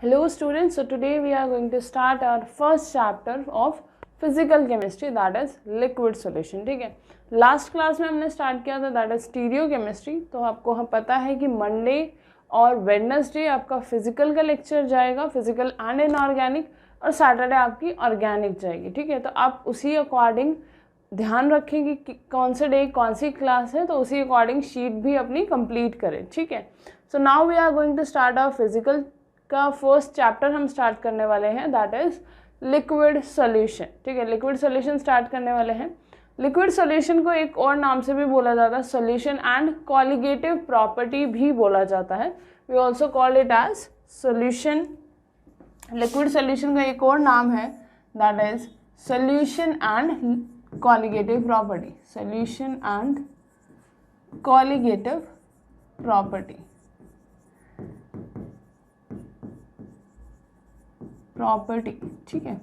Hello students, so today we are going to start our first chapter of physical chemistry, that is liquid solution. ठीक है, last class में हमने start किया था that is stereo chemistry. तो आपको हम पता है कि मंडे और वेडनेसडे आपका फिजिकल का लेक्चर जाएगा, फिजिकल एंड इनऑर्गेनिक, और सैटरडे आपकी ऑर्गेनिक जाएगी. ठीक है, तो आप उसी अकॉर्डिंग ध्यान रखें कि कौन से डे कौन सी क्लास है, तो उसी अकॉर्डिंग शीट भी अपनी कंप्लीट करें. ठीक है, so now we are going to start our physical का फर्स्ट चैप्टर हम स्टार्ट करने वाले हैं, दैट इज लिक्विड सॉल्यूशन. ठीक है, लिक्विड सॉल्यूशन स्टार्ट करने वाले हैं. लिक्विड सॉल्यूशन को एक और नाम से भी बोला जाता है, सॉल्यूशन एंड कॉलिगेटिव प्रॉपर्टी भी बोला जाता है. We also call it as solution. Liquid solution का एक और नाम है that is solution and colligative property. Solution and colligative property. ठीक है,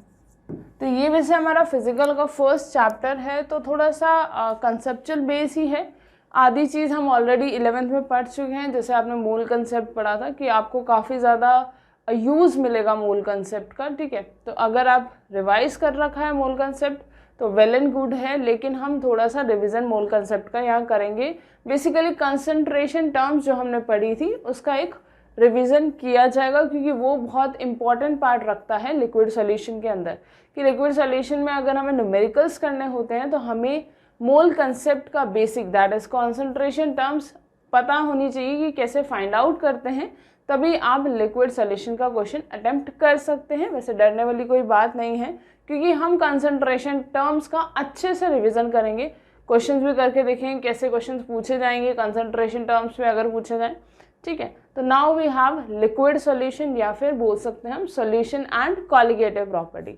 तो ये वैसे हमारा फिजिकल का फर्स्ट चैप्टर है, तो थोड़ा सा कंसेप्चुअल बेस ही है. आधी चीज़ हम ऑलरेडी 11th में पढ़ चुके हैं. जैसे आपने मूल कंसेप्ट पढ़ा था कि आपको काफ़ी ज़्यादा यूज़ मिलेगा मूल कंसेप्ट का. ठीक है, तो अगर आप रिवाइज कर रखा है मूल कंसेप्ट तो वेल एंड गुड है, लेकिन हम थोड़ा सा रिविज़न मूल कंसेप्ट का यहाँ करेंगे. बेसिकली कंसंट्रेशन टर्म्स जो हमने पढ़ी थी उसका एक रिवीजन किया जाएगा, क्योंकि वो बहुत इंपॉर्टेंट पार्ट रखता है लिक्विड सॉल्यूशन के अंदर. कि लिक्विड सॉल्यूशन में अगर हमें न्यूमेरिकल्स करने होते हैं तो हमें मोल कंसेप्ट का basic that is concentration terms पता होनी चाहिए कि कैसे फाइंड आउट करते हैं, तभी आप लिक्विड सॉल्यूशन का क्वेश्चन अटेम्प्ट कर सकते हैं. वैसे डरने वाली कोई बात नहीं है, क्योंकि हम कंसंट्रेशन टर्म्स का अच्छे से रिविजन करेंगे. क्वेश्चंस भी करके देखेंगे कैसे क्वेश्चंस पूछे जाएंगे कंसंट्रेशन टर्म्स में अगर पूछे जाएं. ठीक है, तो now we have liquid solution, या फिर बोल सकते हैं हम सॉल्यूशन एंड कॉलिगेटिव प्रॉपर्टी.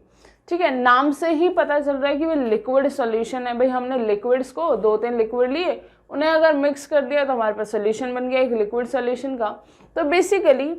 ठीक है, नाम से ही पता चल रहा है कि वो लिक्विड सॉल्यूशन है. भाई हमने लिक्विड्स को 2-3 लिक्विड लिए, उन्हें अगर मिक्स कर दिया तो हमारे पास सॉल्यूशन बन गया एक लिक्विड सॉल्यूशन का. तो बेसिकली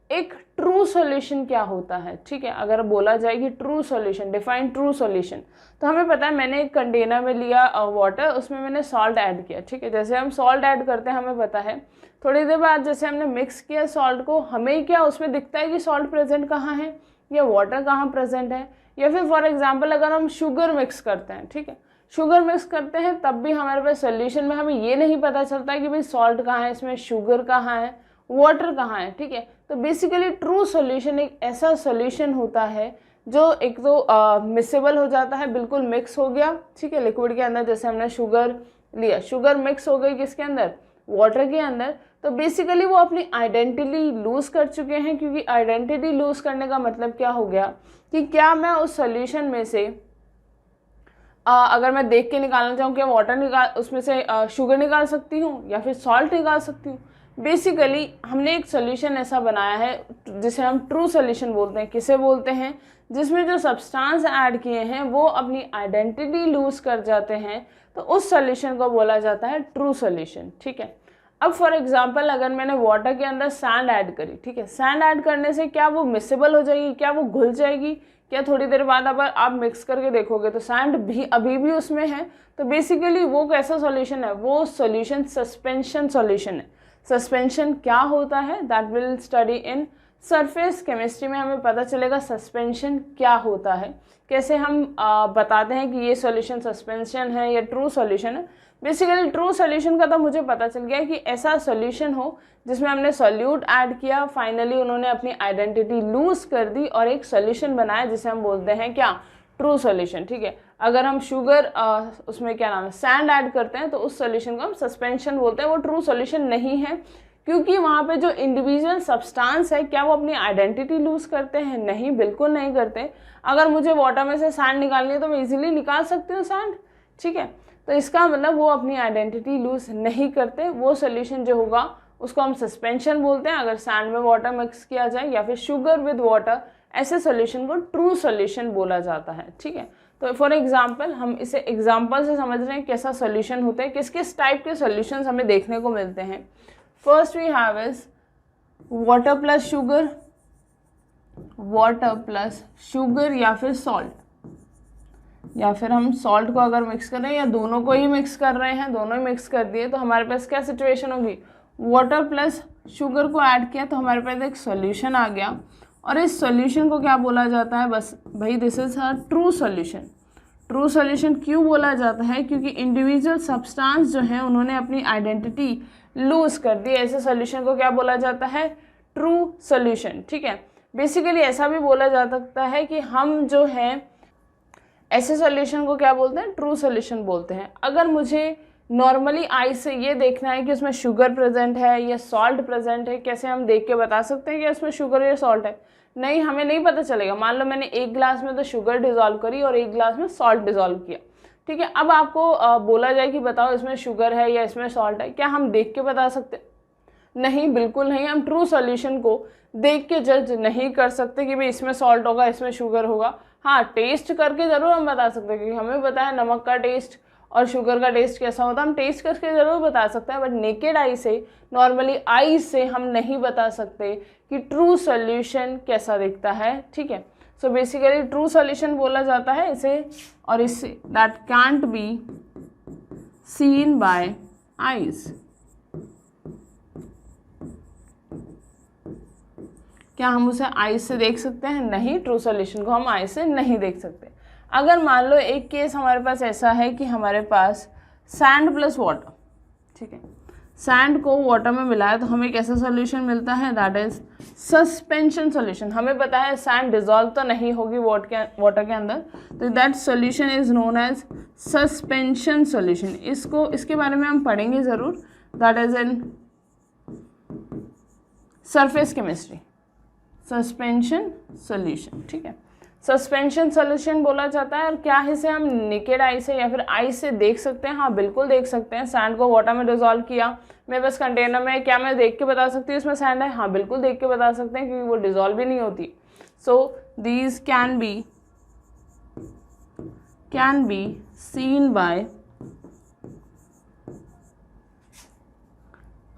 एक ट्रू सॉल्यूशन क्या होता है. ठीक है, अगर बोला जाए कि true solution, define true solution, तो हमें पता है मैंने एक कंटेनर में लिया वाटर, उसमें मैंने सॉल्ट ऐड किया. ठीक है, जैसे हम सॉल्ट ऐड करते हैं हमें पता है थोड़ी देर बाद जैसे हमने मिक्स किया सॉल्ट को, हमें क्या उसमें दिखता है कि सॉल्ट प्रेजेंट कहाँ है या वाटर कहाँ प्रेजेंट है. या फिर फॉर एग्जांपल अगर हम शुगर मिक्स करते हैं, ठीक है, शुगर मिक्स करते हैं तब भी हमारे पास सॉल्यूशन में हमें ये नहीं पता चलता है कि भाई सॉल्ट कहाँ है, इसमें शुगर कहाँ है, वाटर कहाँ है. ठीक है, तो बेसिकली ट्रू सॉल्यूशन एक ऐसा सॉल्यूशन होता है जो एक तो मिक्सेबल हो जाता है, बिल्कुल मिक्स हो गया. ठीक है, लिक्विड के अंदर जैसे हमने शुगर लिया, शुगर मिक्स हो गई किसके अंदर, वाटर के अंदर. तो बेसिकली वो अपनी आइडेंटिटी लूज़ कर चुके हैं, क्योंकि आइडेंटिटी लूज़ करने का मतलब क्या हो गया कि क्या मैं उस सॉल्यूशन में से अगर मैं देख के निकालना चाहूँ क्या वाटर निकाल उसमें से शुगर निकाल सकती हूँ या फिर सॉल्ट निकाल सकती हूँ. बेसिकली हमने एक सॉल्यूशन ऐसा बनाया है जिसे हम ट्रू सॉल्यूशन बोलते हैं. किसे बोलते हैं, जिसमें जो सब्सटेंस ऐड किए हैं वो अपनी आइडेंटिटी लूज़ कर जाते हैं, तो उस सॉल्यूशन को बोला जाता है ट्रू सॉल्यूशन. ठीक है, अब फॉर एग्जांपल अगर मैंने वाटर के अंदर सैंड ऐड करी, ठीक है, सैंड ऐड करने से क्या वो मिक्सेबल हो जाएगी, क्या वो घुल जाएगी, क्या थोड़ी देर बाद अगर आप मिक्स करके देखोगे तो सैंड भी अभी भी उसमें है. तो बेसिकली वो कैसा सॉल्यूशन है, वो सॉल्यूशन सस्पेंशन सॉल्यूशन है. सस्पेंशन क्या होता है that will study in surface chemistry में, हमें पता चलेगा सस्पेंशन क्या होता है, कैसे हम बताते हैं कि ये सॉल्यूशन सस्पेंशन है या ट्रू सॉल्यूशन है. बेसिकली ट्रू सॉल्यूशन का तो मुझे पता चल गया कि ऐसा सॉल्यूशन हो जिसमें हमने सॉल्यूट ऐड किया, फाइनली उन्होंने अपनी आइडेंटिटी लूज कर दी और एक सॉल्यूशन बनाया जिसे हम बोलते हैं क्या, ट्रू सॉल्यूशन. ठीक है, अगर हम शुगर उसमें क्या नाम है सैंड ऐड करते हैं तो उस सॉल्यूशन को हम सस्पेंशन बोलते हैं. वो ट्रू सॉल्यूशन नहीं है, क्योंकि वहाँ पे जो इंडिविजुअल सब्सटेंस है क्या वो अपनी आइडेंटिटी लूज़ करते हैं, नहीं, बिल्कुल नहीं करते. अगर मुझे वाटर में से सैंड निकालनी है तो मैं इजीली निकाल सकती हूँ सैंड. ठीक है, तो इसका मतलब वो अपनी आइडेंटिटी लूज़ नहीं करते. वो सॉल्यूशन जो होगा उसको हम सस्पेंशन बोलते हैं, अगर सैंड में वाटर मिक्स किया जाए या फिर शुगर विद वाटर, ऐसे सॉल्यूशन को ट्रू सॉल्यूशन बोला जाता है. ठीक है, तो फॉर एग्जांपल हम इसे एग्जांपल से समझ रहे हैं कैसा सॉल्यूशन होता है, किस किस टाइप के सॉल्यूशंस हमें देखने को मिलते हैं. First we have is water plus sugar, water plus sugar या फिर सॉल्ट, या फिर हम सॉल्ट को अगर मिक्स कर रहे हैं या दोनों को ही मिक्स कर रहे हैं, दोनों ही मिक्स कर दिए, तो हमारे पास क्या सिचुएशन होगी, वाटर प्लस शुगर को ऐड किया तो हमारे पास एक सॉल्यूशन आ गया और इस सॉल्यूशन को क्या बोला जाता है, बस भाई this is a true solution. True solution क्यों बोला जाता है, क्योंकि इंडिविजुअल सब्सटेंस जो है उन्होंने अपनी आइडेंटिटी लूज कर दी, ऐसे सॉल्यूशन को क्या बोला जाता है, ट्रू सॉल्यूशन। ठीक है, बेसिकली ऐसा भी बोला जा सकता है कि हम जो है ऐसे सॉल्यूशन को क्या बोलते हैं, ट्रू सॉल्यूशन बोलते हैं। अगर मुझे नॉर्मली आई से ये देखना है कि उसमें शुगर प्रेजेंट है या सॉल्ट प्रेजेंट है, कैसे हम देख के बता सकते हैं कि इसमें शुगर या सॉल्ट है, नहीं, हमें नहीं पता चलेगा। मान लो मैंने एक ग्लास में तो शुगर डिजोल्व करी और एक ग्लास में सॉल्ट डिजोल्व किया, ठीक है, अब आपको बोला जाए कि बताओ इसमें शुगर है या इसमें सॉल्ट है, क्या हम देख के बता सकते, नहीं, बिल्कुल नहीं। हम ट्रू सॉल्यूशन को देख के जज नहीं कर सकते कि भाई इसमें सॉल्ट होगा इसमें शुगर होगा। हाँ, टेस्ट करके ज़रूर हम बता सकते हैं, क्योंकि हमें पता है नमक का टेस्ट और शुगर का टेस्ट कैसा होता है, हम टेस्ट करके ज़रूर बता सकते हैं, बट नेकेड आई से, नॉर्मली आई से हम नहीं बता सकते कि ट्रू सॉल्यूशन कैसा दिखता है। ठीक है, सो बेसिकली ट्रू सॉल्यूशन बोला जाता है इसे, और इससे that can't be seen by eyes. क्या हम उसे आईज से देख सकते हैं, नहीं, ट्रू सॉल्यूशन को हम आईज से नहीं देख सकते। अगर मान लो एक केस हमारे पास ऐसा है कि हमारे पास सैंड प्लस वाटर, ठीक है, सैंड को वाटर में मिलाया तो हमें कैसा सॉल्यूशन मिलता है, दैट इज सस्पेंशन सॉल्यूशन। हमें पता है सैंड डिजोल्व तो नहीं होगी वाटर के अंदर, तो that solution is known as suspension solution. इसके बारे में हम पढ़ेंगे ज़रूर, that is in surface chemistry, suspension solution. ठीक है, सस्पेंशन सॉल्यूशन बोला जाता है। और क्या इसे हम नेकेड आई से या फिर आई से देख सकते हैं, हाँ बिल्कुल देख सकते हैं। सैंड को वाटर में डिजोल्व किया, मेरे पास कंटेनर में, क्या मैं देख के बता सकती हूँ इसमें सैंड है, हाँ बिल्कुल देख के बता सकते हैं, क्योंकि वो डिजोल्व भी नहीं होती। So these can be seen by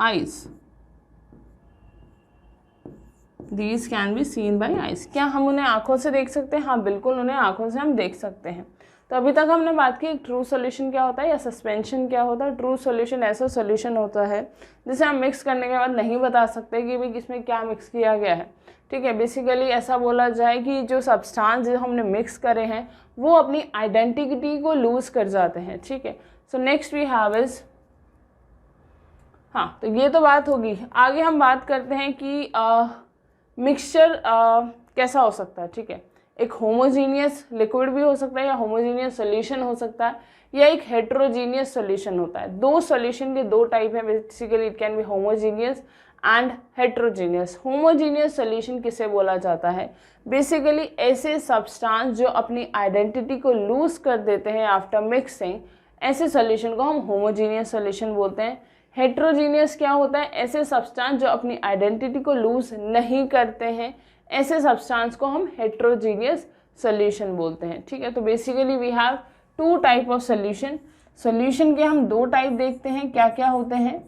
eyes, These can be seen by eyes। क्या हम उन्हें आँखों से देख सकते हैं, हाँ बिल्कुल उन्हें आँखों से हम देख सकते हैं। तो अभी तक हमने बात की ट्रू सॉल्यूशन क्या होता है या सस्पेंशन क्या होता है। ट्रू सॉल्यूशन ऐसा सॉल्यूशन होता है जिसे हम मिक्स करने के बाद नहीं बता सकते कि भाई किसमें क्या मिक्स किया गया है। ठीक है, बेसिकली ऐसा बोला जाए कि जो सब्सटेंस जो हमने मिक्स करे हैं वो अपनी आइडेंटिटी को लूज कर जाते हैं। ठीक है, so next we have is, हाँ तो ये तो बात होगी। आगे हम बात करते हैं कि मिक्सचर कैसा हो सकता है। ठीक है, एक होमोजीनियस लिक्विड भी हो सकता है या होमोजीनियस सॉल्यूशन हो सकता है, या एक हेट्रोजीनियस सॉल्यूशन होता है। दो सॉल्यूशन के दो टाइप है basically, it can be homogeneous and heterogeneous. Homogeneous solution किसे बोला जाता है, बेसिकली ऐसे सब्सटेंस जो अपनी आइडेंटिटी को लूज कर देते हैं आफ्टर मिक्सिंग, ऐसे सॉल्यूशन को हम होमोजीनियस सॉल्यूशन बोलते हैं। हेट्रोजीनियस क्या होता है, ऐसे सब्सटेंस जो अपनी आइडेंटिटी को लूज नहीं करते हैं, ऐसे सब्सटेंस को हम हेट्रोजीनियस सॉल्यूशन बोलते हैं। ठीक है, तो basically we have two type of solution. Solution के हम दो टाइप देखते हैं, क्या क्या होते हैं,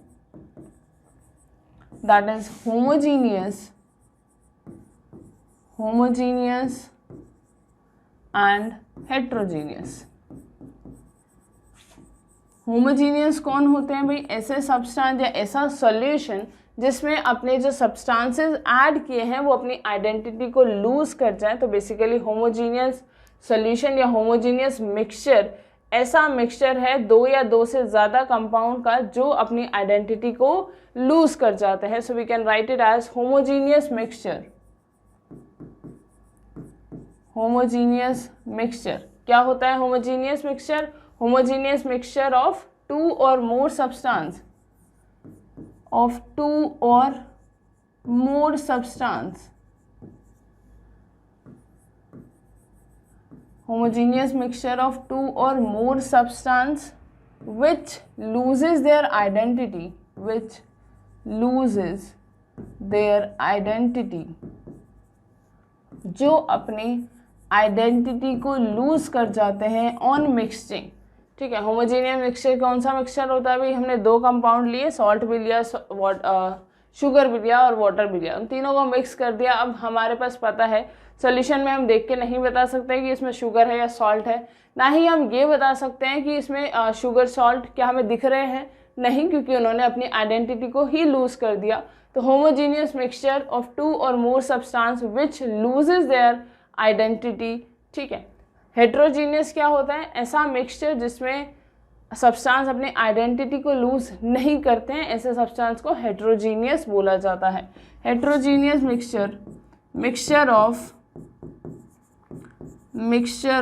that is homogeneous and heterogeneous. Homogeneous कौन होते हैं भाई, ऐसे सब्सटेंस या ऐसा सॉल्यूशन जिसमें अपने जो सब्सटेंसेस ऐड किए हैं वो अपनी आइडेंटिटी को लूज कर जाए, तो बेसिकली होमोजीनियस सॉल्यूशन या होमोजीनियस मिक्सचर ऐसा मिक्सचर है दो या दो से ज़्यादा कंपाउंड का जो अपनी आइडेंटिटी को लूज कर जाते हैं। So we can write it as homogeneous mixture. Homogeneous mixture क्या होता है, homogeneous mixture, homogeneous mixture of two or more substance, homogeneous mixture of two or more substance which loses their identity, जो अपनी identity को loose कर जाते हैं on mixing. ठीक है, होमोजीनियस मिक्सचर कौन सा मिक्सचर होता है भाई, हमने दो कंपाउंड लिए, सॉल्ट भी लिया, शुगर भी लिया और वाटर भी लिया, उन तीनों को मिक्स कर दिया। अब हमारे पास पता है सोल्यूशन में हम देख के नहीं बता सकते कि इसमें शुगर है या सॉल्ट है, ना ही हम ये बता सकते हैं कि इसमें शुगर सॉल्ट क्या हमें दिख रहे हैं, नहीं, क्योंकि उन्होंने अपनी आइडेंटिटी को ही लूज कर दिया। तो होमोजीनियस मिक्सचर ऑफ टू और more substance which loses their identity, ठीक है। हेट्रोजीनियस क्या होता है, ऐसा मिक्सचर जिसमें सब्सटेंस अपने आइडेंटिटी को लूज नहीं करते हैं, ऐसे सब्सटेंस को हेट्रोजीनियस बोला जाता है। हेट्रोजीनियस मिक्सचर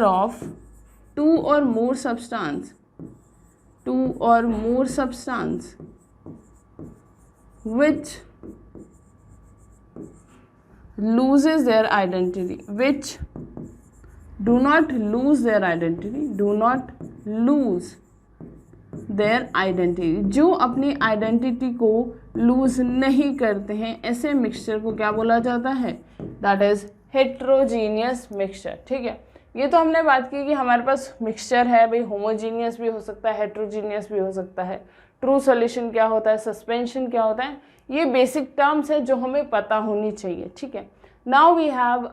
ऑफ टू और more substance which loses their identity, which do not lose their identity, जो अपनी आइडेंटिटी को लूज नहीं करते हैं, ऐसे मिक्सचर को क्या बोला जाता है, दैट इज हेट्रोजीनियस मिक्सचर, ठीक है। ये तो हमने बात की कि हमारे पास मिक्सचर है भाई, होमोजीनियस भी हो सकता है, हेट्रोजीनियस भी हो सकता है, ट्रू सॉल्यूशन क्या होता है, सस्पेंशन क्या होता है, ये बेसिक टर्म्स है जो हमें पता होनी चाहिए, ठीक है। नाउ वी हैव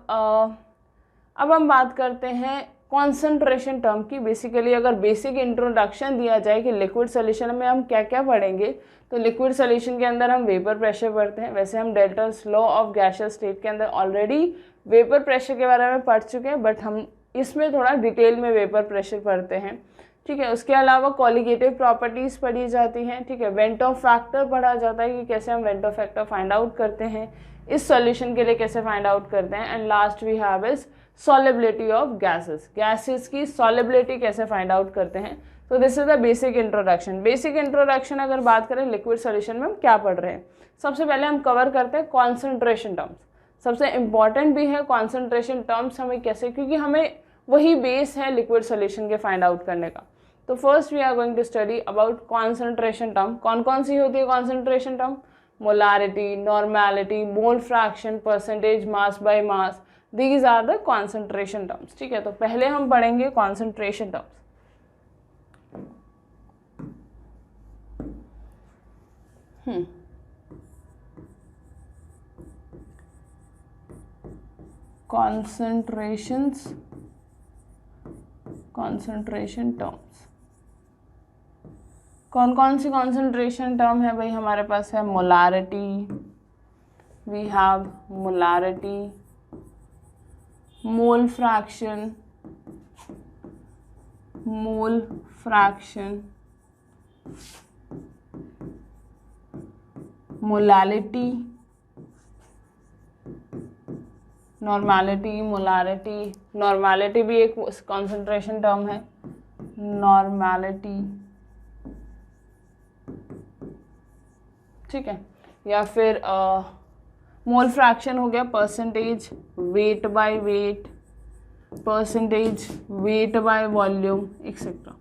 अब हम बात करते हैं कॉन्सेंट्रेशन टर्म की। बेसिकली अगर बेसिक इंट्रोडक्शन दिया जाए कि लिक्विड सॉल्यूशन में हम क्या क्या पढ़ेंगे, तो लिक्विड सॉल्यूशन के अंदर हम वेपर प्रेशर पढ़ते हैं। वैसे हम Dalton's law of gaseous state के अंदर ऑलरेडी वेपर प्रेशर के बारे में पढ़ चुके हैं, बट हम इसमें थोड़ा डिटेल में वेपर प्रेशर पढ़ते हैं, ठीक है। उसके अलावा कॉलिगेटिव प्रॉपर्टीज़ पढ़ी जाती हैं, ठीक है। वेंट ऑफ फैक्टर पढ़ा जाता है कि कैसे हम went of factor find out करते हैं, इस सॉल्यूशन के लिए कैसे फाइंड आउट करते हैं। And last we have is solubility of gases की सॉलिबिलिटी कैसे फाइंड आउट करते हैं। तो this is the basic introduction. Basic introduction अगर बात करें लिक्विड सॉल्यूशन में हम क्या पढ़ रहे हैं, सबसे पहले हम कवर करते हैं कॉन्सेंट्रेशन टर्म्स। सबसे इंपॉर्टेंट भी है कॉन्सेंट्रेशन टर्म्स, हमें कैसे, क्योंकि हमें वही बेस है लिक्विड सॉल्यूशन के फाइंड आउट करने का। तो first we are going to study about concentration term. कौन कौन सी होती है concentration term, molarity, normality, mole fraction, percentage, mass by mass, these are the concentration terms, ठीक है। तो पहले हम पढ़ेंगे कॉन्सेंट्रेशन टर्म्स। कॉन्सेंट्रेशन टर्म्स कौन कौन सी कॉन्सेंट्रेशन टर्म है भाई, हमारे पास है molarity, we have molarity, mole fraction, molality, normality, molarity. Normality भी एक कॉन्सेंट्रेशन टर्म है, नॉर्मेलिटी, ठीक है। या फिर मोल फ्रैक्शन हो गया percentage weight by weight, percentage weight by volume etcetera.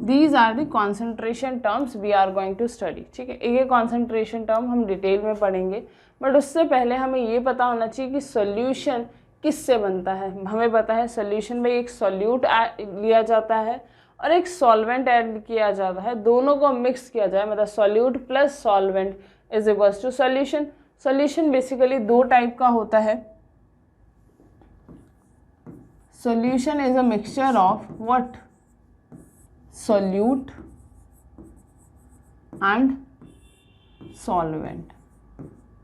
These are the concentration terms we are going to study, ठीक है। एक कॉन्सेंट्रेशन टर्म हम डिटेल में पढ़ेंगे, बट उससे पहले हमें ये पता होना चाहिए कि सॉल्यूशन किससे बनता है। हमें पता है सॉल्यूशन में एक सॉल्यूट लिया जाता है और एक सॉल्वेंट ऐड किया जाता है, दोनों को मिक्स किया जाए, मतलब solute plus solvent is equals to solution. Solution basically दो टाइप का होता है। Solution is a mixture of what, solute and solvent.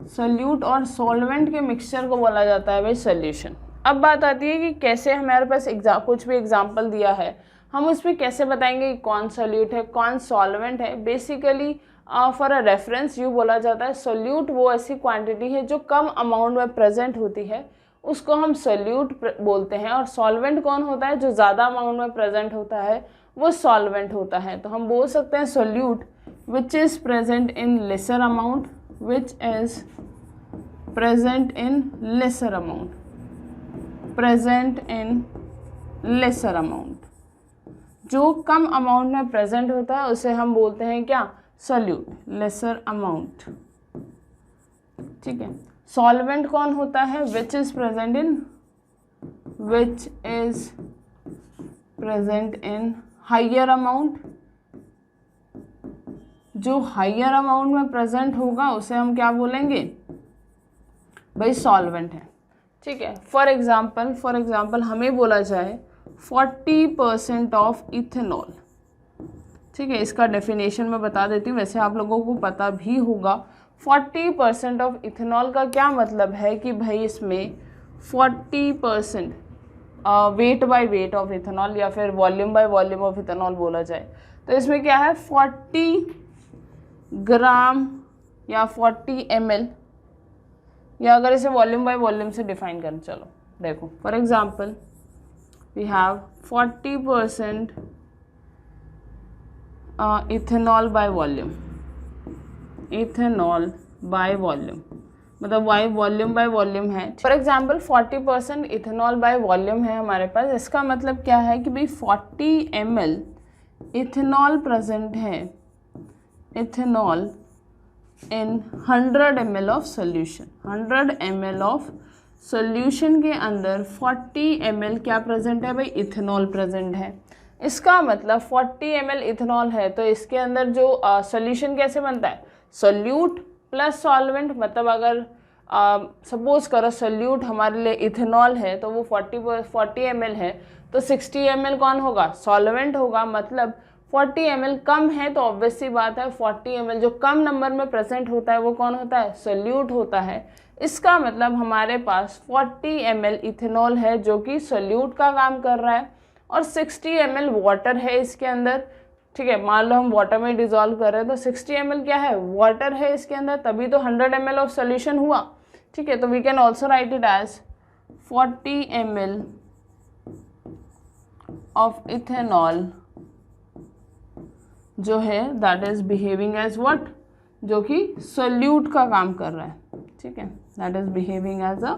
Solute और सॉल्वेंट के मिक्सचर को बोला जाता है भाई सॉल्यूशन। अब बात आती है कि कैसे हमारे पास कुछ भी एग्जांपल दिया है, हम उस पर कैसे बताएंगे कि कौन सॉल्यूट है कौन सॉल्वेंट है। बेसिकली फॉर अ रेफरेंस यूँ बोला जाता है सॉल्यूट वो ऐसी क्वांटिटी है जो कम अमाउंट में प्रेजेंट होती है, उसको हम सॉल्यूट बोलते हैं। और सॉल्वेंट कौन होता है, जो ज़्यादा अमाउंट में प्रेजेंट होता है, वो सॉल्वेंट होता है। तो हम बोल सकते हैं solute which is present in lesser amount, which is present in lesser amount, जो कम अमाउंट में प्रेजेंट होता है उसे हम बोलते हैं क्या, सॉल्यूट, लेसर अमाउंट, ठीक है। सॉल्वेंट कौन होता है, which is present in higher amount, जो हायर अमाउंट में प्रेजेंट होगा उसे हम क्या बोलेंगे भाई, सॉल्वेंट है, ठीक है। फॉर एग्जाम्पल हमें बोला जाए 40% ऑफ इथेनॉल, ठीक है। इसका डेफिनेशन मैं बता देती हूँ, वैसे आप लोगों को पता भी होगा। 40% ऑफ इथेनॉल का क्या मतलब है कि भाई इसमें 40% weight by weight of ethanol या फिर volume by volume of ethanol बोला जाए तो इसमें क्या है 40 ग्राम या 40 ml, या अगर इसे वॉल्यूम बाय वॉल्यूम से डिफाइन करें, चलो देखो for example we have 40% ethanol by volume, ethanol by volume मतलब वॉल्यूम बाय वॉल्यूम है। For example 40% ethanol by volume है हमारे पास, इसका मतलब क्या है कि भाई 40 ml इथेनॉल प्रेजेंट है, ethanol in 100 ml of solution, 100 ml of solution के अंदर 40 ml क्या प्रेजेंट है भाई, इथेनॉल प्रेजेंट है। इसका मतलब 40 ml इथेनॉल है तो इसके अंदर जो सोल्यूशन कैसे बनता है, सोल्यूट प्लस सॉल्वेंट, मतलब अगर सपोज करो सोल्यूट हमारे लिए इथेनॉल है तो वो 40 ml है तो 60 ml कौन होगा, सॉल्वेंट होगा। मतलब 40 ml कम है तो ऑब्वियस सी बात है 40 ml जो कम नंबर में प्रेजेंट होता है वो कौन होता है, सोल्यूट होता है। इसका मतलब हमारे पास 40 ml इथेनॉल है जो कि सोल्यूट का काम कर रहा है और 60 ml वाटर है इसके अंदर, ठीक है। मान लो हम वाटर में डिजोल्व कर रहे हैं तो 60 ml क्या है, वाटर है इसके अंदर, तभी तो 100 ml ऑफ सोल्यूशन हुआ, ठीक है। तो we can also write it as 40 ml of ethanol जो है that is behaving as what, जो कि सोल्यूट का काम कर रहा है, ठीक है, that is behaving as a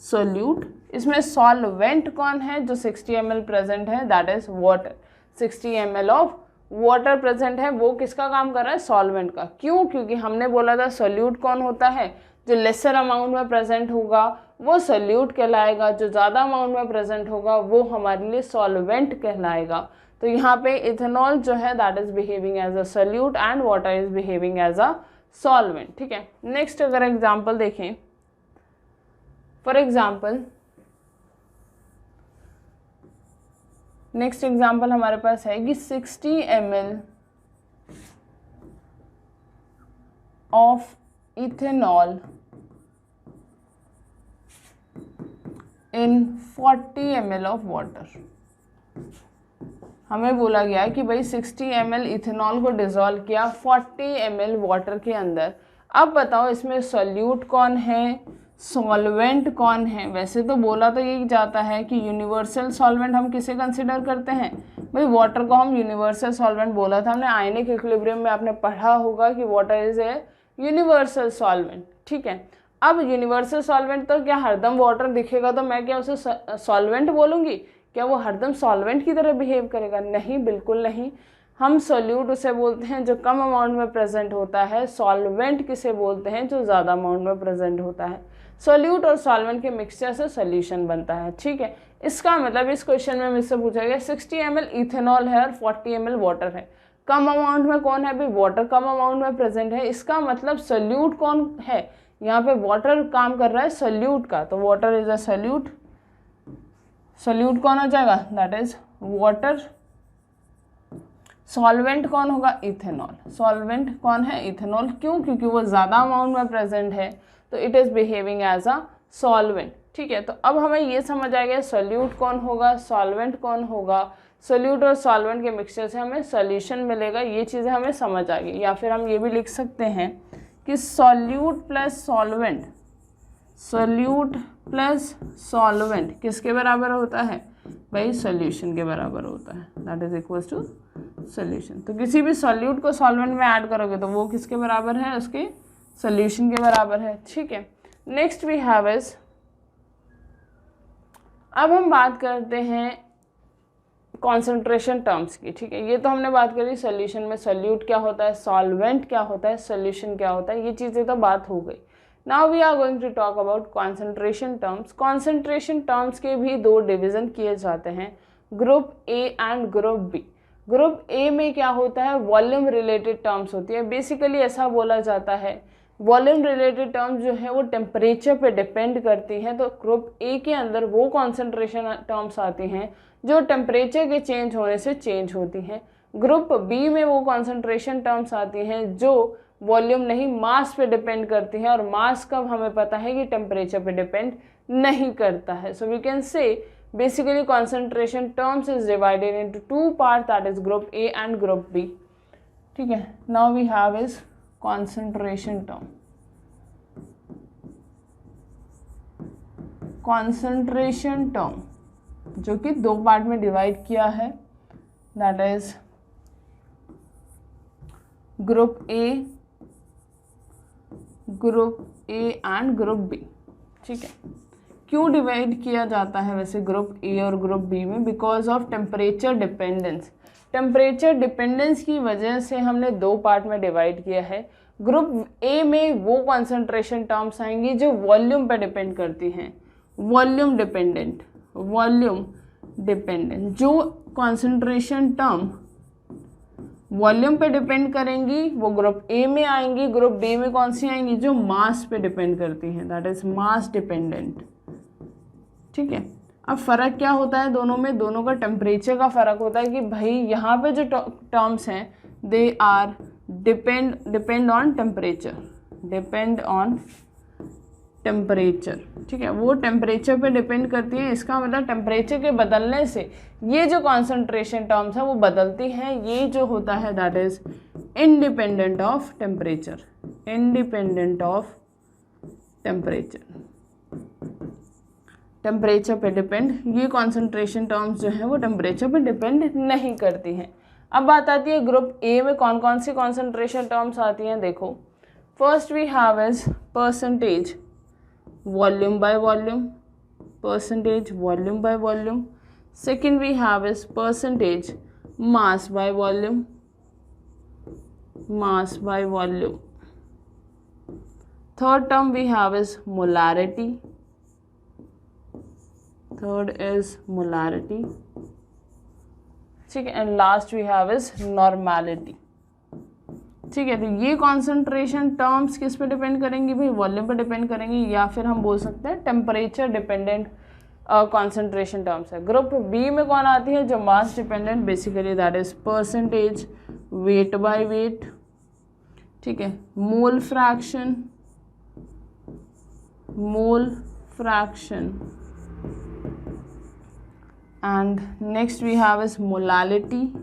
solute. इसमें सॉल्वेंट कौन है, जो 60 ml प्रेजेंट है that is water, 60 ml of water present है, वो किसका काम कर रहा है, सॉल्वेंट का। क्यों, क्योंकि हमने बोला था सोल्यूट कौन होता है, जो लेसर अमाउंट में प्रेजेंट होगा वो सोल्यूट कहलाएगा, जो ज़्यादा अमाउंट में प्रेजेंट होगा वो हमारे लिए सॉल्वेंट कहलाएगा। तो यहाँ पे इथेनॉल जो है that is behaving as a solute and water is behaving as a solvent, ठीक है। नेक्स्ट अगर एग्जाम्पल देखें, फॉर एग्जाम्पल नेक्स्ट एग्जाम्पल हमारे पास है कि 60 ml of ethanol in 40 ml of water. हमें बोला गया कि भाई 60 ml इथेनॉल को डिजोल्व किया 40 ml वाटर के अंदर। अब बताओ इसमें सोल्यूट कौन है, सॉल्वेंट कौन है। वैसे तो बोला तो यही जाता है कि यूनिवर्सल सॉल्वेंट हम किसे कंसिडर करते हैं, भाई वाटर को हम यूनिवर्सल सॉल्वेंट बोला था हमने आयनिक इक्विलिब्रियम में, आपने पढ़ा होगा कि water is a universal solvent, ठीक है। अब यूनिवर्सल सॉल्वेंट तो क्या हरदम वाटर दिखेगा तो मैं क्या उसे सॉल्वेंट बोलूँगी, क्या वो हरदम सॉल्वेंट की तरह बिहेव करेगा, नहीं, बिल्कुल नहीं। हम सोल्यूट उसे बोलते हैं जो कम अमाउंट में प्रेजेंट होता है, सॉल्वेंट किसे बोलते हैं जो ज़्यादा अमाउंट में प्रेजेंट होता है। सोल्यूट और सॉल्वेंट के मिक्सचर से सोल्यूशन बनता है, ठीक है। इसका मतलब इस क्वेश्चन में मुझसे पूछा गया 60 ml इथेनॉल है और 40 ml वाटर है, कम अमाउंट में कौन है, भाई वाटर कम अमाउंट में प्रेजेंट है। इसका मतलब सोल्यूट कौन है, यहाँ पे वाटर काम कर रहा है सोल्यूट का, तो water is a solute. Solute कौन हो जाएगा, दैट इज वाटर। सॉल्वेंट कौन होगा, इथेनॉल। सॉल्वेंट कौन है, इथेनॉल। क्यों, क्योंकि वो ज़्यादा अमाउंट में प्रेजेंट है तो it is behaving as a solvent, ठीक है। तो अब हमें ये समझ आ गया सोल्यूट कौन होगा, सॉल्वेंट कौन होगा। सोल्यूट और सॉल्वेंट के मिक्सचर से हमें सॉल्यूशन मिलेगा, ये चीज़ें हमें समझ आ गई। या फिर हम ये भी लिख सकते हैं कि solute plus solvent, solute plus solvent किसके बराबर होता है, भाई सोल्यूशन के बराबर होता है, that is equal to solution. तो किसी भी सोल्यूट को सॉल्वेंट में ऐड करोगे तो वो किसके बराबर है, उसके सोल्यूशन के बराबर है, ठीक है। नेक्स्ट वी हैव इज, अब हम बात करते हैं कॉन्सेंट्रेशन टर्म्स की, ठीक है। ये तो हमने बात करी सोल्यूशन में सोल्यूट क्या होता है, सॉल्वेंट क्या होता है, सोल्यूशन क्या होता है, ये चीज़ें तो बात हो गई। Now we are going to talk about concentration terms. Concentration terms के भी दो डिवीज़न किए जाते हैं, group A and group B. Group A में क्या होता है, वॉल्यूम रिलेटेड टर्म्स होती है। बेसिकली ऐसा बोला जाता है वॉल्यूम रिलेटेड टर्म्स जो है वो टेम्परेचर पे डिपेंड करती हैं, तो ग्रुप ए के अंदर वो कॉन्सेंट्रेशन टर्म्स आती हैं जो टेम्परेचर के चेंज होने से चेंज होती हैं। ग्रुप बी में वो कॉन्सेंट्रेशन टर्म्स आती हैं जो वॉल्यूम नहीं, मास पे डिपेंड करती हैं, और मास कब हमें पता है कि टेम्परेचर पे डिपेंड नहीं करता है। So we can say basically concentration terms is divided into two part, that is group A and group B. ठीक है, now we have is concentration term. Concentration term जो कि दो पार्ट में डिवाइड किया है, that is group A and group B. ठीक है, क्यों डिवाइड किया जाता है वैसे ग्रुप ए और ग्रुप बी में? Because of temperature dependence. Temperature dependence की वजह से हमने दो पार्ट में डिवाइड किया है। ग्रुप ए में वो कॉन्सेंट्रेशन टर्म्स आएंगी जो वॉल्यूम पे डिपेंड करती हैं, वॉल्यूम डिपेंडेंट जो कॉन्सेंट्रेशन टर्म वॉल्यूम पे डिपेंड करेंगी वो ग्रुप ए में आएंगी। ग्रुप बी में कौन सी आएंगी? जो मास पे डिपेंड करती हैं, दैट इज मास डिपेंडेंट। ठीक है, अब फ़र्क क्या होता है दोनों में? दोनों का टेम्परेचर का फ़र्क होता है कि भाई यहाँ पे जो टर्म्स हैं they are depend on temperature, ठीक है, वो टेम्परेचर पे डिपेंड करती है। इसका मतलब टेम्परेचर के बदलने से ये जो कॉन्सेंट्रेशन टर्म्स हैं वो बदलती हैं। ये जो होता है that is independent of temperature, temperature पे डिपेंड। ये कॉन्सेंट्रेशन टर्म्स जो हैं वो टेम्परेचर पे डिपेंड नहीं करती हैं। अब बात आती है ग्रुप ए में कौन कौन सी कॉन्सेंट्रेशन टर्म्स आती हैं। देखो, first we have is percentage volume by volume, second we have is percentage mass by volume, third term we have is molarity, ठीक है, and last we have is normality. ठीक है, तो ये कॉन्सेंट्रेशन टर्म्स किस पे डिपेंड करेंगी भाई? वॉल्यूम पे डिपेंड करेंगी, या फिर हम बोल सकते हैं टेम्परेचर डिपेंडेंट कॉन्सेंट्रेशन टर्म्स है। ग्रुप बी में कौन आती है? जो mass dependent, basically that is percentage weight by weight, ठीक है, mole fraction and next we have is molality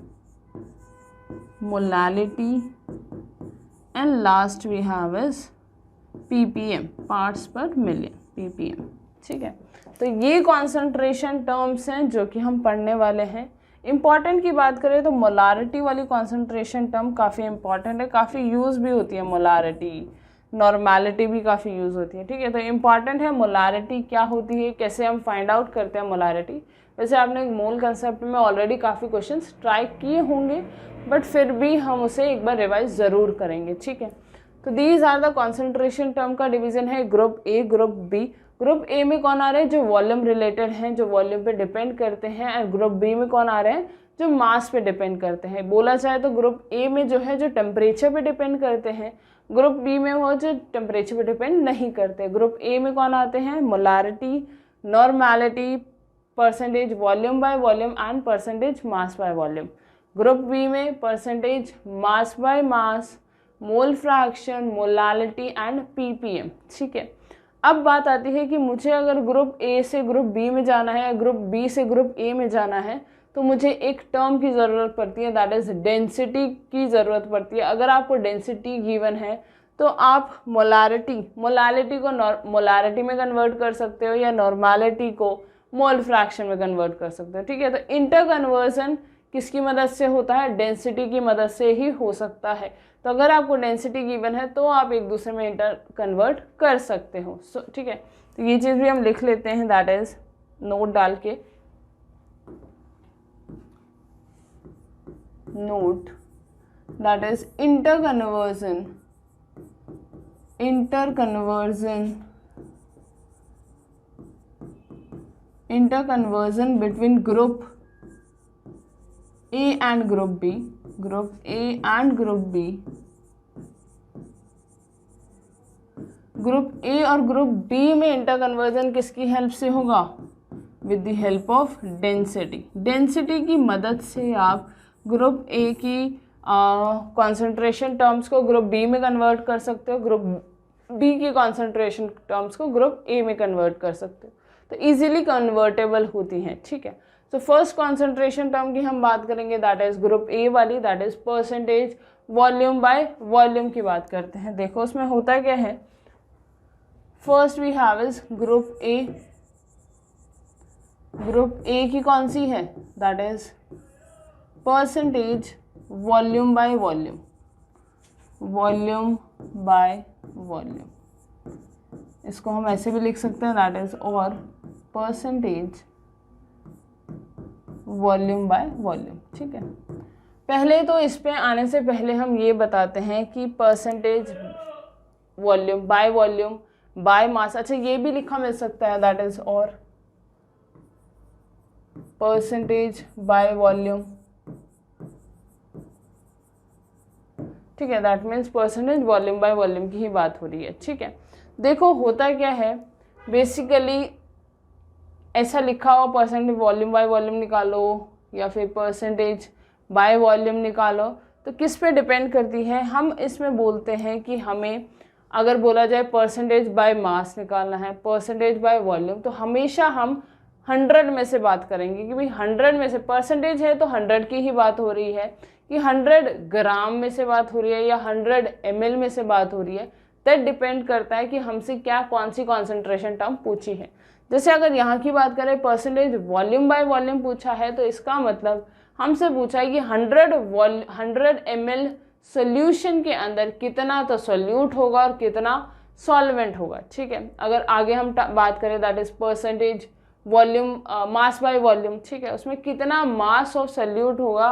and last we have is ppm, parts per million, ppm। ठीक है, तो ये कॉन्सेंट्रेशन टर्म्स हैं जो कि हम पढ़ने वाले हैं। इम्पॉर्टेंट की बात करें तो मोलारिटी वाली कॉन्सेंट्रेशन टर्म काफ़ी इंपॉर्टेंट है, काफ़ी यूज़ भी होती है मोलारिटी, नॉर्मैलिटी भी काफ़ी यूज़ होती है। ठीक है, तो इम्पॉर्टेंट है मोलारिटी क्या होती है, कैसे हम फाइंड आउट करते हैं मोलारिटी। वैसे आपने मोल कंसेप्ट में ऑलरेडी काफ़ी क्वेश्चंस ट्राई किए होंगे, बट फिर भी हम उसे एक बार रिवाइज ज़रूर करेंगे। ठीक है, तो these are the concentration term का डिवीजन है group A, group B. Group A में कौन आ रहे हैं? जो वॉल्यूम रिलेटेड हैं, जो वॉल्यूम पे डिपेंड करते हैं, और ग्रुप बी में कौन आ रहे हैं? जो मास पे डिपेंड करते हैं। बोला जाए तो ग्रुप ए में जो है जो टेम्परेचर पे डिपेंड करते हैं, ग्रुप बी में वो जो टेम्परेचर पे डिपेंड नहीं करते। ग्रुप ए में कौन आते हैं? Molarity, normality, percentage volume by volume and percentage mass by volume. Group B में percentage mass by mass, mole fraction, molality and PPM. ठीक है, अब बात आती है कि मुझे अगर ग्रुप ए से ग्रुप बी में जाना है या ग्रुप बी से ग्रुप ए में जाना है तो मुझे एक टर्म की ज़रूरत पड़ती है, दैट इज़ डेंसिटी की ज़रूरत पड़ती है। अगर आपको डेंसिटी गिवन है तो आप मोलारिटी को मोलारिटी में कन्वर्ट कर सकते हो या नॉर्मैलिटी को मोल फ्रैक्शन में कन्वर्ट कर सकते हो। ठीक है, तो इंटर कन्वर्जन किसकी मदद से होता है? डेंसिटी की मदद से ही हो सकता है। तो अगर आपको डेंसिटी गिवन है तो आप एक दूसरे में इंटर कन्वर्ट कर सकते हो। ठीक है, तो ये चीज़ भी हम लिख लेते हैं, दैट इज नोट डाल के, note that is inter conversion between group A and group B, group A और ग्रुप B में इंटर कन्वर्जन किसकी हेल्प से होगा? With the help of density. Density की मदद से आप ग्रुप A की कॉन्सेंट्रेशन टर्म्स को ग्रुप बी में कन्वर्ट कर सकते हो, ग्रुप बी की कॉन्सेंट्रेशन टर्म्स को ग्रुप ए में कन्वर्ट कर सकते हो, तो इजीली कन्वर्टेबल होती हैं, ठीक है। तो फर्स्ट कॉन्सेंट्रेशन टर्म की हम बात करेंगे, दैट इज ग्रुप ए वाली, that is percentage volume by volume की बात करते हैं। देखो उसमें होता क्या है, first we have is group A. Group A की कौन सी है, that is percentage volume by volume, volume by volume, इसको हम ऐसे भी लिख सकते हैं, दैट इज और परसेंटेज वॉल्यूम बाय वॉल्यूम, ठीक है। पहले तो इस पे आने से पहले हम ये बताते हैं कि परसेंटेज वॉल्यूम बाय मास, अच्छा ये भी लिखा मिल सकता है, दैट इज और परसेंटेज बाय वॉल्यूम, ठीक है, that means percentage volume by volume की ही बात हो रही है, ठीक है। देखो होता क्या है, बेसिकली ऐसा लिखा हुआ परसेंटेज वॉल्यूम बाय वॉल्यूम निकालो या फिर परसेंटेज बाय वॉल्यूम निकालो, तो किस पे डिपेंड करती है। हम इसमें बोलते हैं कि हमें अगर बोला जाए परसेंटेज बाय मास निकालना है, परसेंटेज बाय वॉल्यूम, तो हमेशा हम 100 में से बात करेंगे कि भाई 100 में से परसेंटेज है तो 100 की ही बात हो रही है, कि 100 ग्राम में से बात हो रही है या 100 ml में से बात हो रही है, दैट डिपेंड करता है कि हमसे क्या कौन सी कॉन्सेंट्रेशन टर्म पूछी है। जैसे अगर यहाँ की बात करें परसेंटेज वॉल्यूम बाय वॉल्यूम पूछा है, तो इसका मतलब हमसे पूछा है कि 100 ml सोल्यूशन के अंदर कितना तो सोल्यूट होगा और कितना सॉल्वेंट होगा, ठीक है। अगर आगे हम बात करें, that is percentage volume mass by volume, ठीक है, उसमें कितना मास ऑफ सोल्यूट होगा,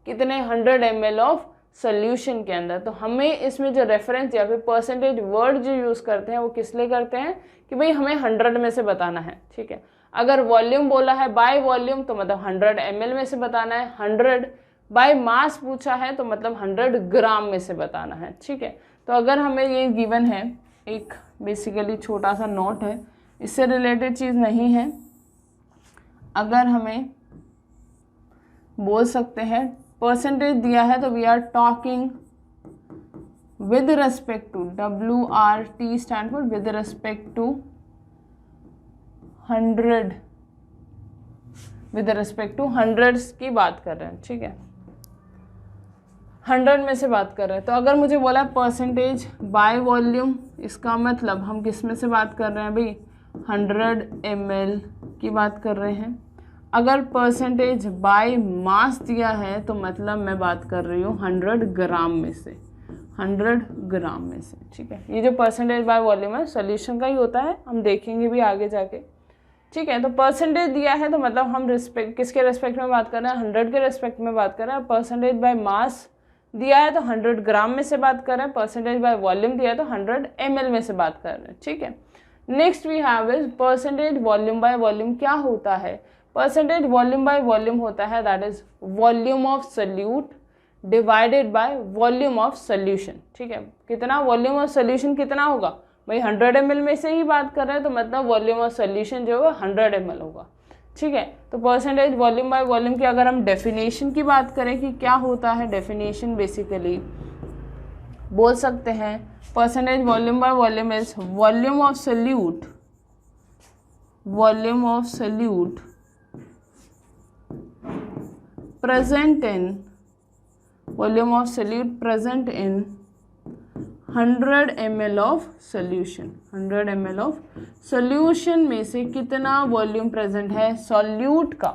कितने 100 ml ऑफ सोल्यूशन के अंदर। तो हमें इसमें जो रेफरेंस या फिर परसेंटेज वर्ड जो यूज़ करते हैं वो किस लिए करते हैं कि भाई हमें 100 में से बताना है, ठीक है। अगर वॉल्यूम बोला है बाय वॉल्यूम तो मतलब 100 ml में से बताना है, 100 बाय मास पूछा है तो मतलब 100 ग्राम में से बताना है, ठीक है। तो अगर हमें ये गिवन है, एक बेसिकली छोटा सा नोट है, इससे रिलेटेड चीज़ नहीं है, अगर हमें बोल सकते हैं परसेंटेज दिया है तो we are talking with respect to, WRT stand for with respect to 100, with respect to 100 की बात कर रहे हैं, ठीक है, 100 में से बात कर रहे हैं। तो अगर मुझे बोला परसेंटेज बाय वॉल्यूम, इसका मतलब हम किस में से बात कर रहे हैं भाई, 100 ml की बात कर रहे हैं। अगर परसेंटेज बाय मास दिया है तो मतलब मैं बात कर रही हूँ 100 ग्राम में से, 100 ग्राम में से, ठीक है। ये जो परसेंटेज बाय वॉल्यूम है सॉल्यूशन का ही होता है, हम देखेंगे भी आगे जाके, ठीक है। तो परसेंटेज दिया है तो मतलब हम किसके रेस्पेक्ट में बात कर रहे हैं, 100 के रेस्पेक्ट में बात कर रहे हैं। परसेंटेज बाय मास दिया है तो 100 ग्राम में से बात कर रहे हैं, परसेंटेज बाय वॉल्यूम दिया है तो 100 ml में से बात कर रहे हैं, ठीक है। Next we have is percentage volume by volume. क्या होता है, परसेंटेज वॉल्यूम बाय वॉल्यूम होता है that is volume of solute divided by volume of solution, ठीक है। कितना वॉल्यूम ऑफ सोल्यूशन कितना होगा भाई, 100 ml में से ही बात कर रहे हैं तो मतलब वॉल्यूम ऑफ सोल्यूशन जो है 100 ml होगा, ठीक है। तो परसेंटेज वॉल्यूम बाय वॉल्यूम की अगर हम डेफिनेशन की बात करें कि क्या होता है, डेफिनेशन बेसिकली बोल सकते हैं percentage volume by volume is volume of solute, volume of solute present in, volume of solute present in 100 ml of solution, 100 ml of solution में से कितना वॉल्यूम प्रेजेंट है सॉल्यूट का,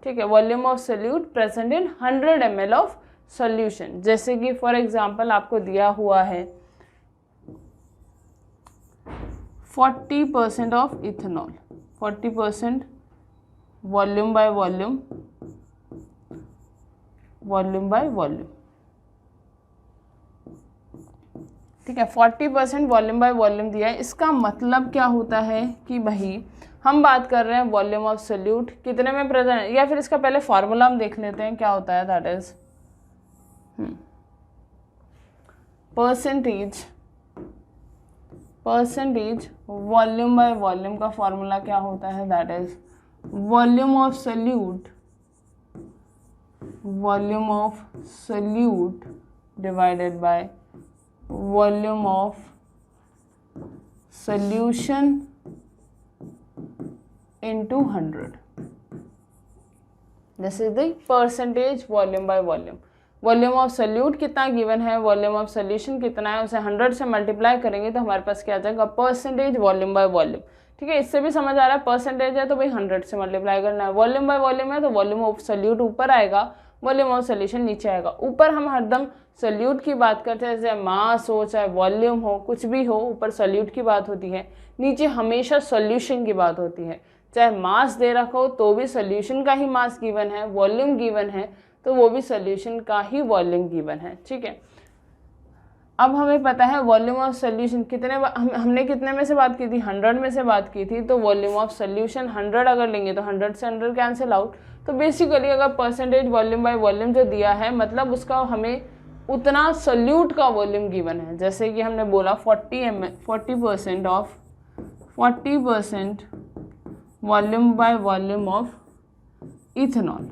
ठीक है। Volume of solute present in 100 ml of solution. जैसे कि for example आपको दिया हुआ है 40% of ethanol, 40% volume by volume, volume by volume, ठीक है। 40% वॉल्यूम बाय वॉल्यूम दिया है, इसका मतलब क्या होता है कि भाई हम बात कर रहे हैं वॉल्यूम ऑफ सोल्यूट कितने में प्रेजेंट है, या फिर इसका पहले फॉर्मूला हम देख लेते हैं क्या होता है, that is percentage volume by volume का फॉर्मूला क्या होता है, that is volume of solute volume of solute divided by volume of solution into 100. This is the percentage volume by volume. Volume of solute कितना given है, volume of solution कितना है, उसे 100 से मल्टीप्लाई करेंगे तो हमारे पास क्या आ जाएगा, परसेंटेज वॉल्यूम बाय वॉल्यूम। ठीक है, इससे भी समझ आ रहा है, परसेंटेज है तो भाई 100 से मल्टीप्लाई करना है, वॉल्यूम बाय वॉल्यूम है तो वॉल्यूम ऑफ सोल्यूट ऊपर आएगा, वॉल्यूम ऑफ सोल्यूशन नीचे आएगा। ऊपर हम हरदम सोल्यूट की बात करते हैं, जैसे मास हो चाहे वॉल्यूम हो कुछ भी हो, ऊपर सोल्यूट की बात होती है, नीचे हमेशा सोल्यूशन की बात होती है। चाहे मास दे रखा हो तो भी सोल्यूशन का ही मास गिवन है, वॉल्यूम गिवन है तो वो भी सोल्यूशन का ही वॉल्यूम गिवन है। ठीक है, अब हमें पता है वॉल्यूम ऑफ सोल्यूशन कितने, हमने कितने में से बात की थी, 100 में से बात की थी, तो वॉल्यूम ऑफ सोल्यूशन 100 अगर लेंगे तो 100 से 100 कैंसिल आउट। तो बेसिकली अगर परसेंटेज वॉल्यूम बाय वॉल्यूम जो दिया है, मतलब उसका हमें उतना सोल्यूट का वॉल्यूम गिवन है। जैसे कि हमने बोला 40% of 40% volume by volume of ethanol.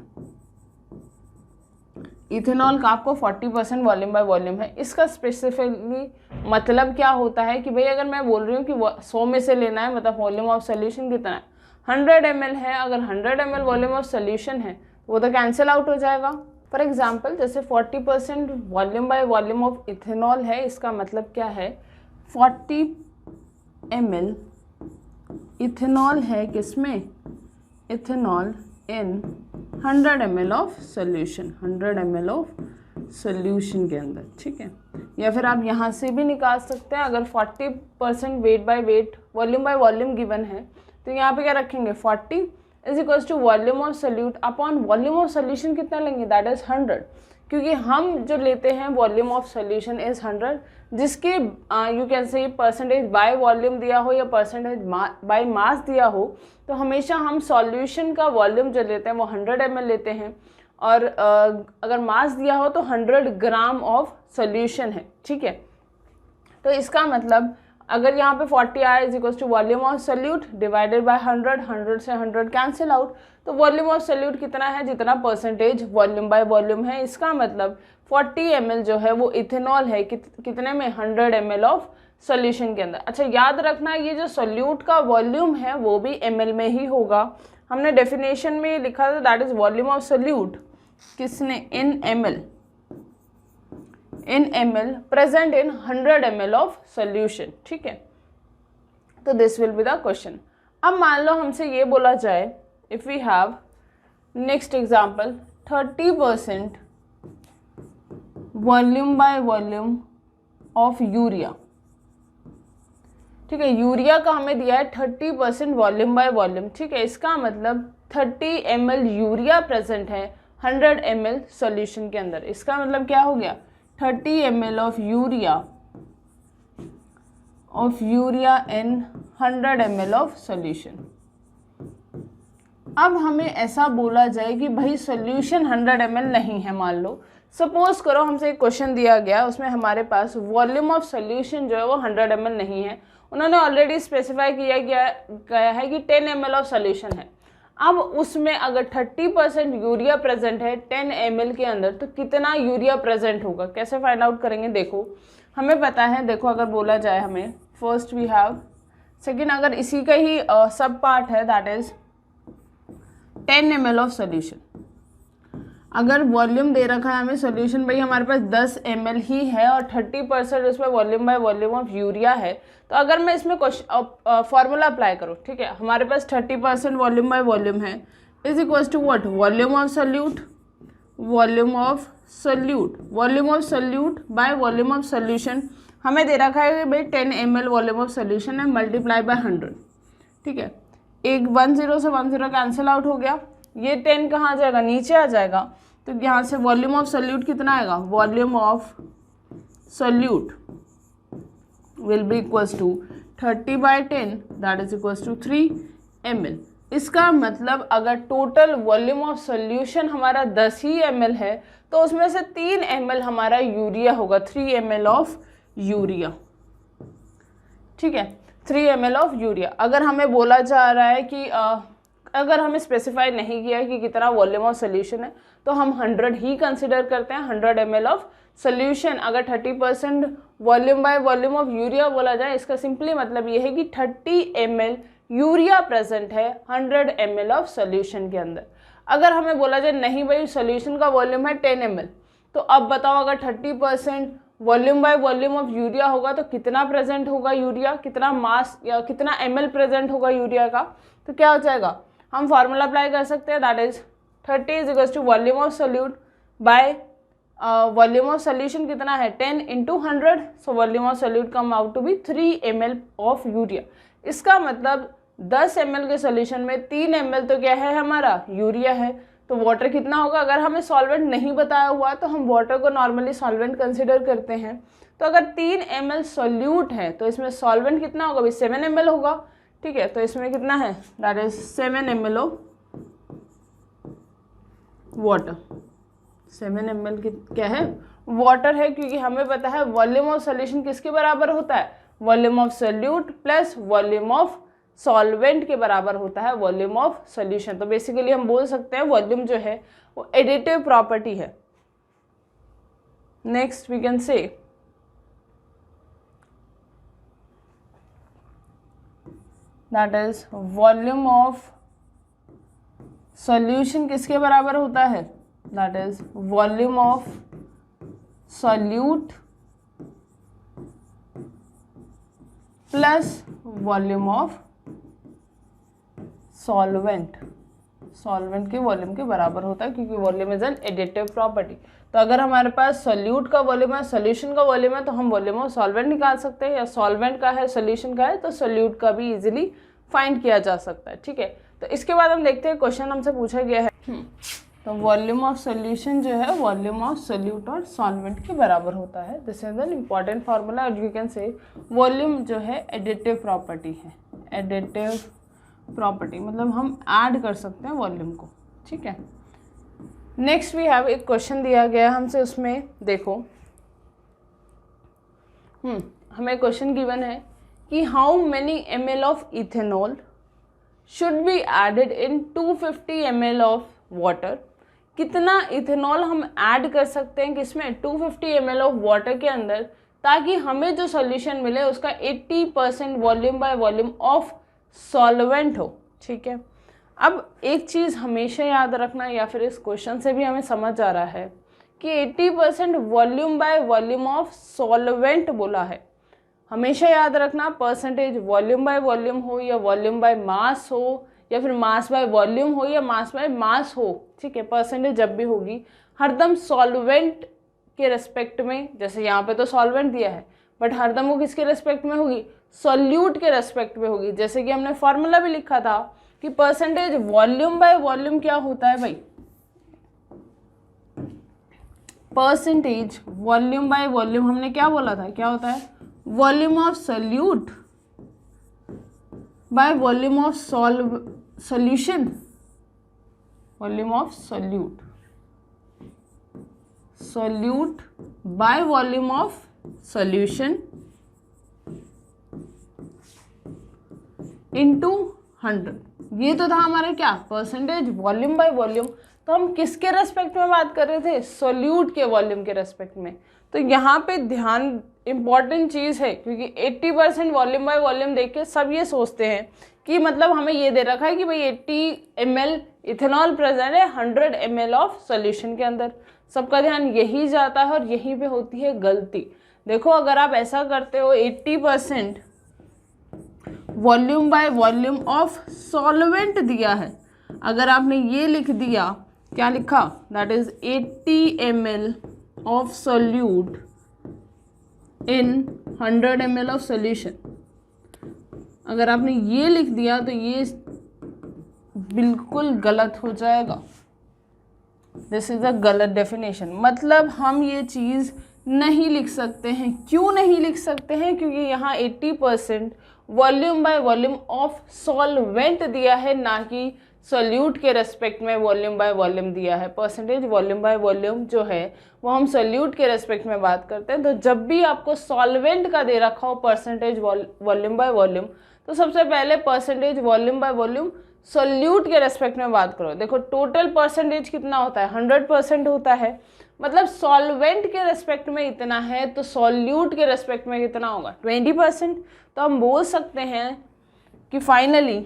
Ethanol का आपको 40% वॉल्यूम बाय वॉल्यूम है। इसका स्पेसिफिकली मतलब क्या होता है कि भाई अगर मैं बोल रही हूँ कि 100 में से लेना है, मतलब वॉल्यूम ऑफ सोल्यूशन कितना है, 100 ml है, अगर 100 ml वॉल्यूम ऑफ सोल्यूशन है वो तो कैंसिल आउट हो जाएगा। फॉर एग्जाम्पल जैसे 40% volume by volume of ethanol है, इसका मतलब क्या है, 40 ml इथेनॉल है किसमें, ethanol in 100 ml of solution, 100 ml of solution के अंदर। ठीक है, या फिर आप यहाँ से भी निकाल सकते हैं, अगर 40% weight by weight volume by volume given है तो यहाँ पे क्या रखेंगे, 40 is equals to volume of solute upon volume of solution कितना लेंगे, दैट इज 100, क्योंकि हम जो लेते हैं वॉल्यूम ऑफ सोल्यूशन इज 100, जिसके you can say percentage by volume दिया हो या परसेंटेज बाय मास दिया हो, तो हमेशा हम सॉल्यूशन का वॉल्यूम जो लेते हैं वो 100 ml लेते हैं, और अगर मास दिया हो तो 100 ग्राम ऑफ सोल्यूशन है। ठीक है, तो इसका मतलब अगर यहाँ पे 40 आया is equal to volume of solute divided by 100, 100 से 100 कैंसिल आउट, तो वॉल्यूम ऑफ सोल्यूट कितना है, जितना परसेंटेज वॉल्यूम बाय वॉल्यूम है। इसका मतलब 40 ml जो है वो इथेनॉल है कितने में, 100 ml ऑफ सोल्यूशन के अंदर। अच्छा याद रखना ये जो सोल्यूट का वॉल्यूम है वो भी ml में ही होगा। हमने डेफिनेशन में लिखा था that is volume of solute किसने, in ml present in 100 ml of solution. ठीक है, तो this will be the question. अब मान लो हमसे ये बोला जाए, if we have next example 30% volume by volume of urea. ठीक है, यूरिया का हमें दिया है 30% वॉल्यूम बाय वॉल्यूम। ठीक है, इसका मतलब 30 ml यूरिया प्रेजेंट है 100 ml सॉल्यूशन के अंदर। इसका मतलब क्या हो गया, 30 ml of urea in 100 ml of solution. अब हमें ऐसा बोला जाए कि भाई सॉल्यूशन 100 ml नहीं है, मान लो सपोज करो हमसे एक क्वेश्चन दिया गया, उसमें हमारे पास वॉल्यूम ऑफ सॉल्यूशन जो है वो 100 ml नहीं है, उन्होंने ऑलरेडी स्पेसिफाई किया गया है कि 10 ml ऑफ सॉल्यूशन है। अब उसमें अगर 30% यूरिया प्रेजेंट है 10 ml के अंदर, तो कितना यूरिया प्रेजेंट होगा, कैसे फाइंड आउट करेंगे। देखो हमें पता है, देखो अगर बोला जाए हमें फर्स्ट वी हैव सेकेंड, अगर इसी का ही सब पार्ट है that is 10 ml of solution. अगर वॉल्यूम दे रखा है हमें सोल्यूशन, भाई हमारे पास 10 ml ही है और 30% उसमें volume by volume of urea है, तो अगर मैं इसमें फॉर्मूला अप्लाई करूँ, ठीक है, हमारे पास 30% वॉल्यूम बाय वॉल्यूम है is equal to what, volume of solute by volume of solution. हमें दे रखा है भाई 10 ml वॉल्यूम ऑफ सोल्यूशन है मल्टीप्लाई बाय 100। ठीक है, एक 10 से 10 कैंसिल आउट हो गया, ये 10 कहाँ आ जाएगा, नीचे आ जाएगा, तो यहाँ से वॉल्यूम ऑफ सोल्यूट कितना आएगा, volume of solute will be equals to 30/10 that is equals to 3 ml। इसका मतलब अगर टोटल वॉल्यूम ऑफ सोल्यूशन हमारा 10 ही ml है, तो उसमें से 3 ml हमारा यूरिया होगा, 3 ml ऑफ यूरिया। ठीक है, 3 ml ऑफ यूरिया। अगर हमें बोला जा रहा है कि अगर हमें स्पेसिफाई नहीं किया कि कितना वॉल्यूम ऑफ सोल्यूशन है तो हम 100 ही कंसिडर करते हैं, 100 ml ऑफ सोल्यूशन। अगर 30% volume by volume of urea बोला जाए, इसका सिंपली मतलब ये है कि 30 ml यूरिया प्रेजेंट है 100 ml ऑफ सोल्यूशन के अंदर। अगर हमें बोला जाए नहीं भाई सोल्यूशन का वॉल्यूम है 10 ml, तो अब बताओ अगर 30% volume by volume of urea होगा तो कितना प्रेजेंट होगा यूरिया, कितना मास या कितना ml प्रेजेंट होगा यूरिया का, तो क्या हो जाएगा, हम फार्मूला अप्लाई कर सकते हैं, that is 30 is equals to volume of solute by volume of solution कितना है 10 into 100, so volume of solute come out to be 3 ml of urea. इसका मतलब 10 ml के सोल्यूशन में 3 ml तो क्या है हमारा यूरिया है। तो वाटर कितना होगा, अगर हमें सॉल्वेंट नहीं बताया हुआ तो हम वाटर को नॉर्मली सॉल्वेंट कंसिडर करते हैं। तो अगर 3 ml सोल्यूट है तो इसमें सॉल्वेंट कितना होगा भाई 7 ml होगा, ठीक है। तो इसमें कितना है, that is 7 ml of water. 7 ml क्या है, वाटर है, क्योंकि हमें पता है वॉल्यूम ऑफ सोल्यूशन किसके बराबर होता है, volume of solute plus volume of solvent के बराबर होता है वॉल्यूम ऑफ सोल्यूशन। तो बेसिकली हम बोल सकते हैं वॉल्यूम जो है वो एडिटिव प्रॉपर्टी है। Next we can say that is volume of solution किसके बराबर होता है, that is volume of solute plus volume of solvent. Solvent के वॉल्यूम के बराबर होता है, क्योंकि volume is an additive property. तो अगर हमारे पास सोल्यूट का वॉल्यूम है, सोल्यूशन का वॉल्यूम है, तो हम वॉल्यूम ऑफ सॉल्वेंट निकाल सकते हैं, या सॉल्वेंट का है सोल्यूशन का है तो सोल्यूट का भी इजीली फाइंड किया जा सकता है, ठीक है। तो इसके बाद हम देखते हैं क्वेश्चन हमसे पूछा गया है, तो वॉल्यूम ऑफ सोल्यूशन जो है वॉल्यूम ऑफ सोल्यूट और सॉल्वेंट के बराबर होता है। This is an important formula, और यू कैन से वॉल्यूम जो है एडिटिव प्रॉपर्टी है। एडिटिव प्रॉपर्टी मतलब हम ऐड कर सकते हैं वॉल्यूम को, ठीक है। नेक्स्ट वी हैव एक क्वेश्चन दिया गया हमसे, उसमें देखो हमें क्वेश्चन गिवन है कि how many ml of ethanol should be added in 250 ml of water. कितना इथेनॉल हम ऐड कर सकते हैं किसमें, 250 ml ऑफ वाटर के अंदर, ताकि हमें जो सॉल्यूशन मिले उसका 80% volume by volume of solvent हो, ठीक है। अब एक चीज़ हमेशा याद रखना, या फिर इस क्वेश्चन से भी हमें समझ आ रहा है कि 80% volume by volume of solvent बोला है। हमेशा याद रखना, परसेंटेज वॉल्यूम बाय वॉल्यूम हो या वॉल्यूम बाय मास हो, या फिर मास बाय वॉल्यूम हो या मास बाय मास हो, ठीक है, परसेंटेज जब भी होगी हरदम सॉल्वेंट के रेस्पेक्ट में, जैसे यहाँ पे तो सॉल्वेंट दिया है, बट हरदम वो किसके रेस्पेक्ट में होगी, सोल्यूट के रेस्पेक्ट में होगी। जैसे कि हमने फॉर्मूला भी लिखा था कि परसेंटेज वॉल्यूम बाय वॉल्यूम क्या होता है भाई, परसेंटेज वॉल्यूम बाय वॉल्यूम हमने क्या बोला था, क्या होता है, volume of solute by volume of solution, volume of solute, solute by volume of solution into 100। ये तो था हमारा क्या, परसेंटेज वॉल्यूम बाय वॉल्यूम। तो हम किसके रेस्पेक्ट में बात कर रहे थे, सोल्यूट के वॉल्यूम के रेस्पेक्ट में। तो यहाँ पे ध्यान इंपॉर्टेंट चीज़ है, क्योंकि 80% वॉल्यूम बाय वॉल्यूम देख के सब ये सोचते हैं कि मतलब हमें ये दे रखा है कि भाई 80 ml इथेनॉल प्रेजेंट है 100 ml ऑफ सोल्यूशन के अंदर। सबका ध्यान यही जाता है और यहीं पे होती है गलती। देखो अगर आप ऐसा करते हो 80% volume by volume of solvent दिया है, अगर आपने ये लिख दिया, क्या लिखा, that is 80 ml of solute in 100 ml of solution, अगर आपने ये लिख दिया तो ये बिल्कुल गलत हो जाएगा। दिस इज अ गलत डेफिनेशन, मतलब हम ये चीज़ नहीं लिख सकते हैं। क्यों नहीं लिख सकते हैं, क्योंकि यहाँ 80% volume by volume of solvent दिया है, ना कि सोल्यूट के रेस्पेक्ट में वॉल्यूम बाय वॉल्यूम दिया है। परसेंटेज वॉल्यूम बाय वॉल्यूम जो है वो हम सोल्यूट के रेस्पेक्ट में बात करते हैं। तो जब भी आपको सॉल्वेंट का दे रखा हो परसेंटेज वॉल्यूम बाय वॉल्यूम, तो सबसे पहले percentage volume by volume solute के रेस्पेक्ट में बात करो, देखो टोटल परसेंटेज कितना होता है, 100% होता है, मतलब सॉल्वेंट के रेस्पेक्ट में इतना है तो सॉल्यूट के रेस्पेक्ट में कितना होगा, 20%। तो हम बोल सकते हैं कि finally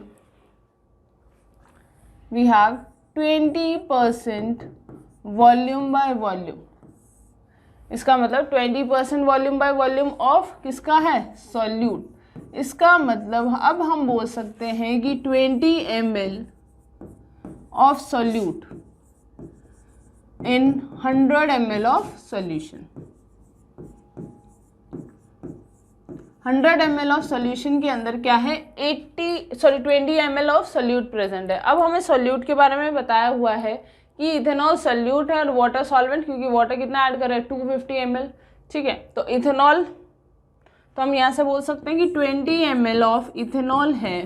we have 20% volume by volume. इसका मतलब 20% वॉल्यूम बाय वॉल्यूम ऑफ किसका है, सॉल्यूट। इसका मतलब अब हम बोल सकते हैं कि 20 ml of solute in 100 ml of solution. 100 ml of solution के अंदर क्या है, 20 ml ऑफ सॉल्यूट प्रेजेंट है। अब हमें सॉल्यूट के बारे में बताया हुआ है कि इथेनॉल सॉल्यूट है और वाटर सॉल्वेंट, क्योंकि वाटर कितना ऐड कर रहे हैं, 250 ml, ठीक है। तो इथेनॉल, तो हम यहाँ से बोल सकते हैं कि 20 ml ऑफ इथेनॉल है,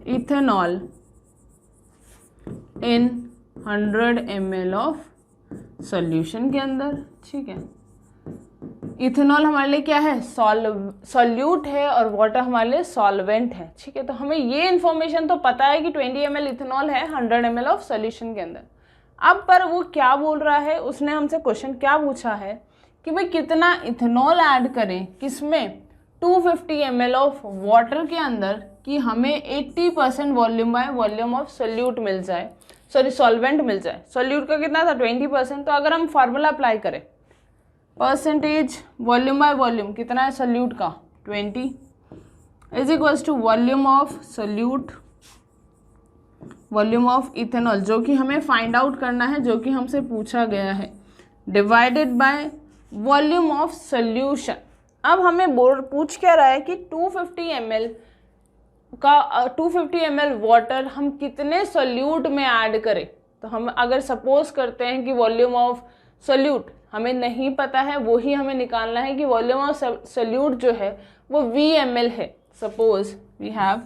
ethanol in 100 ml of solution के अंदर, ठीक है। इथेनॉल हमारे लिए क्या है, सॉल्यूट है और वाटर हमारे लिए सॉल्वेंट है, ठीक है। तो हमें ये इन्फॉर्मेशन तो पता है कि 20 ml इथेनॉल है 100 ml ऑफ सॉल्यूशन के अंदर। अब पर वो क्या बोल रहा है, उसने हमसे क्वेश्चन क्या पूछा है कि भाई कितना इथेनॉल ऐड करें किसमें, 250 ml ऑफ वाटर के अंदर, कि हमें 80% volume by volume of solute मिल जाए, सॉरी सॉल्वेंट मिल जाए। सॉल्यूट का कितना था, 20%। तो अगर हम फार्मूला अप्लाई करें, परसेंटेज वॉल्यूम बाय वॉल्यूम कितना है सॉल्यूट का, 20 is equals to volume of solute, volume of ethanol जो कि हमें फाइंड आउट करना है, जो कि हमसे पूछा गया है, divided by volume of solution. अब हमें पूछ क्या रहा है कि 250 ml का 250 ml वाटर हम कितने सॉल्यूट में ऐड करें। तो हम अगर सपोज करते हैं कि वॉल्यूम ऑफ सॉल्यूट हमें नहीं पता है, वो ही हमें निकालना है कि वॉल्यूम ऑफ सॉल्यूट जो है वो VmL है। Suppose we have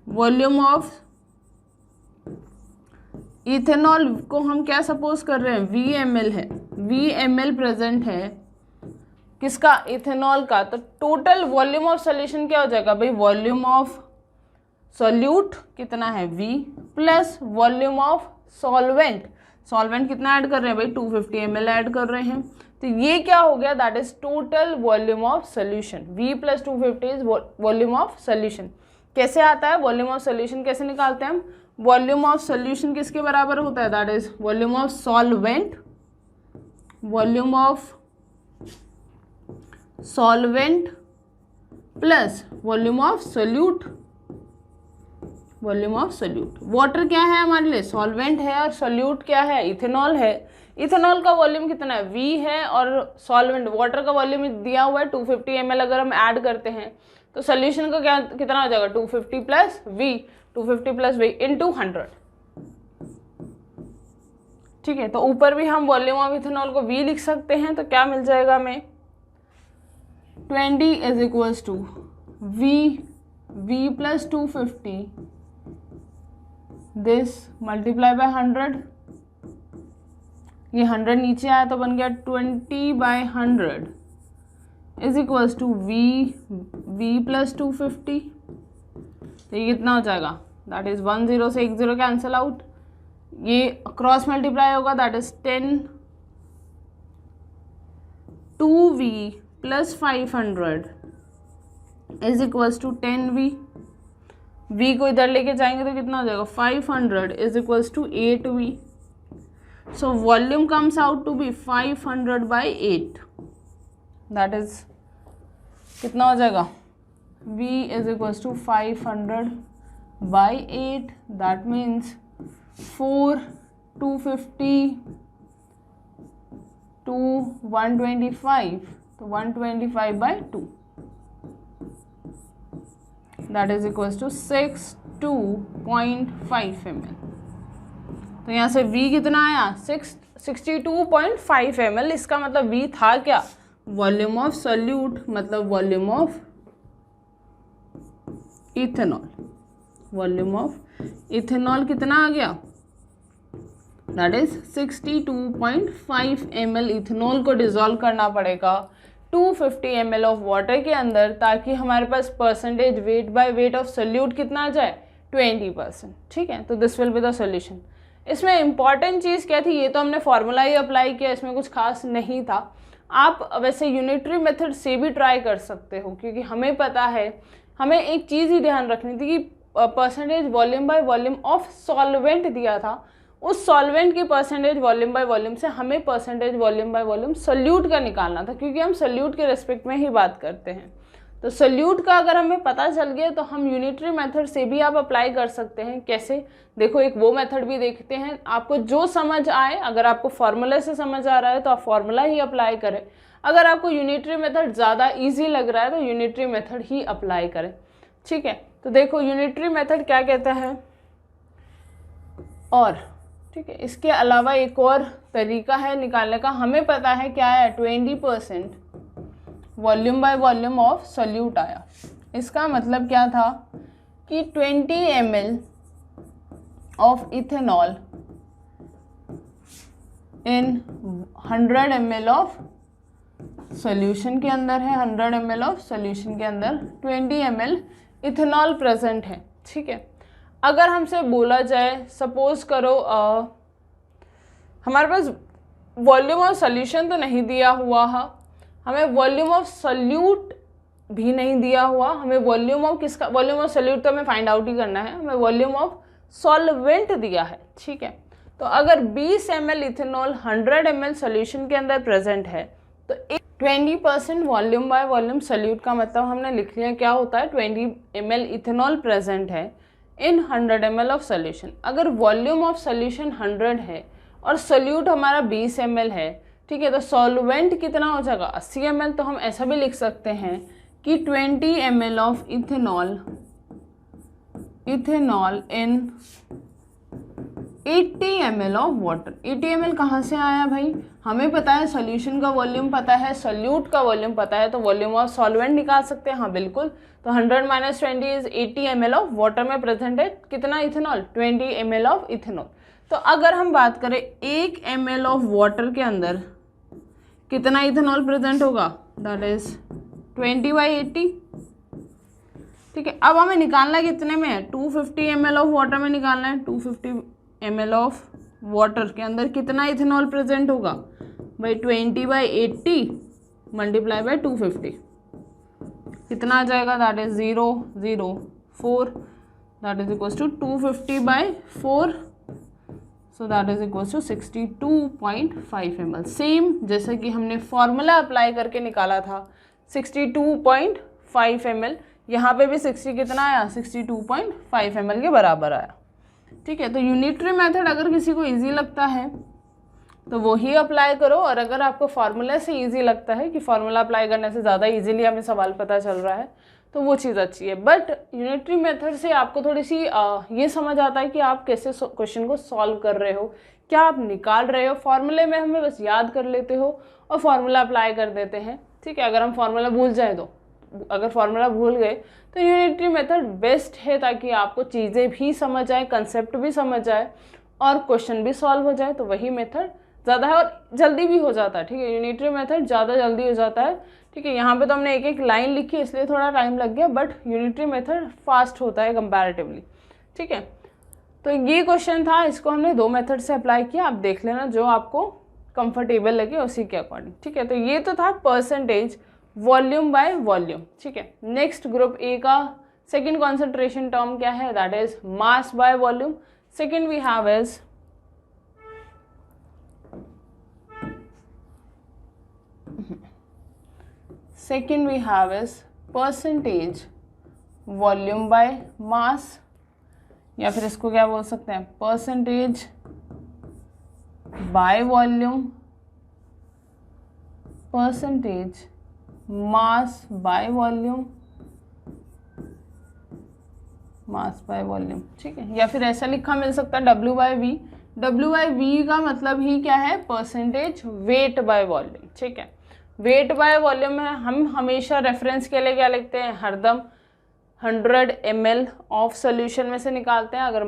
volume of ethanol को हम क्या सपोज कर रहे हैं, VmL है, VmL प्रेजेंट है किसका, इथेनॉल का। तो टोटल वॉल्यूम ऑफ सॉल्यूशन क्या हो जाएगा भाई, वॉल्यूम ऑफ सॉल्यूट कितना है V plus volume of solvent, solvent कितना ऐड कर रहे हैं भाई, 250 ml ऐड कर रहे हैं। तो ये क्या हो गया, that is total volume of solution, V plus 250 is volume of solution. कैसे आता है वॉल्यूम ऑफ सॉल्यूशन, कैसे निकालते हैं हम, वॉल्यूम ऑफ सॉल्यूशन किसके बराबर होता है, that is volume of solvent, volume of solvent plus volume of solute, volume of solute. Water क्या है हमारे लिए, सॉल्वेंट है, और सॉल्यूट क्या है, इथेनॉल है। इथेनॉल का वॉल्यूम कितना है, V है, और सॉल्वेंट वाटर का वॉल्यूम दिया हुआ है 250 ml। अगर हम ऐड करते हैं तो सॉल्यूशन का क्या कितना हो जाएगा, 250 plus V, 250 plus V into 100, ठीक है। तो ऊपर भी हम वॉल्यूम ऑफ इथेनॉल को V लिख सकते हैं। तो क्या मिल जाएगा हमें, 20 is equals to V plus 250 this multiply by 100, ये 100 नीचे आया तो बन गया 20 by 100 is equals to V plus 250। तो ये कितना हो जाएगा, दैट इज 10 से 10 कैंसिल आउट, ये क्रॉस मल्टीप्लाई होगा, that is 10 2V plus 500 is equals to 10V। V को इधर लेके जाएंगे तो कितना हो जाएगा, 500 is equals to 8V। So volume comes out to be 500 by 8, that is कितना हो जाएगा, V is equals to 500 by 8, that means 4 250 to 125, तो 125 by 2, that is equals to 62.5 ml। तो यहाँ से V कितना आया, 62.5 ml। इसका मतलब V था क्या, वॉल्यूम ऑफ सॉल्यूट, मतलब volume of ethanol, volume of ethanol कितना आ गया, दैट इज 62.5 ml इथेनॉल को डिजोल्व करना पड़ेगा 250 ml ऑफ वाटर के अंदर, ताकि हमारे पास percentage weight by weight of solute कितना आ जाए, 20%, ठीक है। तो this will be the solution. इसमें इंपॉर्टेंट चीज़ क्या थी, ये तो हमने फॉर्मूला ही अप्लाई किया, इसमें कुछ खास नहीं था। आप वैसे यूनिटरी मेथड से भी ट्राई कर सकते हो, क्योंकि हमें पता है, हमें एक चीज़ ही ध्यान रखनी थी कि percentage volume by volume of solvent दिया था, उस सॉल्वेंट की परसेंटेज वॉल्यूम बाय वॉल्यूम से हमें percentage volume by volume solute का निकालना था, क्योंकि हम सोल्यूट के रेस्पेक्ट में ही बात करते हैं। तो सोल्यूट का अगर हमें पता चल गया तो हम यूनिटरी मेथड से भी आप अप्लाई कर सकते हैं। कैसे, देखो एक वो मेथड भी देखते हैं, आपको जो समझ आए। अगर आपको फार्मूला से समझ आ रहा है तो आप फार्मूला ही अप्लाई करें, अगर आपको यूनिटरी मेथड ज़्यादा ईजी लग रहा है तो यूनिटरी मेथड ही अप्लाई करें, ठीक है। तो देखो यूनिटरी मेथड क्या कहता है, और ठीक है, इसके अलावा एक और तरीका है निकालने का। हमें पता है क्या है, 20% volume by volume of solute आया। इसका मतलब क्या था कि 20 ml of ethanol in 100 ml of solution के अंदर है, 100 ml ऑफ सॉल्यूशन के अंदर 20 ml इथेनॉल प्रेजेंट है, ठीक है। अगर हमसे बोला जाए, सपोज करो हमारे पास वॉल्यूम ऑफ सॉल्यूशन तो नहीं दिया हुआ है, हमें वॉल्यूम ऑफ सोल्यूट भी नहीं दिया हुआ, हमें वॉल्यूम ऑफ किसका, वॉल्यूम ऑफ सोल्यूट तो हमें फाइंड आउट ही करना है, हमें वॉल्यूम ऑफ सॉल्वेंट दिया है, ठीक है। तो अगर 20 ml इथेनॉल 100 ml सॉल्यूशन के अंदर प्रेजेंट है तो 20% वॉल्यूम बाय वॉल्यूम सोल्यूट का मतलब हमने लिख लिया क्या होता है, 20 ml इथेनॉल प्रेजेंट है इन 100 ml ऑफ सोल्यूशन। अगर वॉल्यूम ऑफ सोल्यूशन 100 है और सोल्यूट हमारा 20 ml है, ठीक है, तो सॉल्वेंट कितना हो जाएगा 80 ml। तो हम ऐसा भी लिख सकते हैं कि 20 ml of ethanol in 80 ml of water. 80 ml कहाँ से आया भाई, हमें पता है सॉल्यूशन का वॉल्यूम पता है, सोल्यूट का वॉल्यूम पता है, तो वॉल्यूम ऑफ सॉल्वेंट निकाल सकते हैं, हाँ बिल्कुल। तो 100 - 20 इज 80 ml ऑफ वाटर में प्रेजेंट है कितना इथेनॉल, 20 ml ऑफ इथेनॉल। तो अगर हम बात करें 1 ml ऑफ वाटर के अंदर कितना इथेनॉल प्रेजेंट होगा, दैट इज 20/80, ठीक है। अब हमें निकालना कितने में है, 250 ml ऑफ वाटर में निकालना है। 250 ml ऑफ वाटर के अंदर कितना इथेनॉल प्रेजेंट होगा भाई, 20/80 मल्टीप्लाई बाय 250 कितना आ जाएगा, that is 004, that is equals to 250/4, so that is equals to 62.5 ml। Same जैसे कि हमने फॉर्मूला अप्लाई करके निकाला था 62.5 ml, यहाँ पे भी 60 कितना आया, 62.5 ml के बराबर आया, ठीक है। तो यूनिटरी मेथड अगर किसी को इजी लगता है तो वो ही अप्लाई करो, और अगर आपको फार्मूला से इजी लगता है कि फार्मूला अप्लाई करने से ज़्यादा इजीली हमें सवाल पता चल रहा है तो वो चीज़ अच्छी है। बट यूनिटरी मेथड से आपको थोड़ी सी ये समझ आता है कि आप कैसे क्वेश्चन को सॉल्व कर रहे हो, क्या आप निकाल रहे हो। फार्मूले में हमें बस याद कर लेते हो और फार्मूला अप्लाई कर देते हैं, ठीक है। अगर हम फार्मूला भूल जाए तो, अगर फार्मूला भूल गए तो यूनिटरी मेथड बेस्ट है, ताकि आपको चीज़ें भी समझ आए, कंसेप्ट भी समझ आए और क्वेश्चन भी सॉल्व हो जाए। तो वही मेथड ज़्यादा है और जल्दी भी हो जाता है, ठीक है। यूनिटरी मेथड ज़्यादा जल्दी हो जाता है, ठीक है। यहाँ पे तो हमने एक एक लाइन लिखी इसलिए थोड़ा टाइम लग गया, बट यूनिटरी मेथड फास्ट होता है कंपैरेटिवली, ठीक है। तो ये क्वेश्चन था, इसको हमने 2 मेथड से अप्लाई किया, आप देख लेना जो आपको कंफर्टेबल लगे उसी के अकॉर्डिंग, ठीक है। तो ये तो था परसेंटेज वॉल्यूम बाय वॉल्यूम, ठीक है। नेक्स्ट ग्रुप ए का सेकेंड कॉन्सेंट्रेशन टर्म क्या है, that is mass by volume. Second we have is percentage volume by mass, या फिर इसको क्या बोल सकते हैं, percentage by volume, percentage mass by volume, mass by volume, ठीक है। या फिर ऐसा लिखा मिल सकता है W/V। W/V का मतलब ही क्या है, परसेंटेज वेट बाय वॉल्यूम, ठीक है। वेट बाय वॉल्यूम में हम हमेशा रेफरेंस के लिए क्या लिखते हैं, हरदम 100 ml ऑफ सोल्यूशन में से निकालते हैं। अगर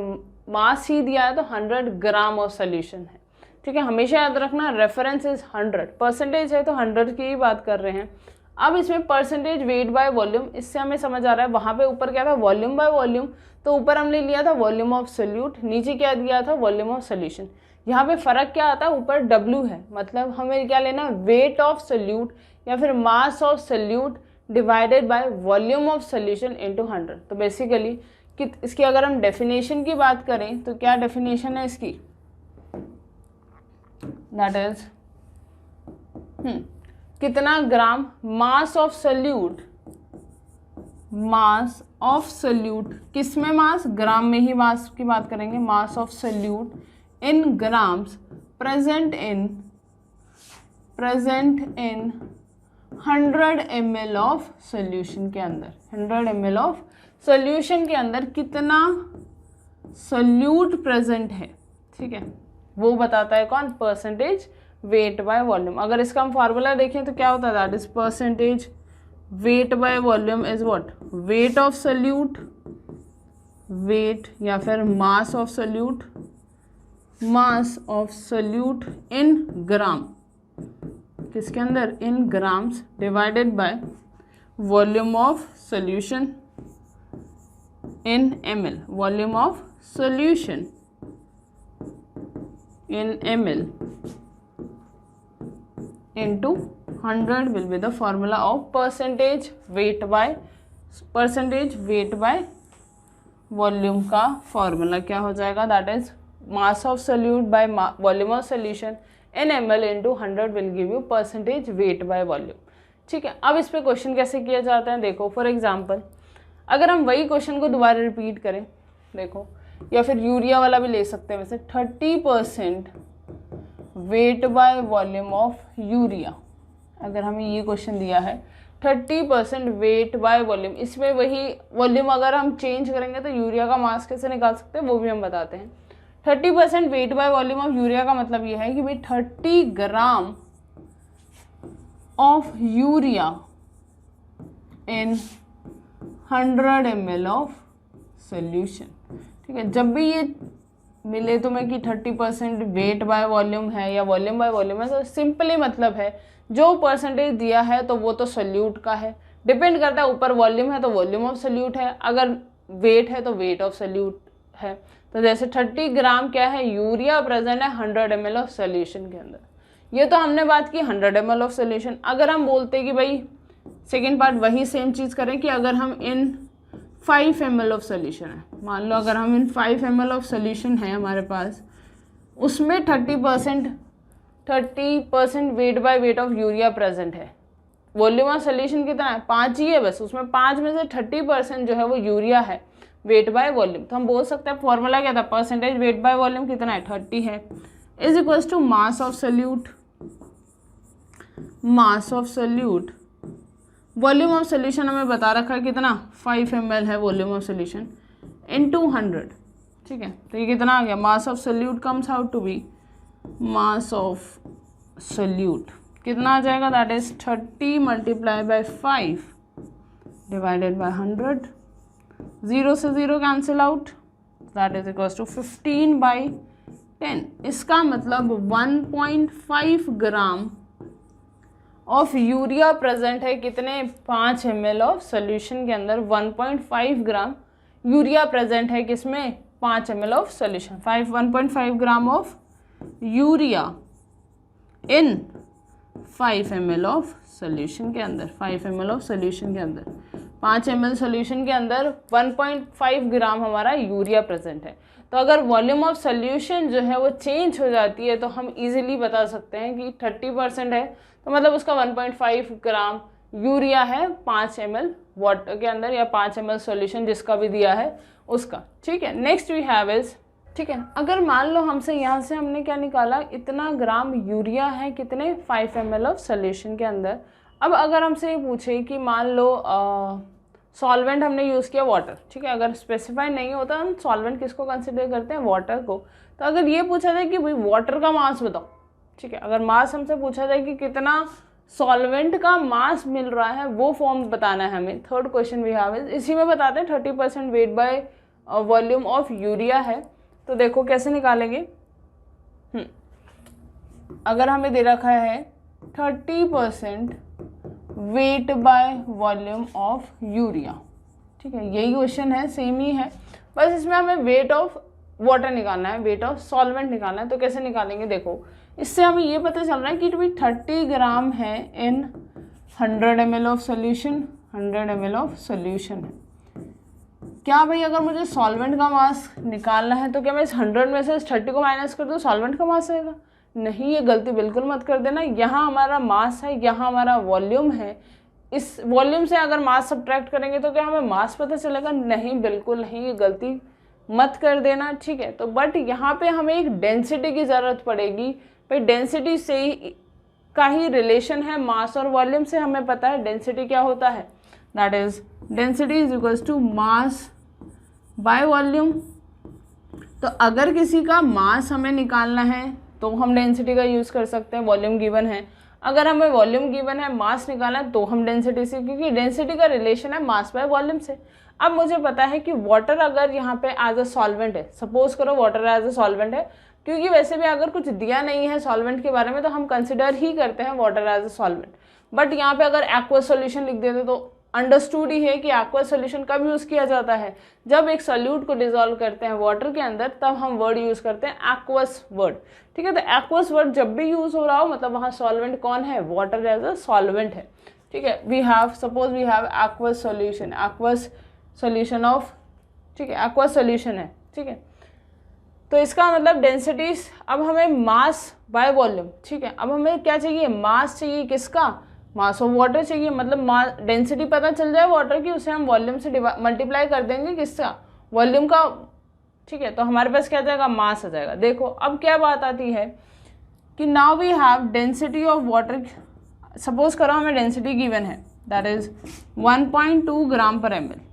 मास ही दिया है तो 100 ग्राम ऑफ सोल्यूशन है, ठीक है। हमेशा याद रखना रेफरेंस इज 100, परसेंटेज है तो 100 की ही बात कर रहे हैं। अब इसमें परसेंटेज वेट बाय वॉल्यूम, इससे हमें समझ आ रहा है वहाँ पे ऊपर क्या था वॉल्यूम बाय वॉल्यूम, तो ऊपर हमने लिया था वॉल्यूम ऑफ सोल्यूट, नीचे क्या दिया था वॉल्यूम ऑफ सोल्यूशन। यहाँ पे फ़र्क क्या आता है, ऊपर W है, मतलब हमें क्या लेना है वेट ऑफ सोल्यूट या फिर mass of solute divided by volume of solution into 100। तो बेसिकली कि इसकी अगर हम डेफिनेशन की बात करें तो क्या डेफिनेशन है इसकी, दैट इज कितना gram mass of solute, mass of solute किस में मास, ग्राम में ही मास की बात करेंगे, मास of solute in grams present in 100 ml of solution के अंदर, 100 ml ऑफ सोल्यूशन के अंदर कितना सोल्यूट प्रेजेंट है, ठीक है, वो बताता है कौन, परसेंटेज वेट बाय वॉल्यूम। अगर इसका हम फार्मूला देखें तो क्या होता है, that is percentage weight by volume is what, weight of solute, weight या फिर mass of solute, mass of solute in gram, किसके अंदर, in grams, divided by volume of solution in ml, volume of solution in ml into 100 will be the formula of percentage weight by volume का formula क्या हो जाएगा, that is mass of solute by volume of solution in ml into 100 will give you percentage weight by volume। ठीक है, अब इस पे question कैसे किया जाता है, देखो फॉर एग्जांपल अगर हम वही क्वेश्चन को दोबारा रिपीट करें, देखो, या फिर यूरिया वाला भी ले सकते हैं वैसे, 30% weight by volume of urea, अगर हमें ये क्वेश्चन दिया है 30% वेट बाय वॉल्यूम, इसमें वही वॉल्यूम अगर हम चेंज करेंगे तो यूरिया का मास कैसे निकाल सकते हैं वो भी हम बताते हैं। 30% weight by volume of urea का मतलब ये है कि भाई 30 gram of urea in 100 ml of solution. ठीक है, जब भी ये मिले तुम्हें कि 30% वेट बाय वॉल्यूम है या वॉल्यूम बाय वॉल्यूम है, तो सिंपली मतलब है जो परसेंटेज दिया है तो वो तो सोल्यूट का है, डिपेंड करता है ऊपर वॉल्यूम है तो वॉल्यूम ऑफ सोल्यूट है, अगर वेट है तो वेट ऑफ सोल्यूट है। तो जैसे 30 ग्राम क्या है, यूरिया प्रेजेंट है 100 ml ऑफ सोल्यूशन के अंदर, ये तो हमने बात की 100 ml ऑफ सोल्यूशन। अगर हम बोलते कि भाई सेकेंड पार्ट वही सेम चीज़ करें कि अगर हम इन 5 ml ऑफ सोल्यूशन है, मान लो अगर हम इन 5 ml ऑफ सोल्यूशन है हमारे पास, उसमें 30% weight by weight of urea present है, वॉल्यूम ऑफ सोल्यूशन कितना है 5 ही है बस, उसमें 5 में से 30% जो है वो यूरिया है वेट बाय वॉल्यूम। तो हम बोल सकते हैं फॉर्मूला क्या था, परसेंटेज वेट बाय वॉल्यूम कितना है 30 है, is equals to mass of solute, mass of solute, volume of solution हमें बता रखा है कितना 5 ml है वॉल्यूम ऑफ सोल्यूशन इनटू 100। ठीक है, तो ये कितना आ गया, mass of solute comes out to be, mass of solute कितना आ जाएगा, that is 30 multiply by 5 divided by 100, 0 से 0 cancel out, that is equals to 15 by 10। इसका मतलब 1.5 ग्राम ऑफ यूरिया प्रेजेंट है कितने, 5 ml ऑफ सोल्यूशन के अंदर 1.5 ग्राम यूरिया प्रेजेंट है किसमें, 5 ml of solution, 1.5 gram of urea in 5 ml of solution के अंदर, 5 ml ऑफ सोल्यूशन के अंदर, 5 ml सोल्यूशन के अंदर 1.5 ग्राम हमारा यूरिया प्रेजेंट है। तो अगर वॉल्यूम ऑफ सोल्यूशन जो है वो चेंज हो जाती है तो हम इजीली बता सकते हैं कि 30% है तो मतलब उसका 1.5 ग्राम यूरिया है 5 ml वाटर के अंदर या 5 ml सोल्यूशन जिसका भी दिया है उसका। ठीक है, नेक्स्ट वी हैव इज, ठीक है, अगर मान लो हमसे यहाँ से हमने क्या निकाला, इतना ग्राम यूरिया है कितने 5 ml ऑफ सोल्यूशन के अंदर। अब अगर हमसे ये पूछे कि मान लो सॉल्वेंट हमने यूज़ किया वाटर, ठीक है, अगर स्पेसिफाई नहीं होता हम सॉल्वेंट किसको कंसिडर करते हैं, वाटर को। तो अगर ये पूछा जाए कि भाई वाटर का मास बताओ, ठीक है, अगर मास हमसे पूछा जाए कि कितना सॉल्वेंट का मास मिल रहा है वो फॉर्म बताना है हमें, third question we have is, इसी में बताते हैं 30% weight by volume of urea है। तो देखो कैसे निकालेंगे, अगर हमें दे रखा है 30% weight by volume of urea. ठीक है, यही क्वेश्चन है, सेम ही है, बस इसमें हमें वेट ऑफ वाटर निकालना है, वेट ऑफ सॉल्वेंट निकालना है। तो कैसे निकालेंगे, देखो इससे हमें ये पता चल रहा है कि भाई 30 ग्राम है इन 100 ml of solution, 100 ml of solution है। क्या भाई अगर मुझे सॉल्वेंट का मास निकालना है तो क्या मैं इस 100 में से इस 30 को माइनस कर दूँ, सॉल्वेंट का मास आएगा? नहीं, ये गलती बिल्कुल मत कर देना। यहाँ हमारा मास है, यहाँ हमारा वॉल्यूम है, इस वॉल्यूम से अगर मास सब्ट्रैक्ट करेंगे तो क्या हमें मास पता चलेगा? नहीं, बिल्कुल नहीं, ये गलती मत कर देना। ठीक है, तो बट यहाँ पे हमें एक डेंसिटी की ज़रूरत पड़ेगी भाई, डेंसिटी से ही का ही रिलेशन है मास और वॉल्यूम से। हमें पता है डेंसिटी क्या होता है, that is density is equals to mass by volume. तो अगर किसी का मास हमें निकालना है तो हम डेंसिटी का यूज़ कर सकते हैं, वॉल्यूम गिवन है। अगर हमें वॉल्यूम गिवन है, मास निकालना है, तो हम डेंसिटी से, क्योंकि डेंसिटी का रिलेशन है मास बाय वॉल्यूम से। अब मुझे पता है कि वाटर अगर यहाँ पे एज अ सॉल्वेंट है, सपोज करो वाटर एज अ सॉल्वेंट है, क्योंकि वैसे भी अगर कुछ दिया नहीं है सॉल्वेंट के बारे में तो हम कंसिडर ही करते हैं water as a solvent. But यहाँ पे अगर एक्वस सॉल्यूशन लिख देते तो अंडरस्टूड ही है कि एक्वस सॉल्यूशन कब यूज़ किया जाता है, जब एक सॉल्यूट को डिसॉल्व करते हैं वाटर के अंदर, तब हम वर्ड यूज़ करते हैं एक्वस वर्ड। ठीक है, तो एक्वस वर्ड जब भी यूज़ हो रहा हो मतलब वहाँ सॉल्वेंट कौन है, वाटर एज अ सॉल्वेंट है। ठीक है, we have suppose we have aqueous solution, aqueous solution of, ठीक है, एक्वस सॉल्यूशन है। ठीक है, तो इसका मतलब डेंसिटीज, अब हमें मास बाय वॉल्यूम। ठीक है, अब हमें क्या चाहिए, मास चाहिए, किसका, मास ऑफ वाटर चाहिए। मतलब डेंसिटी पता चल जाए वाटर की, उसे हम वॉल्यूम से मल्टीप्लाई कर देंगे, किसका, वॉल्यूम का। ठीक है, तो हमारे पास क्या आ जाएगा, मास आ जाएगा। देखो अब क्या बात आती है कि now we have density of water, suppose करो हमें डेंसिटी गिवन है, that is 1.2 gram per ml।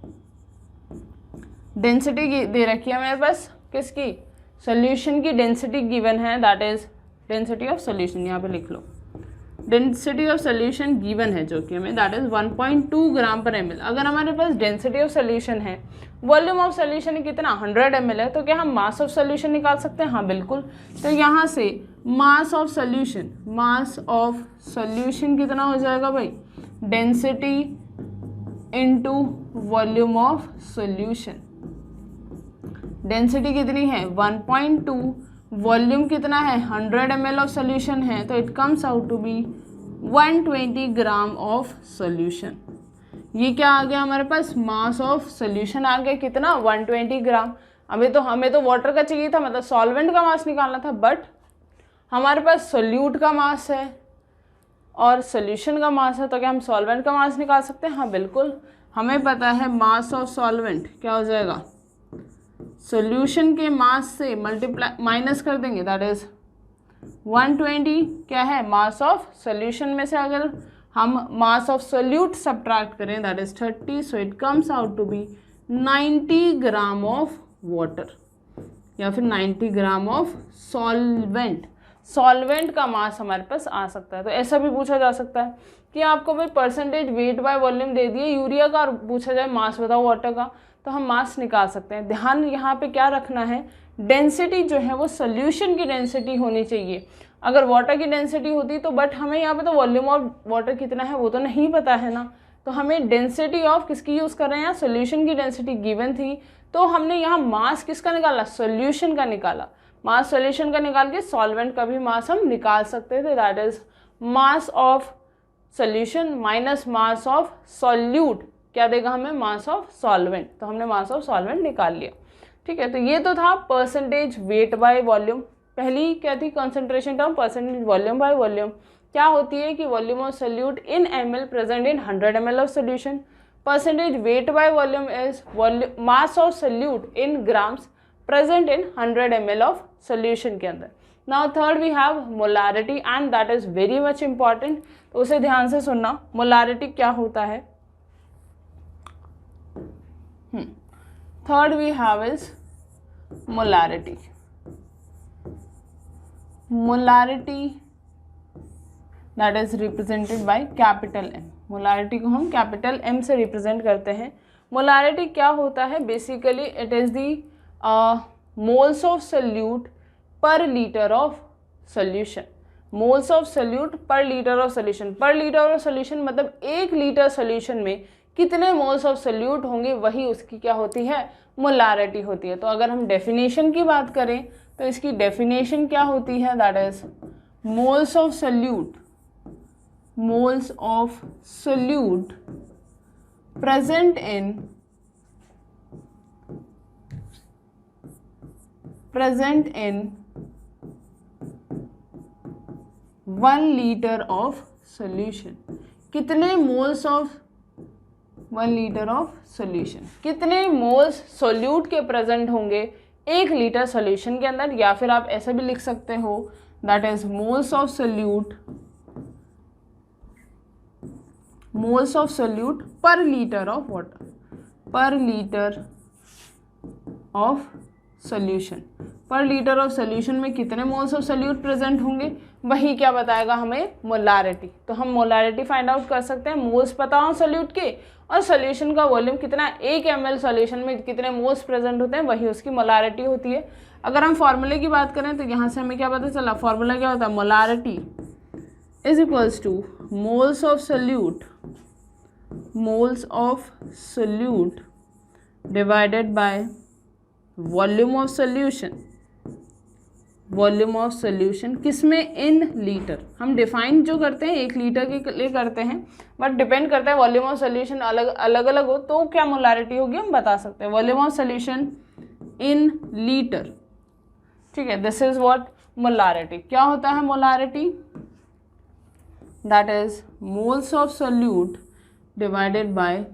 Density दे रखी है मेरे पास, किसकी, सोल्यूशन की डेंसिटी गिवन है, that is density of solution, यहाँ पे लिख लो, डेंसिटी ऑफ सोल्यूशन गिवन है जो कि हमें, that is 1.2 gram per ml। अगर हमारे पास डेंसिटी ऑफ सोल्यूशन है, वॉल्यूम ऑफ सोल्यूशन कितना, 100 ml है, तो क्या हम मास ऑफ सोल्यूशन निकाल सकते हैं? हाँ बिल्कुल। तो यहाँ से मास of solution, mass of solution कितना हो जाएगा भाई, density into volume of solution. Density कितनी है 1.2, वॉल्यूम कितना है 100 ml ऑफ सोल्यूशन है, तो it comes out to be 120 gram of solution. ये क्या आ गया हमारे पास, मास ऑफ सोल्यूशन आ गया, कितना 120 ग्राम। हमें तो वाटर का चाहिए था, मतलब सॉल्वेंट का मास निकालना था, बट हमारे पास सोल्यूट का मास है और सोल्यूशन का मास है, तो क्या हम सॉल्वेंट का मास निकाल सकते हैं? हाँ बिल्कुल। हमें पता है मास ऑफ सॉल्वेंट क्या हो जाएगा, सोल्यूशन के मास से मल्टीप्लाई माइनस कर देंगे, दैट इज 120 क्या है मास ऑफ सोल्यूशन में से अगर हम मास ऑफ सोल्यूट सब्ट्रैक्ट करें, that is 30, so it comes out to be 90 gram of water या फिर 90 ग्राम ऑफ सॉल्वेंट। सॉल्वेंट का मास हमारे पास आ सकता है। तो ऐसा भी पूछा जा सकता है कि आपको भाई परसेंटेज वेट बाय वॉल्यूम दे दिए यूरिया का और पूछा जाए मास बताओ वाटर का, तो हम मास निकाल सकते हैं। ध्यान यहाँ पे क्या रखना है, डेंसिटी जो है वो सोल्यूशन की डेंसिटी होनी चाहिए। अगर वाटर की डेंसिटी होती तो, बट हमें यहाँ पे तो वॉल्यूम ऑफ वाटर कितना है वो तो नहीं पता है ना, तो हमें डेंसिटी ऑफ किसकी यूज़ कर रहे हैं, सोल्यूशन की डेंसिटी गिवन थी, तो हमने यहाँ मास किसका निकाला, सोल्यूशन का निकाला। मास सोल्यूशन का निकाल के सॉल्वेंट का भी मास हम निकाल सकते थे, that is mass of solution minus mass of solute क्या देगा हमें, मास ऑफ सॉल्वेंट। तो हमने मास ऑफ सॉल्वेंट निकाल लिया। ठीक है, तो ये तो था परसेंटेज वेट बाय वॉल्यूम। पहली क्या थी concentration term, percentage volume by volume. क्या होती है कि volume of solute in ml present in 100 ml of solution. Percentage weight by volume is mass of solute in grams present in 100 ml of solution के अंदर। Now third we have molarity and that is very much important, तो उसे ध्यान से सुनना। Molarity क्या होता है, third we have is molarity. Molarity that is represented by capital M। Molarity को हम कैपिटल M से रिप्रेजेंट करते हैं। मोलारिटी क्या होता है, basically it is the moles of solute per litre of solution. Moles of solute per litre of solution. Per litre of solution मतलब 1 litre solution में कितने मोल्स ऑफ सोल्यूट होंगे, वही उसकी क्या होती है, मोलारिटी होती है। तो अगर हम डेफिनेशन की बात करें तो इसकी डेफिनेशन क्या होती है, that is moles of solute, moles of solute present in 1 litre of solution. कितने moles of 1 litre of solution, कितने मोल्स सोल्यूट के प्रेजेंट होंगे 1 लीटर सोल्यूशन के अंदर, या फिर आप ऐसे भी लिख सकते हो that is moles of solute, moles of solute per litre of water, पर litre of solution. Per litre of solution में कितने मोल्स ऑफ सोल्यूट प्रेजेंट होंगे, वही क्या बताएगा हमें, मोलारिटी। तो हम मोलारिटी फाइंड आउट कर सकते हैं, मोल्स पता हो सोल्यूट के और सोल्यूशन का वॉल्यूम कितना, 1 ml सोल्यूशन में कितने मोल्स प्रेजेंट होते हैं, वही उसकी मोलारिटी होती है। अगर हम फॉर्मूले की बात करें तो यहाँ से हमें क्या पता चला, फॉर्मूला क्या होता है, molarity is equals to moles of solute, moles of solute divided by volume of solution, volume of solution किसमें, इन लीटर। हम डिफाइन जो करते हैं 1 लीटर के लिए करते हैं, बट डिपेंड करता है वॉल्यूम ऑफ सोल्यूशन अलग अलग हो तो क्या मोलारिटी होगी हम बता सकते हैं। Volume of solution in litre, ठीक है, दिस इज व्हाट मोलारिटी। क्या होता है molarity, that is moles of solute divided bye,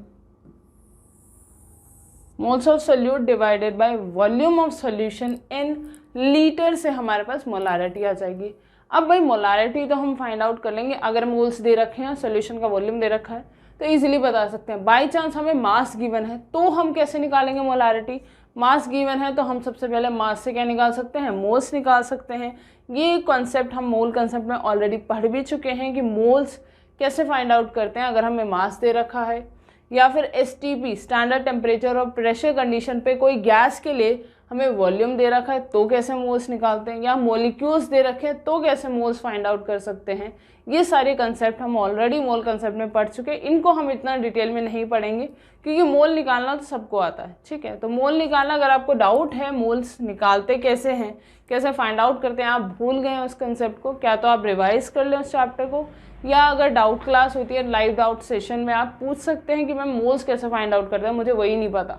moles of solute divided by volume of solution in litre से हमारे पास मोलारिटी आ जाएगी। अब भाई मोलारिटी तो हम फाइंड आउट कर लेंगे, अगर मोल्स दे रखे हैं, सोल्यूशन का वॉल्यूम दे रखा है तो इजीली बता सकते हैं। बाई चांस हमें मास गिवन है तो हम कैसे निकालेंगे मोलारिटी, मास गिवन है तो हम सबसे पहले मास से क्या निकाल सकते हैं, मोल्स निकाल सकते हैं। ये कॉन्सेप्ट हम मोल कॉन्सेप्ट में ऑलरेडी पढ़ भी चुके हैं कि मोल्स कैसे फाइंड आउट करते हैं अगर हमें मास दे रखा है, या फिर STP स्टैंडर्ड टेम्परेचर और प्रेशर कंडीशन पे कोई गैस के लिए हमें वॉल्यूम दे रखा है तो कैसे मोल्स निकालते हैं, या मॉलिक्यूल्स दे रखे हैं तो कैसे मोल्स फाइंड आउट कर सकते हैं। ये सारे कंसेप्ट हम ऑलरेडी मोल कंसेप्ट में पढ़ चुके हैं, इनको हम इतना डिटेल में नहीं पढ़ेंगे क्योंकि मोल निकालना तो सबको आता है, ठीक है। तो मोल निकालना, अगर आपको डाउट है मोल्स निकालते कैसे हैं, कैसे फाइंड आउट करते हैं, आप भूल गए हैं उस कंसेप्ट को, क्या तो आप रिवाइज कर लें उस चैप्टर को, या अगर डाउट क्लास होती है लाइव डाउट सेशन में आप पूछ सकते हैं कि मैम मोल्स कैसे फाइंड आउट करते हैं, मुझे वही नहीं पता,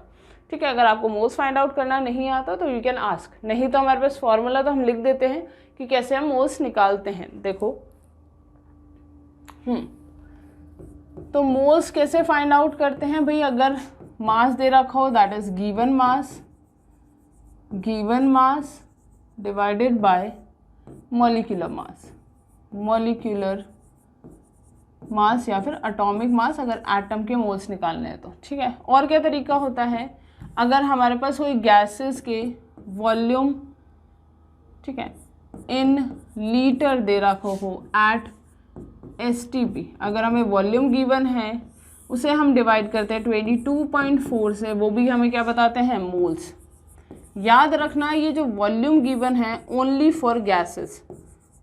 ठीक है। अगर आपको मोल्स फाइंड आउट करना नहीं आता तो यू कैन आस्क, नहीं तो हमारे पास फॉर्मूला तो हम लिख देते हैं कि कैसे हम मोल्स निकालते हैं। देखो तो मोल्स कैसे फाइंड आउट करते हैं भाई, अगर मास दे रखा हो that is given mass divided by molecular mass, molecular मास या फिर एटॉमिक मास अगर एटम के मोल्स निकालने हैं तो, ठीक है। और क्या तरीका होता है, अगर हमारे पास कोई गैसेस के वॉल्यूम, ठीक है, इन लीटर दे रखा हो एट STP, अगर हमें वॉल्यूम गिवन है उसे हम डिवाइड करते हैं 22.4 से, वो भी हमें क्या बताते हैं, मोल्स। याद रखना ये जो वॉल्यूम गिवन है only for gases,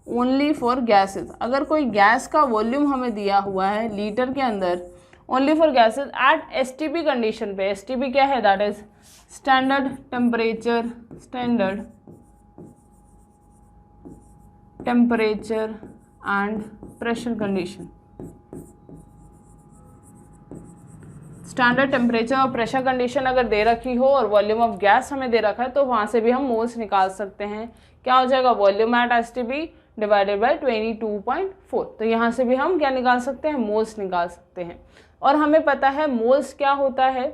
only for gases. अगर कोई गैस का वॉल्यूम हमें दिया हुआ है लीटर के अंदर, only for gases at STP condition पे, STP क्या है, that is standard temperature, standard temperature and pressure condition. Standard temperature और प्रेशर कंडीशन अगर दे रखी हो और वॉल्यूम ऑफ गैस हमें दे रखा है तो वहाँ से भी हम मोल्स निकाल सकते हैं। क्या हो जाएगा, volume at STP divided by 22.4। तो यहाँ से भी हम क्या निकाल सकते हैं, मोल्स निकाल सकते हैं। और हमें पता है मोल्स क्या होता है,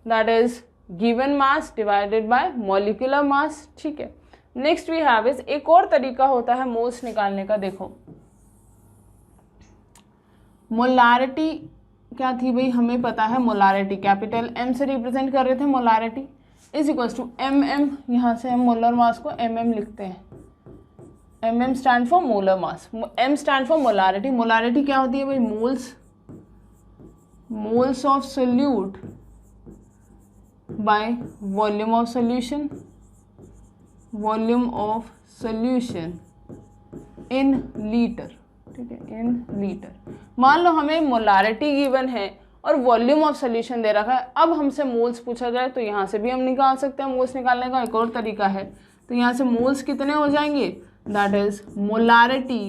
that is given mass divided by molecular मास, ठीक है। नेक्स्ट वी हैव इज, एक और तरीका होता है मोल्स निकालने का। देखो मोलारिटी क्या थी भाई, हमें पता है मोलारिटी कैपिटल M से रिप्रेजेंट कर रहे थे, molarity is equals to MM, यहाँ से हम मोलर मास को MM लिखते हैं, MM stand for molar mass, M stand for molarity. Molarity क्या होती है भाई, moles, moles of solute by volume of solution, volume of solution in litre, ठीक है, इन लीटर। मान लो हमें मोलारिटी गिवन है और वॉल्यूम ऑफ सोल्यूशन दे रखा है। अब हमसे मोल्स पूछा जाए तो यहाँ से भी हम निकाल सकते हैं। मोल्स निकालने का एक और तरीका है, तो यहाँ से मोल्स कितने हो जाएंगे, that is molarity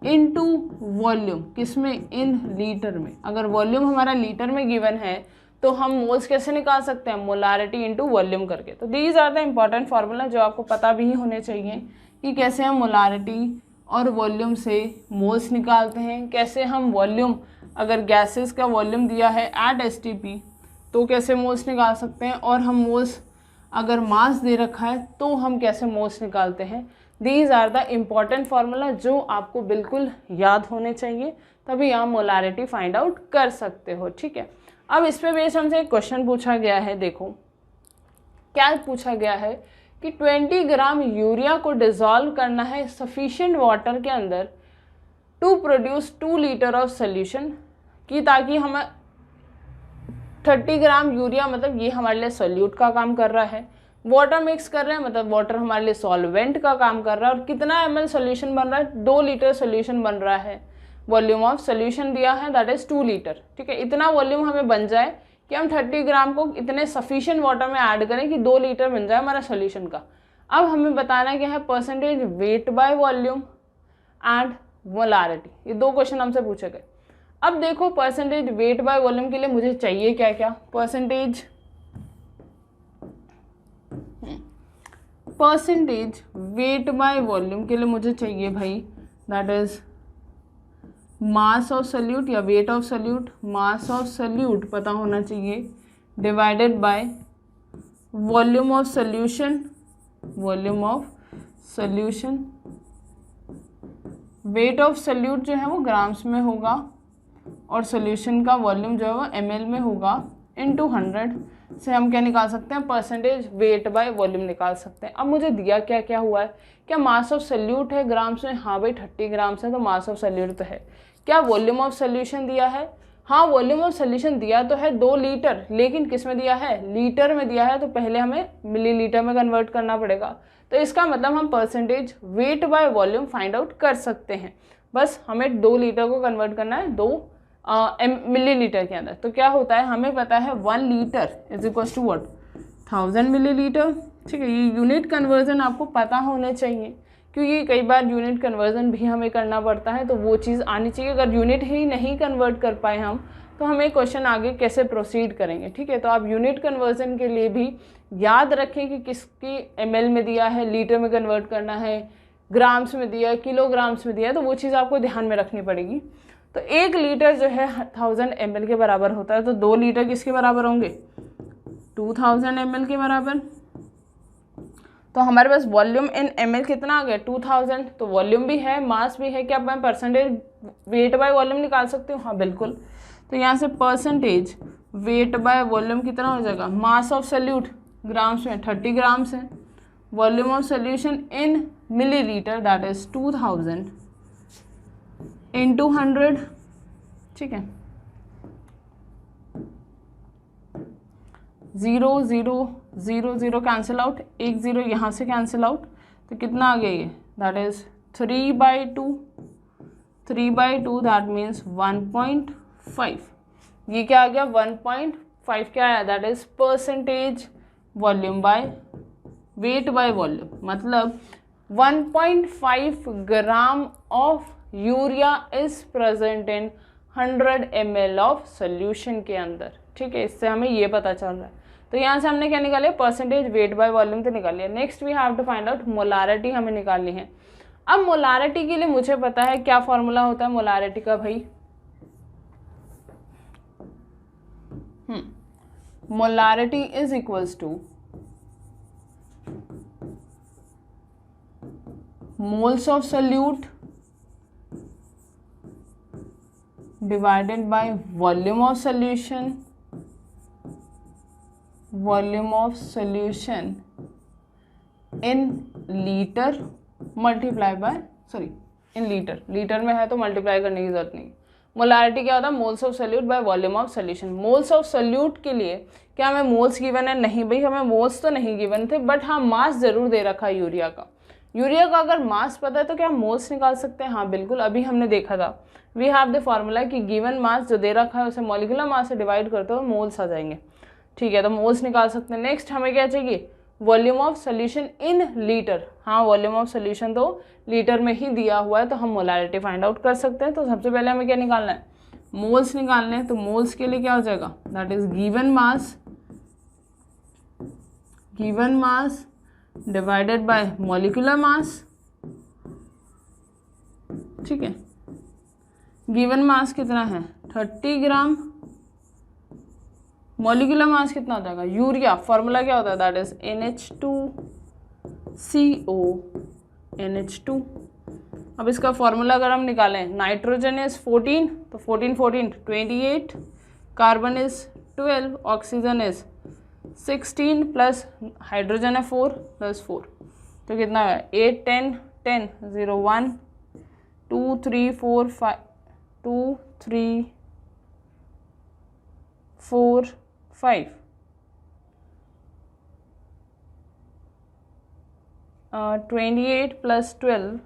into volume, किसमें, इन लीटर में। अगर वॉल्यूम हमारा लीटर में गिवन है तो हम मोल्स कैसे निकाल सकते हैं, मोलारिटी इनटू वॉल्यूम करके। तो these are the important formula जो आपको पता भी होने चाहिए कि कैसे हम मोलारिटी और वॉल्यूम से मोल्स निकालते हैं, कैसे हम वॉल्यूम, अगर गैसेस का वॉल्यूम दिया है एट STP तो कैसे मोल्स निकाल सकते हैं, और हम मोल्स अगर मास दे रखा है तो हम कैसे मोल्स निकालते हैं। These are the important formula जो आपको बिल्कुल याद होने चाहिए, तभी आप मोलारिटी फाइंड आउट कर सकते हो, ठीक है। अब इस पे बेस हमसे एक क्वेश्चन पूछा गया है, देखो क्या पूछा गया है कि 20 ग्राम यूरिया को डिसॉल्व करना है सफिशिएंट वाटर के अंदर to produce 2 litre of solution, कि ताकि हमें 30 ग्राम यूरिया, मतलब ये हमारे लिए सोल्यूट का काम कर रहा है, वाटर मिक्स कर रहे हैं मतलब वाटर हमारे लिए सॉल्वेंट का काम कर रहा है, और कितना ml सोल्यूशन बन रहा है, 2 लीटर सोल्यूशन बन रहा है। वॉल्यूम ऑफ सोल्यूशन दिया है दैट इज 2 लीटर, ठीक है। इतना वॉल्यूम हमें बन जाए कि हम 30 ग्राम को इतने सफिशिएंट वाटर में ऐड करें कि 2 लीटर बन जाए हमारा सोल्यूशन का। अब हमें बताना क्या है, percentage weight by volume and molarity, ये 2 क्वेश्चन हमसे पूछे गए। अब देखो परसेंटेज वेट बाय वॉल्यूम के लिए मुझे चाहिए क्या क्या, परसेंटेज वेट बाय वॉल्यूम के लिए मुझे चाहिए भाई that is mass of solute या weight of solute, mass of solute पता होना चाहिए, divided by volume of solution, volume of solution. Weight of solute जो है वो ग्राम्स में होगा और सोल्यूशन का वॉल्यूम जो है वो ml में होगा, इनटू 100 से हम क्या निकाल सकते हैं, परसेंटेज वेट बाय वॉल्यूम निकाल सकते हैं। अब मुझे दिया क्या क्या हुआ है, क्या मास ऑफ सोल्यूट है ग्राम्स में, हाँ भाई 30 ग्राम्स है तो मास ऑफ सोल्यूट तो है। क्या वॉल्यूम ऑफ सोल्यूशन दिया है, हाँ वॉल्यूम ऑफ सोल्यूशन दिया तो है 2 लीटर, लेकिन किस में दिया है, लीटर में दिया है, तो पहले हमें मिलीलीटर में कन्वर्ट करना पड़ेगा। तो इसका मतलब हम percentage weight by volume find out कर सकते हैं। बस हमें 2 लीटर को कन्वर्ट करना है 2 मिलीलीटर के अंदर। तो क्या होता है, हमें पता है 1 litre is equal to what, 1000 millilitre, ठीक है। ये यूनिट कन्वर्जन आपको पता होने चाहिए, क्योंकि कई बार यूनिट कन्वर्जन भी हमें करना पड़ता है, तो वो चीज़ आनी चाहिए। अगर यूनिट ही नहीं कन्वर्ट कर पाए हम तो हमें क्वेश्चन आगे कैसे प्रोसीड करेंगे, ठीक है। तो आप यूनिट कन्वर्जन के लिए भी याद रखें कि किसकी ml में दिया है, लीटर में कन्वर्ट करना है, ग्राम्स में दिया है, किलोग्राम्स में दिया है, तो वो चीज़ आपको ध्यान में रखनी पड़ेगी। तो 1 लीटर जो है 1000 ml के बराबर होता है, तो 2 लीटर किसके बराबर होंगे, 2000 ml के बराबर। तो हमारे पास वॉल्यूम इन ml कितना आ गया, 2000, तो वॉल्यूम भी है मास भी है, क्या मैं परसेंटेज वेट बाय वॉल्यूम निकाल सकती हूँ, हाँ बिल्कुल। तो यहाँ से परसेंटेज वेट बाय वॉल्यूम कितना हो जाएगा, मास ऑफ सोल्यूट ग्राम्स में 30 ग्राम्स है, volume of solution in millilitre that is 2000 into 100, ठीक है। 0 0 0 0 कैंसिल आउट, 1 0 यहाँ से कैंसिल आउट, तो कितना आ गया ये, दैट इज 3/2, 3/2 दैट मीन्स 1.5। ये क्या आ गया, 1.5 क्या आया, that is percentage volume by weight by volume, मतलब 1.5 gram of urea is present in 100 ml of solution के अंदर, ठीक है। इससे हमें ये पता चल रहा है। तो यहाँ से हमने क्या निकाले, परसेंटेज वेट बाय वॉल्यूम तो निकाल लिया। Next we have to find out molarity, हमें निकालनी है। अब मोलारिटी के लिए मुझे पता है क्या फॉर्मूला होता है मोलारिटी का भाई, molarity is equals to moles of solute divided by volume of solution, volume of solution in liter multiply by, sorry in liter, litre में है तो मल्टीप्लाई करने की जरूरत नहीं, मोलारिटी क्या होता है, moles of solute by volume of solution. Moles of solute के लिए क्या हमें मोल्स गिवन है, नहीं भाई हमें मोल्स तो नहीं गिवन थे, बट हाँ मास जरूर दे रखा है यूरिया का। यूरिया का अगर मास पता है तो क्या मोल्स निकाल सकते हैं, हाँ बिल्कुल, अभी हमने देखा था। वी हैव द फॉर्मूला कि गिवन मास जो दे रखा है उसे मॉलिक्यूलर मास से डिवाइड करते हो मोल्स आ जाएंगे, ठीक है, तो मोल्स निकाल सकते हैं। नेक्स्ट हमें क्या चाहिए, volume of solution in litre. हाँ वॉल्यूम ऑफ सोल्यूशन तो लीटर में ही दिया हुआ है, तो हम मोलारिटी फाइंड आउट कर सकते हैं। तो सबसे पहले हमें क्या निकालना है, मोल्स निकालने हैं। तो मोल्स के लिए क्या हो जाएगा, that is given mass divided by molecular मास, ठीक है। गिवन मास कितना है 30 ग्राम, मॉलिक्यूलर मास कितना हो जाएगा, यूरिया फॉर्मूला क्या होता है, दैट इज NH2CO NH2। अब इसका फॉर्मूला अगर हम निकालें, नाइट्रोजन इज 14, तो 14 14 28, carbon is 12, oxygen is 16 plus hydrogen है 4 प्लस 4, तो कितना है 8 10 10 0 1 2 3 4 5 2 3 4 5 28 प्लस 12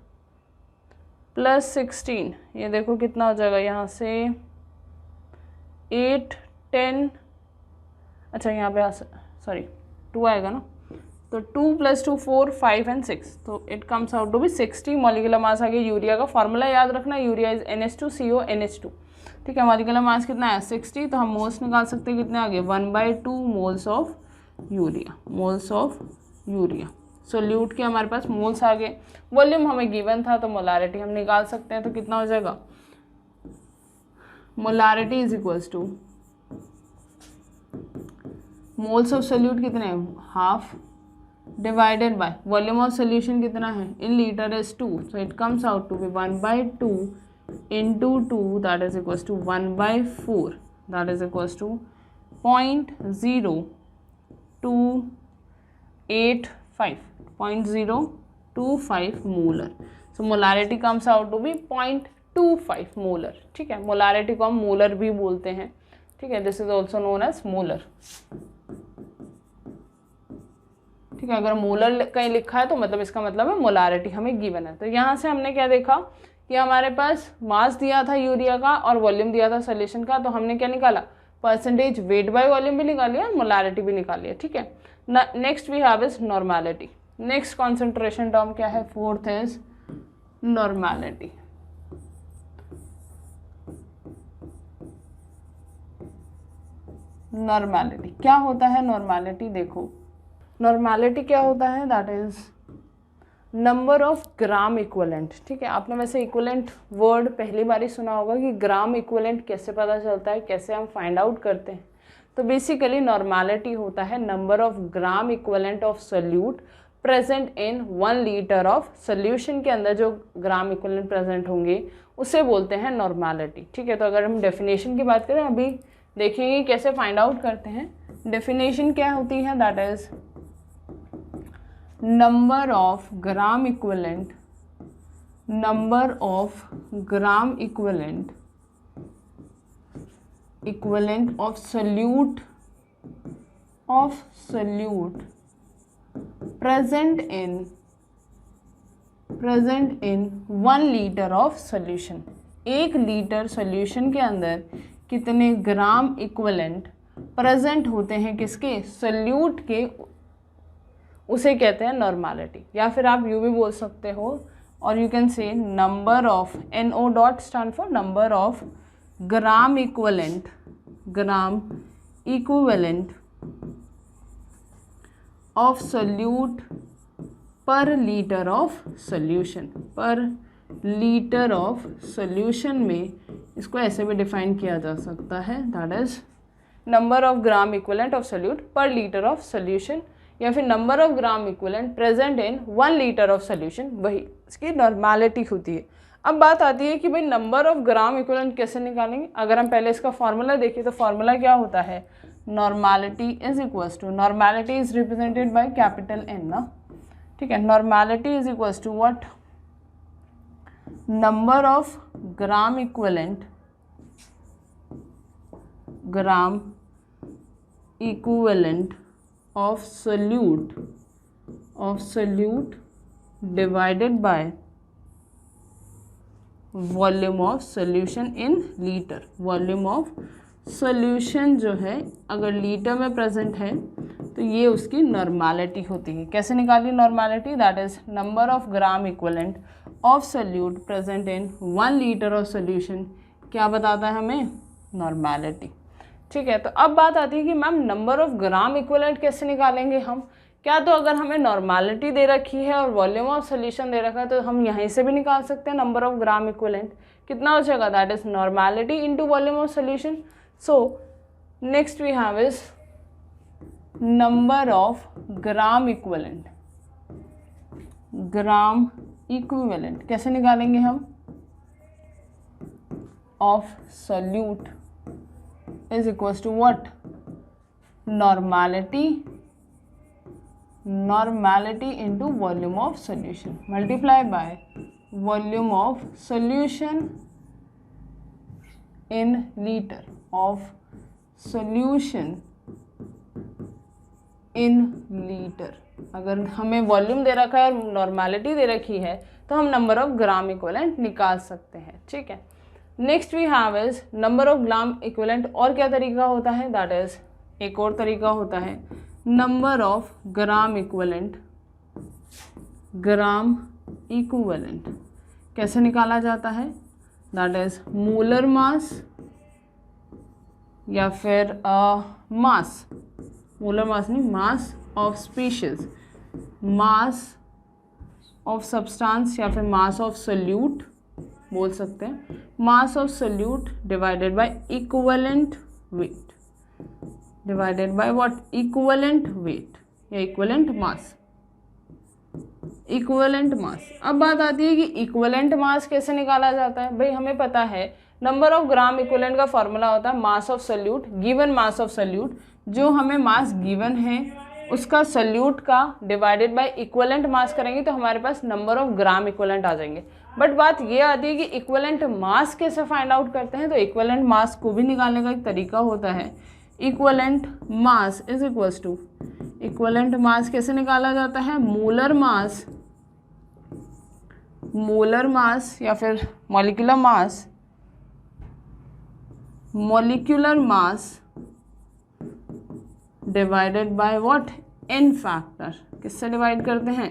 प्लस 16, ये देखो कितना हो जाएगा यहाँ से 8 10, अच्छा यहाँ पे सॉरी 2 आएगा ना, तो 2 प्लस 2 4 5 एंड 6, तो it comes out to be 60 molecular mass आ गया यूरिया का। फॉर्मूला याद रखना, यूरिया इज NH2CO NH2, ठीक है। मॉलिक्यूलर मास कितना है 60, तो हम मोल्स निकाल सकते हैं, कितने आ गए 1/2 मोल्स ऑफ यूरिया। सोल्यूट के हमारे पास मोल्स आ गए, वॉल्यूम हमें गिवन था तो मोलारिटी हम निकाल सकते हैं। तो कितना हो जाएगा, molarity is equals to moles of solute कितने हैं half divided by volume of solution कितना है in litre is 2, so it comes out to be 1/2 into 2, that is equals to 1/4, that is equals to 0.025 molar. So molarity comes out to be 0.25 molar, ठीक है। Molarity को हम molar भी बोलते हैं, ठीक है, this is also known as molar, ठीक है। अगर मोलर कहीं लिखा है तो मतलब इसका मतलब है मोलारिटी हमें गिवन है। तो यहाँ से हमने क्या देखा कि हमारे पास मास दिया था यूरिया का और वॉल्यूम दिया था सोल्यूशन का, तो हमने क्या निकाला, परसेंटेज वेट बाय वॉल्यूम भी निकाल लिया और मोलारिटी भी निकाल लिया, ठीक है। Next we have is normality. Next concentration term क्या है, फोर्थ इज नॉर्मेलिटी। नॉर्मेलिटी क्या होता है, नॉर्मेलिटी देखो, नॉर्मेलिटी क्या होता है, that is number of gram equivalent, ठीक है। आपने वैसे इक्विवेलेंट वर्ड पहली बार ही सुना होगा कि ग्राम इक्विवेलेंट कैसे पता चलता है, कैसे हम फाइंड आउट करते हैं। तो बेसिकली नॉर्मेलिटी होता है number of gram equivalent of solute present in 1 litre of solution के अंदर जो ग्राम इक्विवेलेंट प्रेजेंट होंगे उसे बोलते हैं नॉर्मेलिटी, ठीक है। तो अगर हम डेफिनेशन की बात करें, अभी देखेंगे कैसे फाइंड आउट करते हैं। डेफिनेशन क्या होती है, that is number of gram equivalent of solute present in 1 liter of solution। 1 litre solution के अंदर कितने ग्राम इक्विवेलेंट प्रेजेंट होते हैं, किसके, सोल्यूट के, उसे कहते हैं नॉर्मेलिटी। या फिर आप यूँ भी बोल सकते हो, और यू कैन से number of, NO dot stand for number of gram equivalent of solute per litre of solution में इसको ऐसे भी डिफाइन किया जा सकता है, that is number of gram equivalent of solute per litre of solution, या फिर number of gram equivalent present in 1 litre of solution, वही इसकी नॉर्मेलिटी होती है। अब बात आती है कि भाई नंबर ऑफ ग्राम इक्विवेलेंट कैसे निकालेंगे। अगर हम पहले इसका फॉर्मूला देखें तो फॉर्मूला क्या होता है, normality is equals to, normality is represented by capital N ना, ठीक है। Normality is equals to what, number of gram equivalent gram equivalent of solute divided by volume of solution in litre. Volume of solution जो है अगर litre में present है तो ये उसकी नॉर्मेलिटी होती है। कैसे निकाली normality? That is number of gram equivalent of solute present in 1 litre of solution. क्या बताता है हमें? नॉर्मेलिटी। ठीक है, तो अब बात आती है कि ma'am number of gram equivalent कैसे निकालेंगे हम? क्या तो अगर हमें नॉर्मेलिटी दे रखी है और वॉल्यूम ऑफ सोल्यूशन दे रखा है तो हम यहीं से भी निकाल सकते हैं नंबर ऑफ ग्राम इक्विवेलेंट। कितना हो जाएगा? That is normality into volume of solution. So next we have is number of gram equivalent. Gram equivalent कैसे निकालेंगे हम? Of solute is equal to what? Normality into volume of solution multiply by volume of solution in liter of solution in liter। अगर हमें volume दे रखा है और normality दे रखी है तो हम नंबर ऑफ ग्राम इक्विवेलेंट निकाल सकते हैं। ठीक है, next we have is number of gram equivalent. और क्या तरीका होता है? दैट इज एक और तरीका होता है number of gram equivalent. Gram equivalent कैसे निकाला जाता है? दैट इज मोलर मास या फिर मास, मोलर मास नहीं, mass of species, mass of substance या फिर मास ऑफ सोल्यूट बोल सकते हैं। मास of solute divided by equivalent weight, divided by what? Equivalent weight या इक्विवेलेंट मास। Equivalent mass. अब बात आती है कि इक्विवेलेंट मास कैसे निकाला जाता है? भाई हमें पता है नंबर ऑफ ग्राम इक्विवेलेंट का फॉर्मूला होता है मास of solute, given mass of solute. जो हमें मास गिवन है उसका सोल्यूट का डिवाइडेड बाय इक्विवेलेंट मास करेंगे तो हमारे पास नंबर ऑफ ग्राम इक्विवेलेंट आ जाएंगे। बट बात ये आती है कि इक्विवेलेंट मास कैसे फाइंड आउट करते हैं? तो इक्विवेलेंट मास को भी निकालने का एक तरीका होता है। Equivalent mass is equals to, equivalent mass कैसे निकाला जाता है? मोलर मास, मोलर मास या फिर molecular mass, molecular mass divided by what? N factor. किससे डिवाइड करते हैं?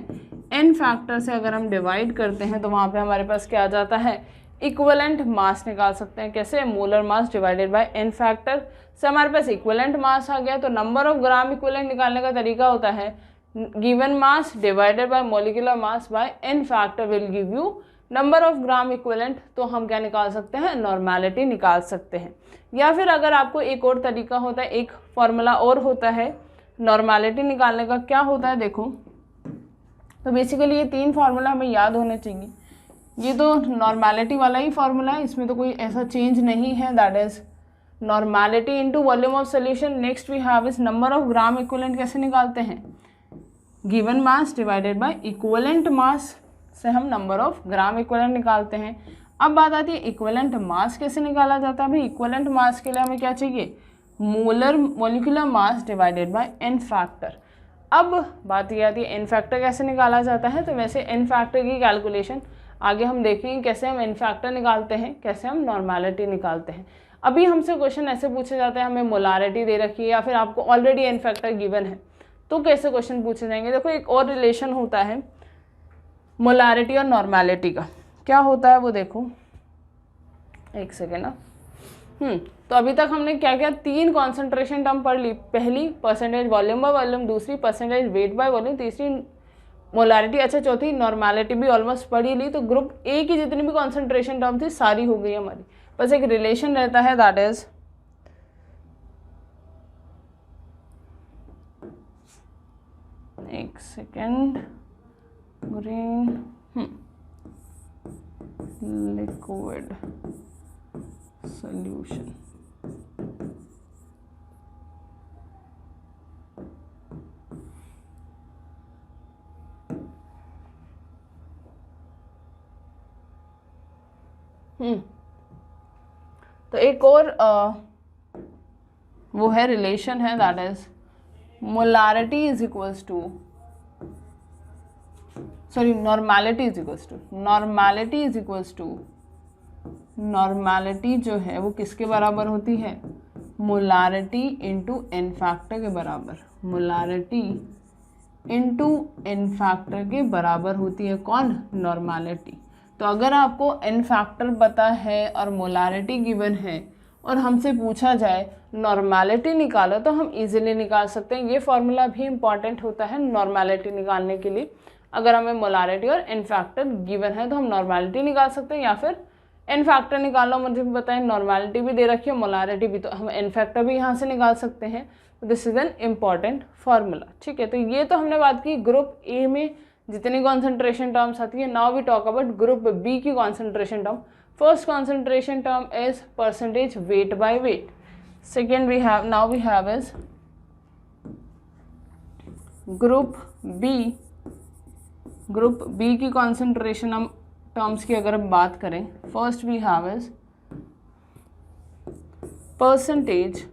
एन फैक्टर से अगर हम डिवाइड करते हैं तो वहाँ पे हमारे पास क्या आ जाता है? इक्विवेलेंट मास निकाल सकते हैं। कैसे? Molar mass divided by n factor से हमारे पास इक्विवेलेंट मास आ गया। तो नंबर ऑफ ग्राम इक्विवेलेंट निकालने का तरीका होता है given mass divided by molecular mass by n factor will give you number of gram equivalent. तो हम क्या निकाल सकते हैं? नॉर्मेलिटी निकाल सकते हैं। या फिर अगर आपको एक और तरीका होता है, एक फॉर्मूला और होता है नॉर्मेलिटी निकालने का। क्या होता है देखो, तो बेसिकली ये 3 फार्मूला हमें याद होने चाहिए। ये तो नॉर्मेलिटी वाला ही फार्मूला है, इसमें तो कोई ऐसा चेंज नहीं है। That is normality into volume of solution. Next we have is number of gram equivalent कैसे निकालते हैं? Given mass divided by equivalent mass से हम नंबर ऑफ ग्राम इक्विवेलेंट निकालते हैं। अब बात आती है इक्विवेलेंट मास कैसे निकाला जाता है? भाई इक्विवेलेंट मास के लिए हमें क्या चाहिए? Molar molecular mass divided by n factor. अब बात ये आती है एन फैक्टर कैसे निकाला जाता है? तो वैसे एन फैक्टर की कैलकुलेशन आगे हम देखेंगे कैसे हम एन फैक्टर निकालते हैं, कैसे हम नॉर्मेलिटी निकालते हैं। अभी हमसे क्वेश्चन ऐसे पूछे जाते हैं, हमें मोलारिटी दे रखी है या फिर आपको ऑलरेडी एन फैक्टर गिवन है, तो कैसे क्वेश्चन पूछे जाएंगे? देखो एक और रिलेशन होता है मोलारिटी और नॉर्मेलिटी का। क्या होता है वो देखो, एक सेकेंड ना। तो अभी तक हमने क्या क्या 3 कॉन्सेंट्रेशन टर्म पढ़ ली। पहली परसेंटेज वॉल्यूम बाय वॉल्यूम, दूसरी परसेंटेज वेट बाय वॉल्यूम, तीसरी मोलारिटी, अच्छा चौथी नॉर्मेलिटी भी ऑलमोस्ट पढ़ ही ली। तो ग्रुप ए की जितनी भी कॉन्सेंट्रेशन टर्म थी सारी हो गई हमारी। बस एक रिलेशन रहता है, दैट इज एक सेकेंड, ग्रीन लिक्विड सॉल्यूशन। तो एक और वो है रिलेशन है, that is molarity is equals to, sorry normality is equals to, normality is equals to, normality जो है वो किसके बराबर होती है, मोलारिटी इंटू एन फैक्टर के बराबर, मोलारिटी इंटू एन फैक्टर के बराबर होती है कौन, नॉर्मेलिटी। तो अगर आपको एन फैक्टर पता है और मोलारिटी गिवन है और हमसे पूछा जाए नॉर्मेलिटी निकालो तो हम इजीली निकाल सकते हैं। ये फॉर्मूला भी इम्पॉर्टेंट होता है नॉर्मेलिटी निकालने के लिए। अगर हमें मोलारिटी और एन फैक्टर गिवन है तो हम नॉर्मेलिटी निकाल सकते हैं, या फिर एन फैक्टर निकालना मुझे बताएं, नॉर्मेलिटी भी दे रखी है मोलारिटी भी, तो हम एन फैक्टर भी यहाँ से निकाल सकते हैं। This is an important formula, ठीक है। तो ये तो हमने बात की ग्रुप ए में जितनी कॉन्सेंट्रेशन टर्म्स आती है। Now we talk about group B की concentration term. First concentration term is percentage weight by weight. Second we have, now we have is group B. Group B की concentration terms की अगर हम बात करें, first we have is percentage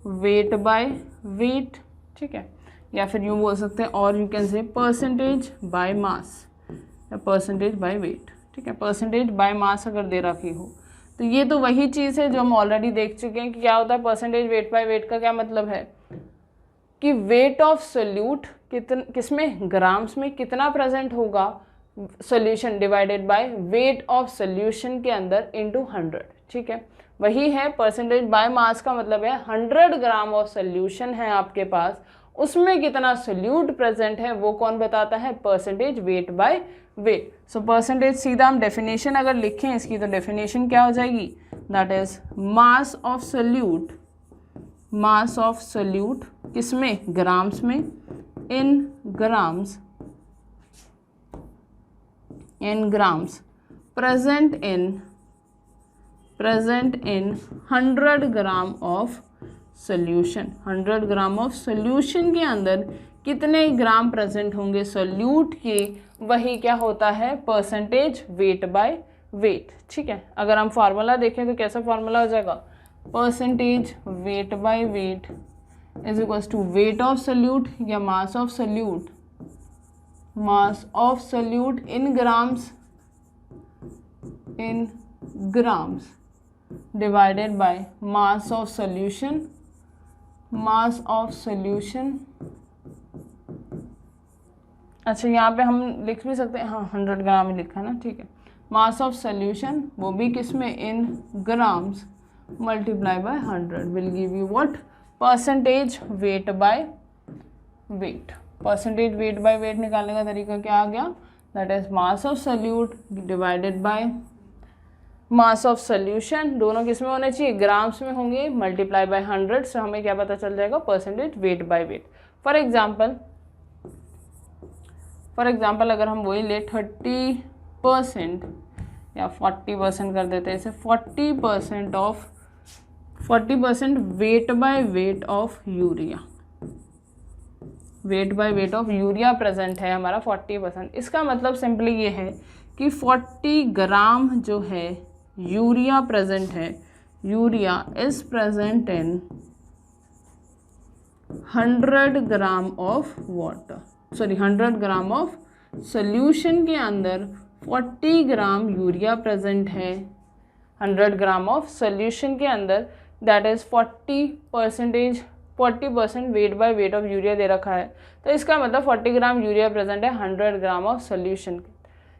weight by weight, ठीक है, या फिर यूँ बोल सकते हैं, और you can say percentage by mass या परसेंटेज बाय वेट, ठीक है। परसेंटेज बाय मास अगर दे रखी हो तो ये तो वही चीज़ है जो हम ऑलरेडी देख चुके हैं कि क्या होता है परसेंटेज वेट बाय वेट का क्या मतलब है कि वेट ऑफ सोल्यूट किसमें, ग्राम्स में कितना प्रेजेंट होगा solution divided by weight of solution के अंदर इनटू 100, ठीक है। वही है परसेंटेज बाय मास का मतलब है 100 ग्राम ऑफ सॉल्यूशन है आपके पास, उसमें कितना सोल्यूट प्रेजेंट है वो कौन बताता है, percentage weight by wait. So percentage सीधा हम डेफिनेशन अगर लिखें इसकी तो डेफिनेशन क्या हो जाएगी, that is mass of solute, mass of solute किसमें, ग्राम्स में, in grams, in grams present in 100 gram of solution. 100 gram of solution के अंदर कितने ग्राम प्रेजेंट होंगे सोल्यूट के, वही क्या होता है परसेंटेज वेट बाय वेट, ठीक है। अगर हम फार्मूला देखें तो कैसा फार्मूला हो जाएगा, percentage weight by weight is equals to weight of solute या mass of solute, mass of solute in grams divided by mass of solution, mass of solution. अच्छा यहाँ पे हम लिख भी सकते हैं, हाँ 100 ग्राम ही लिखा है ना, ठीक है। मास ऑफ सोल्यूशन वो भी किसमें, इन grams multiply by 100 will give you what, percentage weight by weight. Percentage weight by wait निकालने का तरीका क्या आ गया, that is mass of solute divided by mass of solution, दोनों किस में होने चाहिए, ग्राम्स में होंगे, मल्टीप्लाई बाय 100 से हमें क्या पता चल जाएगा, percentage weight by wait. For example अगर हम वही ले 30% या 40% कर देते हैं इसे, 40% weight by weight of urea, wait by weight of urea present है हमारा 40%। इसका मतलब सिंपली ये है कि 40 ग्राम जो है यूरिया प्रेजेंट है, urea is present in 100 gram of water, sorry 100 gram of solution के अंदर 40 ग्राम यूरिया प्रेजेंट है 100 ग्राम ऑफ सोल्यूशन के अंदर, that is 40% weight by weight of urea दे रखा है। तो इसका मतलब 40 ग्राम यूरिया प्रेजेंट है 100 ग्राम ऑफ सोल्यूशन के,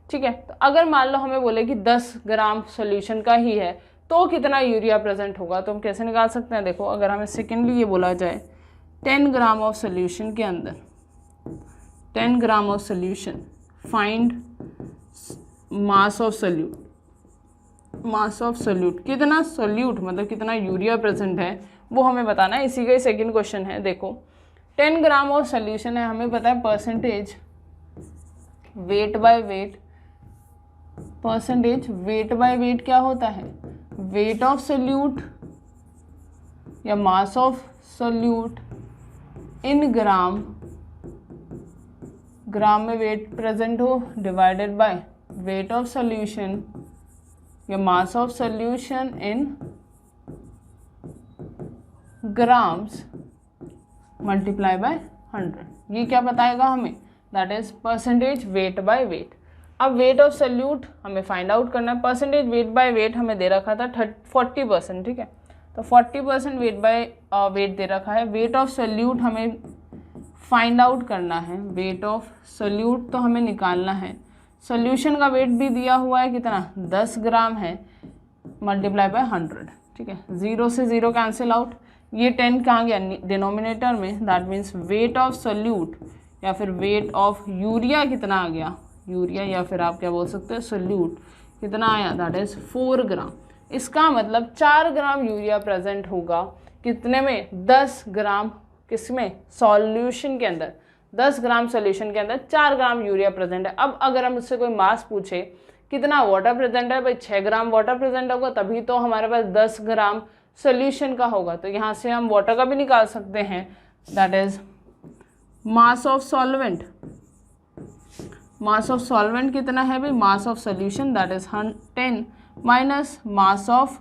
ठीक है। तो अगर मान लो हमें बोले कि 10 ग्राम सोल्यूशन का ही है तो कितना यूरिया प्रेजेंट होगा, तो हम कैसे निकाल सकते हैं, देखो अगर हमें सेकेंडली ये बोला जाए 10 ग्राम ऑफ सोल्यूशन के अंदर 10 ग्राम of solution, find mass of solute, mass of solute कितना सोल्यूट मतलब कितना यूरिया प्रेजेंट है वो हमें बताना है। इसी का ही सेकेंड क्वेश्चन है, देखो 10 ग्राम ऑफ सोल्यूशन है, हमें पता है percentage weight by weight, percentage weight by wait क्या होता है, वेट ऑफ सोल्यूट या mass of solute in gram, gram में वेट प्रेजेंट हो divided by weight of solution या mass of solution in grams multiply by 100, ये क्या बताएगा हमें, that is percentage weight by weight. अब वेट ऑफ सोल्यूट हमें फाइंड आउट करना है। परसेंटेज वेट बाय वेट हमें दे रखा था 40%, ठीक है, तो 40% वेट बाय वेट दे रखा है। वेट ऑफ सोल्यूट हमें फाइंड आउट करना है, वेट ऑफ सोल्यूट तो हमें निकालना है। सोल्यूशन का वेट भी दिया हुआ है कितना, 10 ग्राम है, मल्टीप्लाई बाय 100, ठीक है, 0 से 0 कैंसिल आउट, ये 10 कहाँ गया डिनोमिनेटर में, that means wait of solute या फिर वेट ऑफ यूरिया कितना आ गया, यूरिया या फिर आप क्या बोल सकते हैं सोल्यूट कितना आया, दैट इज 4 ग्राम। इसका मतलब 4 ग्राम यूरिया प्रेजेंट होगा कितने में, 10 ग्राम किसमें, सॉल्यूशन के अंदर, 10 ग्राम सॉल्यूशन के अंदर 4 ग्राम यूरिया प्रेजेंट है। अब अगर हम उससे कोई मास पूछे कितना वाटर प्रेजेंट है, भाई 6 ग्राम वाटर प्रेजेंट होगा, तभी तो हमारे पास 10 ग्राम सॉल्यूशन का होगा। तो यहाँ से हम वाटर का भी निकाल सकते हैं, that is mass of solvent. Mass of solvent कितना है भाई, mass of solution that is 10 minus mass of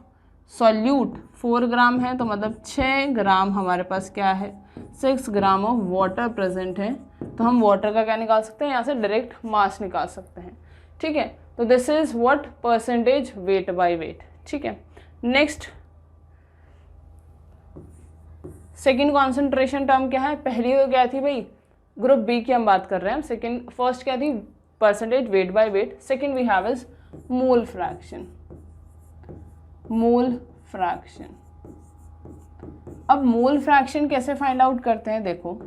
solute 4 ग्राम है, तो मतलब 6 ग्राम हमारे पास क्या है, 6 ग्राम ऑफ वाटर प्रेजेंट है। तो हम वाटर का क्या निकाल सकते हैं, यहाँ से डायरेक्ट मास निकाल सकते हैं, ठीक है। तो this is what percentage weight by weight, ठीक है। नेक्स्ट सेकेंड कॉन्सेंट्रेशन टर्म क्या है, पहली तो क्या थी भाई, ग्रुप बी की हम बात कर रहे हैं। सेकेंड, फर्स्ट क्या थी, percentage weight by weight. Second we have is mole fraction, mole fraction. अब मोल फ्रैक्शन कैसे फाइंड आउट करते हैं, देखो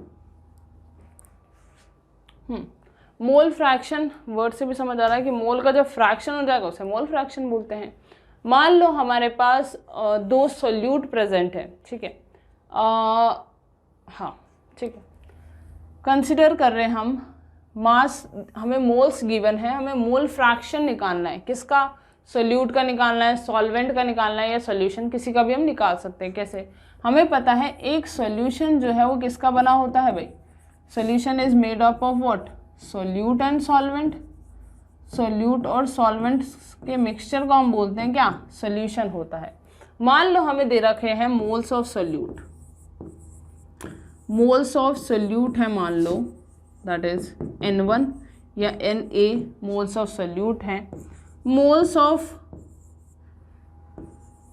मोल फ्रैक्शन वर्ड से भी समझ आ रहा है कि मोल का जब फ्रैक्शन हो जाएगा उसे मोल फ्रैक्शन बोलते हैं। मान लो हमारे पास 2 सोल्यूट प्रेजेंट है, ठीक है, हाँ ठीक है, कंसिडर कर रहे हैं हम मास, हमें मोल्स गिवन है, हमें मोल फ्रैक्शन निकालना है, किसका, सोल्यूट का निकालना है, सॉल्वेंट का निकालना है, या सोल्यूशन किसी का भी हम निकाल सकते हैं। कैसे, हमें पता है एक सोल्यूशन जो है वो किसका बना होता है भाई, solution is made up of what, solute and solvent. Solute और सॉल्वेंट के मिक्सचर को हम बोलते हैं क्या, सोल्यूशन होता है। मान लो हमें दे रखे हैं moles of solute, moles of solute है मान लो, दैट इज N1 या Na मोल्स ऑफ सोल्यूट हैं। मोल्स ऑफ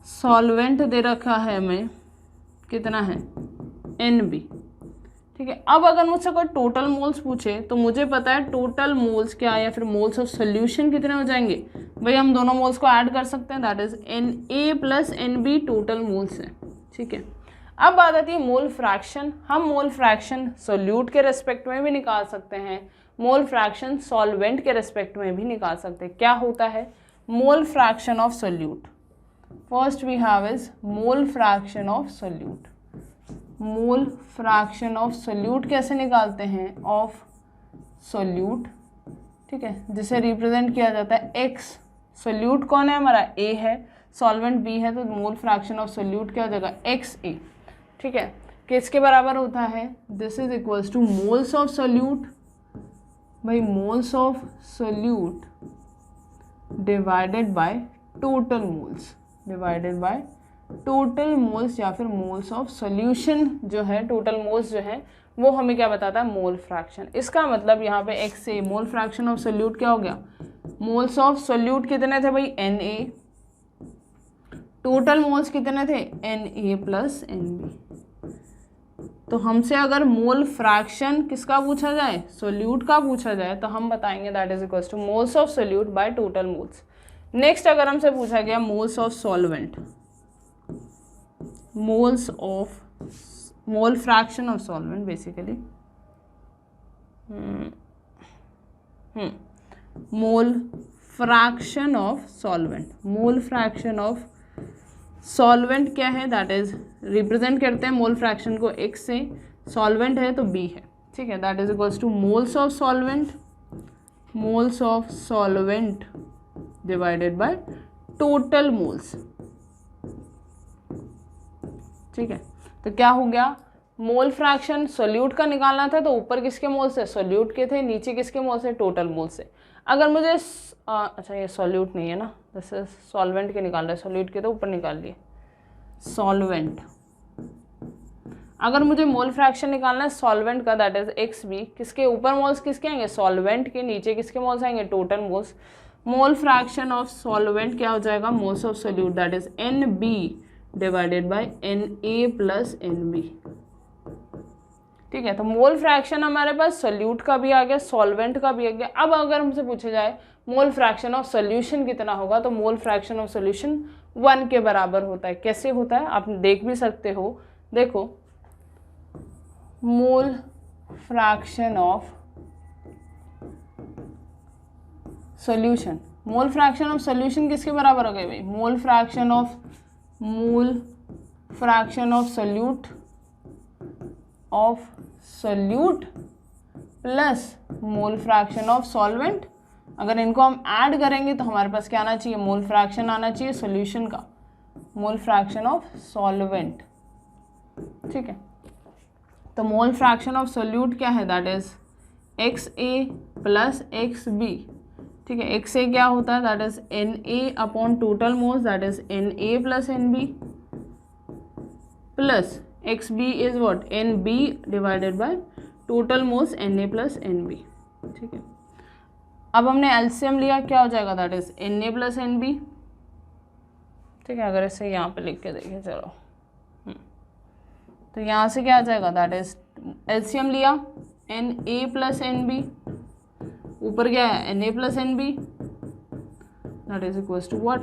सॉल्वेंट दे रखा है हमें कितना है, Nb, ठीक है। अब अगर मुझसे कोई टोटल मोल्स पूछे तो मुझे पता है टोटल मोल्स क्या है, या फिर मोल्स ऑफ सोल्यूशन कितने हो जाएंगे भाई, हम दोनों मोल्स को ऐड कर सकते हैं, that is Na plus Nb total moles है, ठीक है। अब बात आती है मोल फ्रैक्शन। हम मोल फ्रैक्शन सोल्यूट के रेस्पेक्ट में भी निकाल सकते हैं, मोल फ्रैक्शन सॉल्वेंट के रेस्पेक्ट में भी निकाल सकते हैं। क्या होता है mole fraction of solute, first we have is mole fraction of solute. Mole fraction of solute कैसे निकालते हैं, ऑफ सोल्यूट, ठीक है, जिसे रिप्रेजेंट किया जाता है x। सोल्यूट कौन है हमारा, A है, सॉल्वेंट B है, तो मोल फ्रैक्शन ऑफ सोल्यूट क्या हो जाएगा, XA, ठीक है। किसके बराबर होता है, this is equals to moles of solute, भाई moles of solute divided by total moles, divided by total moles, या फिर मोल्स ऑफ सोल्यूशन जो है, टोटल मोल्स जो है वो हमें क्या बताता है, मोल फ्रैक्शन। इसका मतलब यहाँ पे x से मोल फ्रैक्शन ऑफ सोल्यूट क्या हो गया, मोल्स ऑफ सोल्यूट कितने थे भाई, Na, टोटल मोल्स कितने थे, Na प्लस Nb। तो हमसे अगर मोल फ्रैक्शन किसका पूछा जाए, सोल्यूट का पूछा जाए, तो हम बताएंगे that is equals to moles of solute bye total moles. Next अगर हमसे पूछा गया moles of solvent, moles of, mole fraction of solvent basically, mole fraction of solvent, mole fraction of solvent क्या है, दैट इज रिप्रेजेंट करते हैं mole fraction को x से, सॉल्वेंट है तो B है, ठीक है, that is equals to moles of solvent, moles of solvent divided by total moles, ठीक है। तो क्या हो गया, मोल फ्रैक्शन सोल्यूट का निकालना था, तो ऊपर किसके मोल से, सोल्यूट के थे, नीचे किसके मोल से, टोटल मोल से। अगर मुझे अच्छा ये सोल्यूट नहीं है ना, जैसे सॉल्वेंट के निकाल रहे हैं, सोल्यूट के तो ऊपर निकाल लिए, सॉल्वेंट अगर मुझे मोल फ्रैक्शन निकालना है सॉल्वेंट का, दैट इज XB, किसके ऊपर मोल्स किसके आएंगे, सॉल्वेंट के, नीचे किसके मोल्स आएंगे, total moles. Mole fraction of solvent क्या हो जाएगा, moles of solute, that is NB divided by Na plus NB। ठीक है, तो मोल फ्रैक्शन हमारे पास सोल्यूट का भी आ गया, सॉल्वेंट का भी आ गया। अब अगर हमसे पूछा जाए मोल फ्रैक्शन ऑफ सोल्यूशन कितना होगा, तो मोल फ्रैक्शन ऑफ सोल्यूशन 1 के बराबर होता है। कैसे होता है आप देख भी सकते हो, देखो मोल fraction of solution, mole fraction of solution किसके बराबर हो गए भाई, मोल fraction of solute plus mole fraction of solvent. अगर इनको हम ऐड करेंगे तो हमारे पास क्या आना चाहिए, मोल फ्रैक्शन आना चाहिए सोल्यूशन का, मोल फ्रैक्शन ऑफ सॉल्वेंट। ठीक है, तो मोल फ्रैक्शन ऑफ सोल्यूट क्या है, that is XA plus XB। ठीक है, XA क्या होता है, that is Na upon total moles, that is Na plus NB, plus XB is what, NB divided by total moles Na plus NB। ठीक है, अब हमने एलसीएम लिया, क्या हो जाएगा, that is Na plus NB। ठीक है, अगर इसे यहाँ पे लिख के देखें, चलो तो यहाँ से क्या आ जाएगा, दैट इज एलसीएम लिया Na प्लस NB, ऊपर क्या है Na plus NB, that is equal to what,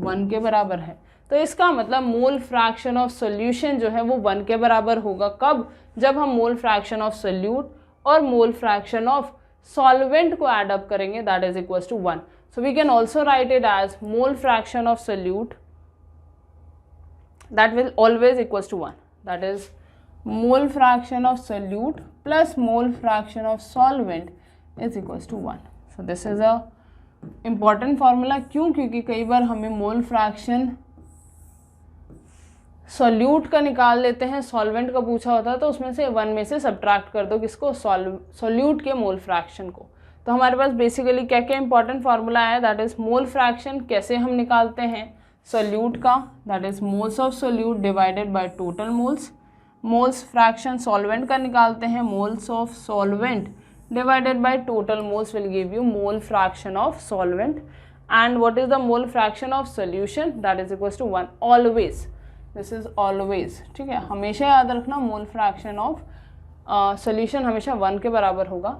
1 के बराबर है। तो इसका मतलब मोल फ्रैक्शन ऑफ सोल्यूशन जो है वो 1 के बराबर होगा। कब, जब हम मोल फ्रैक्शन ऑफ सोल्यूट और मोल फ्रैक्शन ऑफ सॉल्वेंट को एड अप करेंगे, that is equal to 1। So we can also write it as mole fraction of solute that will always equals to 1, that is mole fraction of solute plus mole fraction of solvent is equals to 1. So this is a important formula। क्यों, क्योंकि कई बार हमें मोल fraction solute का निकाल लेते हैं, solvent का पूछा होता है तो उसमें से 1 में से सब्ट्रैक्ट कर दो किसको, सोल्यूट के मोल फ्रैक्शन को। तो हमारे पास बेसिकली क्या क्या इंपॉर्टेंट फार्मूला है, दैट इज मोल फ्रैक्शन कैसे हम निकालते हैं सोल्यूट का, that is moles of solute divided by total moles. Moles fraction solvent का निकालते हैं, moles of solvent divided by total moles will give you mole fraction of solvent. And what is the mole fraction of solution, that is equals to 1 always, this is always. ठीक है, हमेशा याद रखना मोल fraction of solution हमेशा 1 के बराबर होगा।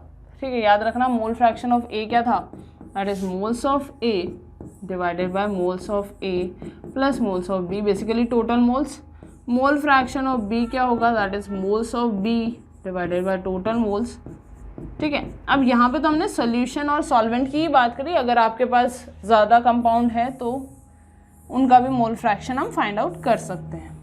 ठीक है, याद रखना मोल फ्रैक्शन ऑफ ए क्या था, that is moles of A divided by moles of A plus moles of B, basically total moles. Mole fraction of B क्या होगा, that is moles of B divided by total moles. ठीक है, अब यहाँ पे तो हमने सोल्यूशन और सॉल्वेंट की ही बात करी, अगर आपके पास ज़्यादा कंपाउंड है तो उनका भी मोल फ्रैक्शन हम फाइंड आउट कर सकते हैं।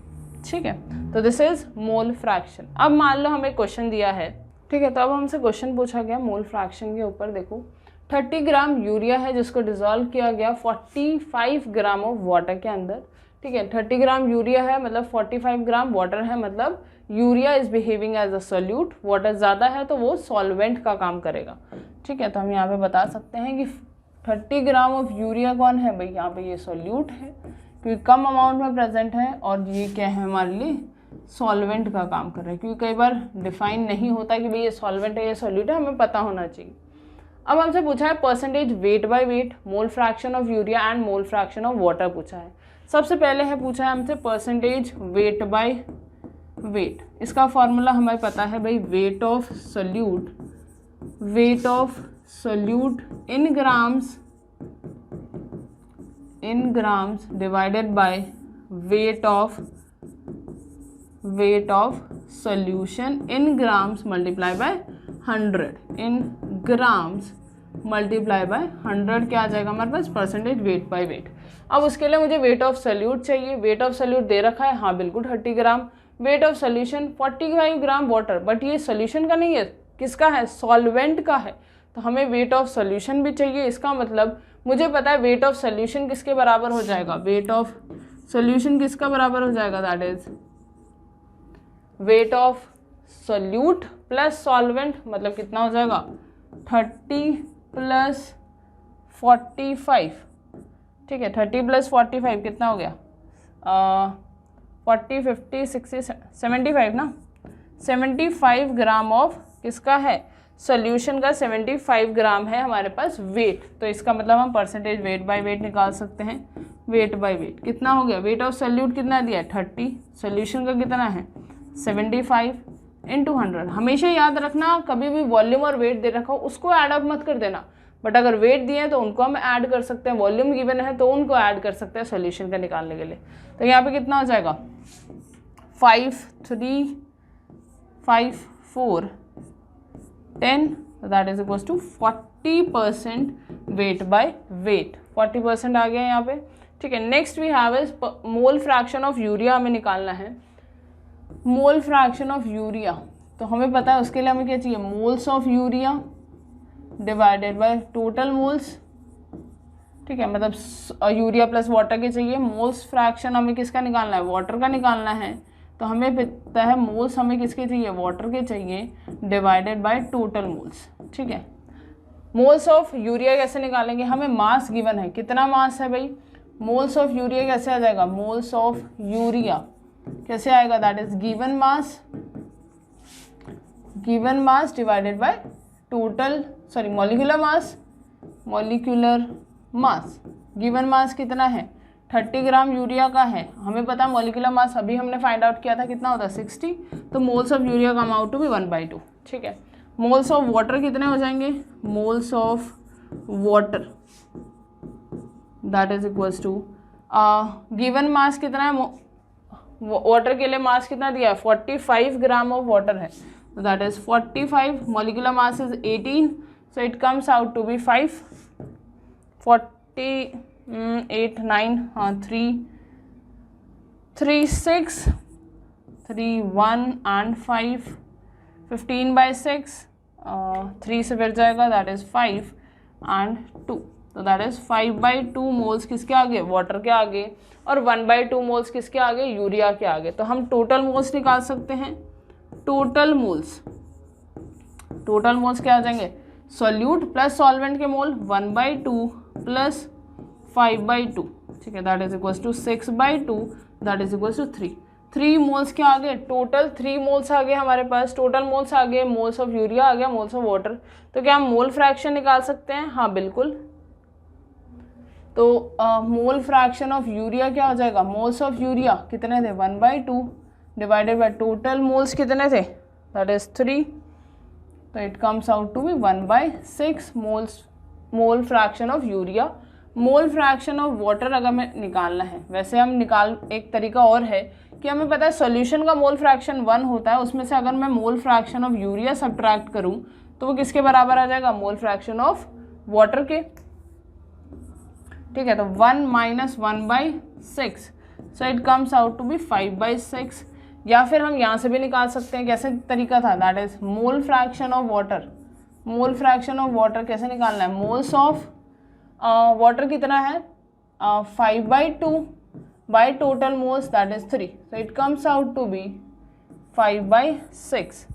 ठीक है, तो दिस इज मोल फ्रैक्शन। अब मान लो हमें क्वेश्चन दिया है, ठीक है, तो अब हमसे क्वेश्चन पूछा गया मोल फ्रैक्शन के ऊपर। देखो 30 ग्राम यूरिया है जिसको डिज़ोल्व किया गया 45 ग्राम ऑफ वाटर के अंदर। ठीक है, 30 ग्राम यूरिया है मतलब 45 ग्राम वाटर है, मतलब urea is behaving as a solute. Water ज़्यादा है तो वो सॉल्वेंट का काम करेगा। ठीक है, तो हम यहाँ पे बता सकते हैं कि 30 ग्राम ऑफ यूरिया कौन है भाई, यहाँ पे ये सोल्यूट है क्योंकि कम अमाउंट में प्रेजेंट है, और ये क्या है हमारे लिए सॉल्वेंट का काम कर रहा है, क्योंकि कई बार डिफाइन नहीं होता कि भाई ये सॉल्वेंट है ये सोल्यूट है, हमें पता होना चाहिए। अब हमसे पूछा है percentage weight by wait, mole fraction of urea and mole fraction of water पूछा है। सबसे पहले है पूछा है हमसे परसेंटेज वेट बाय वेट। इसका फॉर्मूला हमें पता है भाई, wait of solute in grams divided by weight of solution in grams multiply by 100 in grams multiply by 100 क्या आ जाएगा हमारे पास, परसेंटेज वेट बाय वेट। अब उसके लिए मुझे वेट ऑफ सोल्यूट चाहिए। वेट ऑफ सोल्यूट दे रखा है, हाँ बिल्कुल 30 ग्राम। Weight of solution 45 gram water, but ये सोल्यूशन का नहीं है, किसका है, सॉल्वेंट का है, तो हमें वेट ऑफ सोल्यूशन भी चाहिए। इसका मतलब मुझे पता है वेट ऑफ सोल्यूशन किसके बराबर हो जाएगा, वेट ऑफ सोल्यूशन किसका बराबर हो जाएगा, that is wait of solute plus solvent, मतलब कितना हो जाएगा 30 प्लस 45। ठीक है, 30 प्लस 45 कितना हो गया, 40 50 60 75 ना, 75 ग्राम ऑफ किसका है, सॉल्यूशन का 75 ग्राम है हमारे पास वेट। तो इसका मतलब हम परसेंटेज वेट बाय वेट निकाल सकते हैं। वेट बाय वेट कितना हो गया, वेट ऑफ सॉल्यूट कितना दिया है 30, सॉल्यूशन का कितना है 75 इंटू 100। हमेशा याद रखना कभी भी वॉल्यूम और वेट दे रखा हो उसको ऐड अप मत कर देना, बट अगर वेट दिए हैं तो उनको हम ऐड कर सकते हैं, वॉल्यूम गिवन है तो उनको ऐड कर सकते हैं सॉल्यूशन का निकालने के लिए। तो यहाँ पे कितना हो जाएगा 5 3 5 4 10, that is equals to 40% weight by weight. 40% आ गया यहाँ पे, ठीक है। Next we have is mole fraction of urea हमें निकालना है। मोल फ्रैक्शन ऑफ यूरिया, तो हमें पता है उसके लिए हमें क्या चाहिए, moles of urea divided by total moles, ठीक है। मतलब यूरिया प्लस वाटर के चाहिए, मोल्स फ्रैक्शन हमें किसका निकालना है, वाटर का निकालना है। तो हमें पता है मोल्स हमें किसके चाहिए, वाटर के चाहिए, डिवाइडेड बाय टोटल मोल्स, ठीक है। मोल्स ऑफ यूरिया कैसे निकालेंगे, हमें मास गिवन है, कितना मास है भाई, मोल्स ऑफ यूरिया कैसे आ जाएगा, मोल्स ऑफ यूरिया कैसे आएगा, that is given mass divided by total molecular mass. Given mass कितना है 30 ग्राम यूरिया का है, हमें पता मॉलिक्यूलर मास अभी हमने फाइंड आउट किया था कितना होता है 60, तो moles of urea come out to be 1/2, ठीक है। मोल्स ऑफ वाटर कितने हो जाएंगे, moles of water that is equals to given mass कितना है, वाटर के लिए मास कितना दिया है 45 ग्राम ऑफ वाटर है, that is 45, molecular mass is 18, so it comes out to be 5 40 8 9 हाँ 3 6 3 1 एंड 5 15/6 3 से फिर जाएगा, दैट इज 5 एंड 2, तो दैट इज 5/2 मोल्स किसके आगे, वाटर के आगे, और 1/2 मोल्स किसके आगे, यूरिया के आगे। तो हम टोटल मोल्स निकाल सकते हैं। टोटल मोल्स क्या आ जाएंगे, सॉल्यूट प्लस सॉल्वेंट के मोल 1/2 प्लस 5/2, ठीक है, that is equals to 6/2, that is equals to 3 moles के आगे, टोटल 3 मोल्स आ गए हमारे पास, टोटल मोल्स आ गए, मोल्स ऑफ यूरिया आ गया, मोल्स ऑफ वाटर। तो क्या हम मोल फ्रैक्शन निकाल सकते हैं, हाँ बिल्कुल। तो मोल फ्रैक्शन ऑफ यूरिया क्या हो जाएगा, मोल्स ऑफ यूरिया कितने थे 1/2 डिवाइडेड बाय टोटल मोल्स कितने थे, दैट इज 3, तो it comes out to be 1/6 mole fraction of urea. Mole fraction of water अगर हमें निकालना है, वैसे हम एक तरीका और है कि हमें पता है सॉल्यूशन का मोल फ्रैक्शन 1 होता है, उसमें से अगर मैं मोल फ्रैक्शन ऑफ यूरिया सब्ट्रैक्ट करूं तो वो किसके बराबर आ जाएगा, मोल फ्रैक्शन ऑफ वाटर के, ठीक है। तो 1 - 1/6, so it comes out to be 5/6। या फिर हम यहाँ से भी निकाल सकते हैं, कैसे तरीका था, that is mole fraction of water कैसे निकालना है, मोल्स ऑफ वाटर कितना है 5/2 bye total moles that is 3, so it comes out to be 5/6।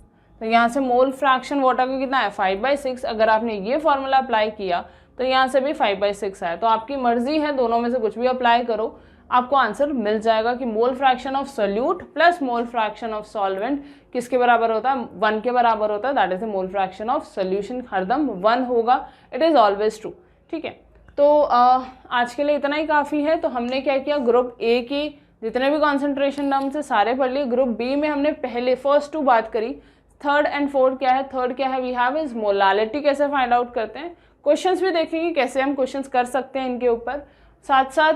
तो यहाँ से मोल फ्रैक्शन वाटर का कितना है 5/6। अगर आपने ये फॉर्मूला अप्लाई किया तो यहाँ से भी 5/6 आया। तो आपकी मर्जी है, दोनों में से कुछ भी अप्लाई करो, आपको आंसर मिल जाएगा कि मोल fraction of solute plus mole fraction of solvent किसके बराबर होता है, 1 के बराबर होता है। That is the mole fraction of solution, हरदम 1 होगा, इट इज़ ऑलवेज ट्रू, ठीक है। तो आज के लिए इतना ही काफ़ी है। तो हमने क्या किया, ग्रुप ए की जितने भी कॉन्सेंट्रेशन टर्म्स है सारे पढ़ लिए। ग्रुप बी में हमने पहले फर्स्ट 2 बात करी, थर्ड एंड फोर्थ क्या है। थर्ड क्या है, वी हैव इज मोलालिटी कैसे फाइंड आउट करते हैं, क्वेश्चंस भी देखेंगे कैसे हम क्वेश्चंस कर सकते हैं इनके ऊपर, साथ साथ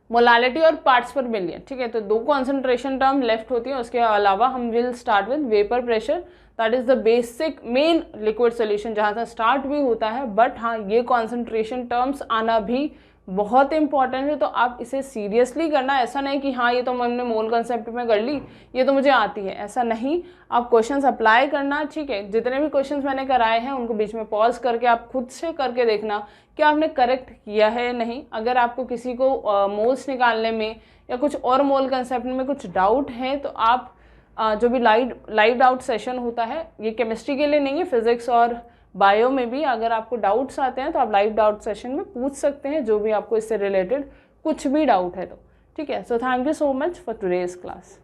मोलालिटी और पार्ट्स पर मिलियन, ठीक है। तो 2 कॉन्सेंट्रेशन टर्म लेफ्ट होती है, उसके अलावा हम will start with vapour pressure, that is the basic main liquid solution जहाँ से स्टार्ट भी होता है। बट हाँ, ये कॉन्सेंट्रेशन टर्म्स आना भी बहुत इंपॉर्टेंट है, तो आप इसे सीरियसली करना। ऐसा नहीं कि हाँ ये तो हमने मोल कंसेप्ट में कर ली, ये तो मुझे आती है, ऐसा नहीं। आप क्वेश्चंस अप्लाई करना, ठीक है। जितने भी क्वेश्चंस मैंने कराए हैं उनको बीच में पॉज करके आप खुद से करके देखना कि आपने करेक्ट किया है नहीं। अगर आपको किसी को मोल्स निकालने में या कुछ और मोल कंसेप्ट में कुछ डाउट है तो आप जो भी लाइव डाउट सेशन होता है, ये केमिस्ट्री के लिए नहीं है, फिजिक्स और बायो में भी अगर आपको डाउट्स आते हैं तो आप लाइव डाउट सेशन में पूछ सकते हैं, जो भी आपको इससे रिलेटेड कुछ भी डाउट है तो, ठीक है। So thank you so much for today's class.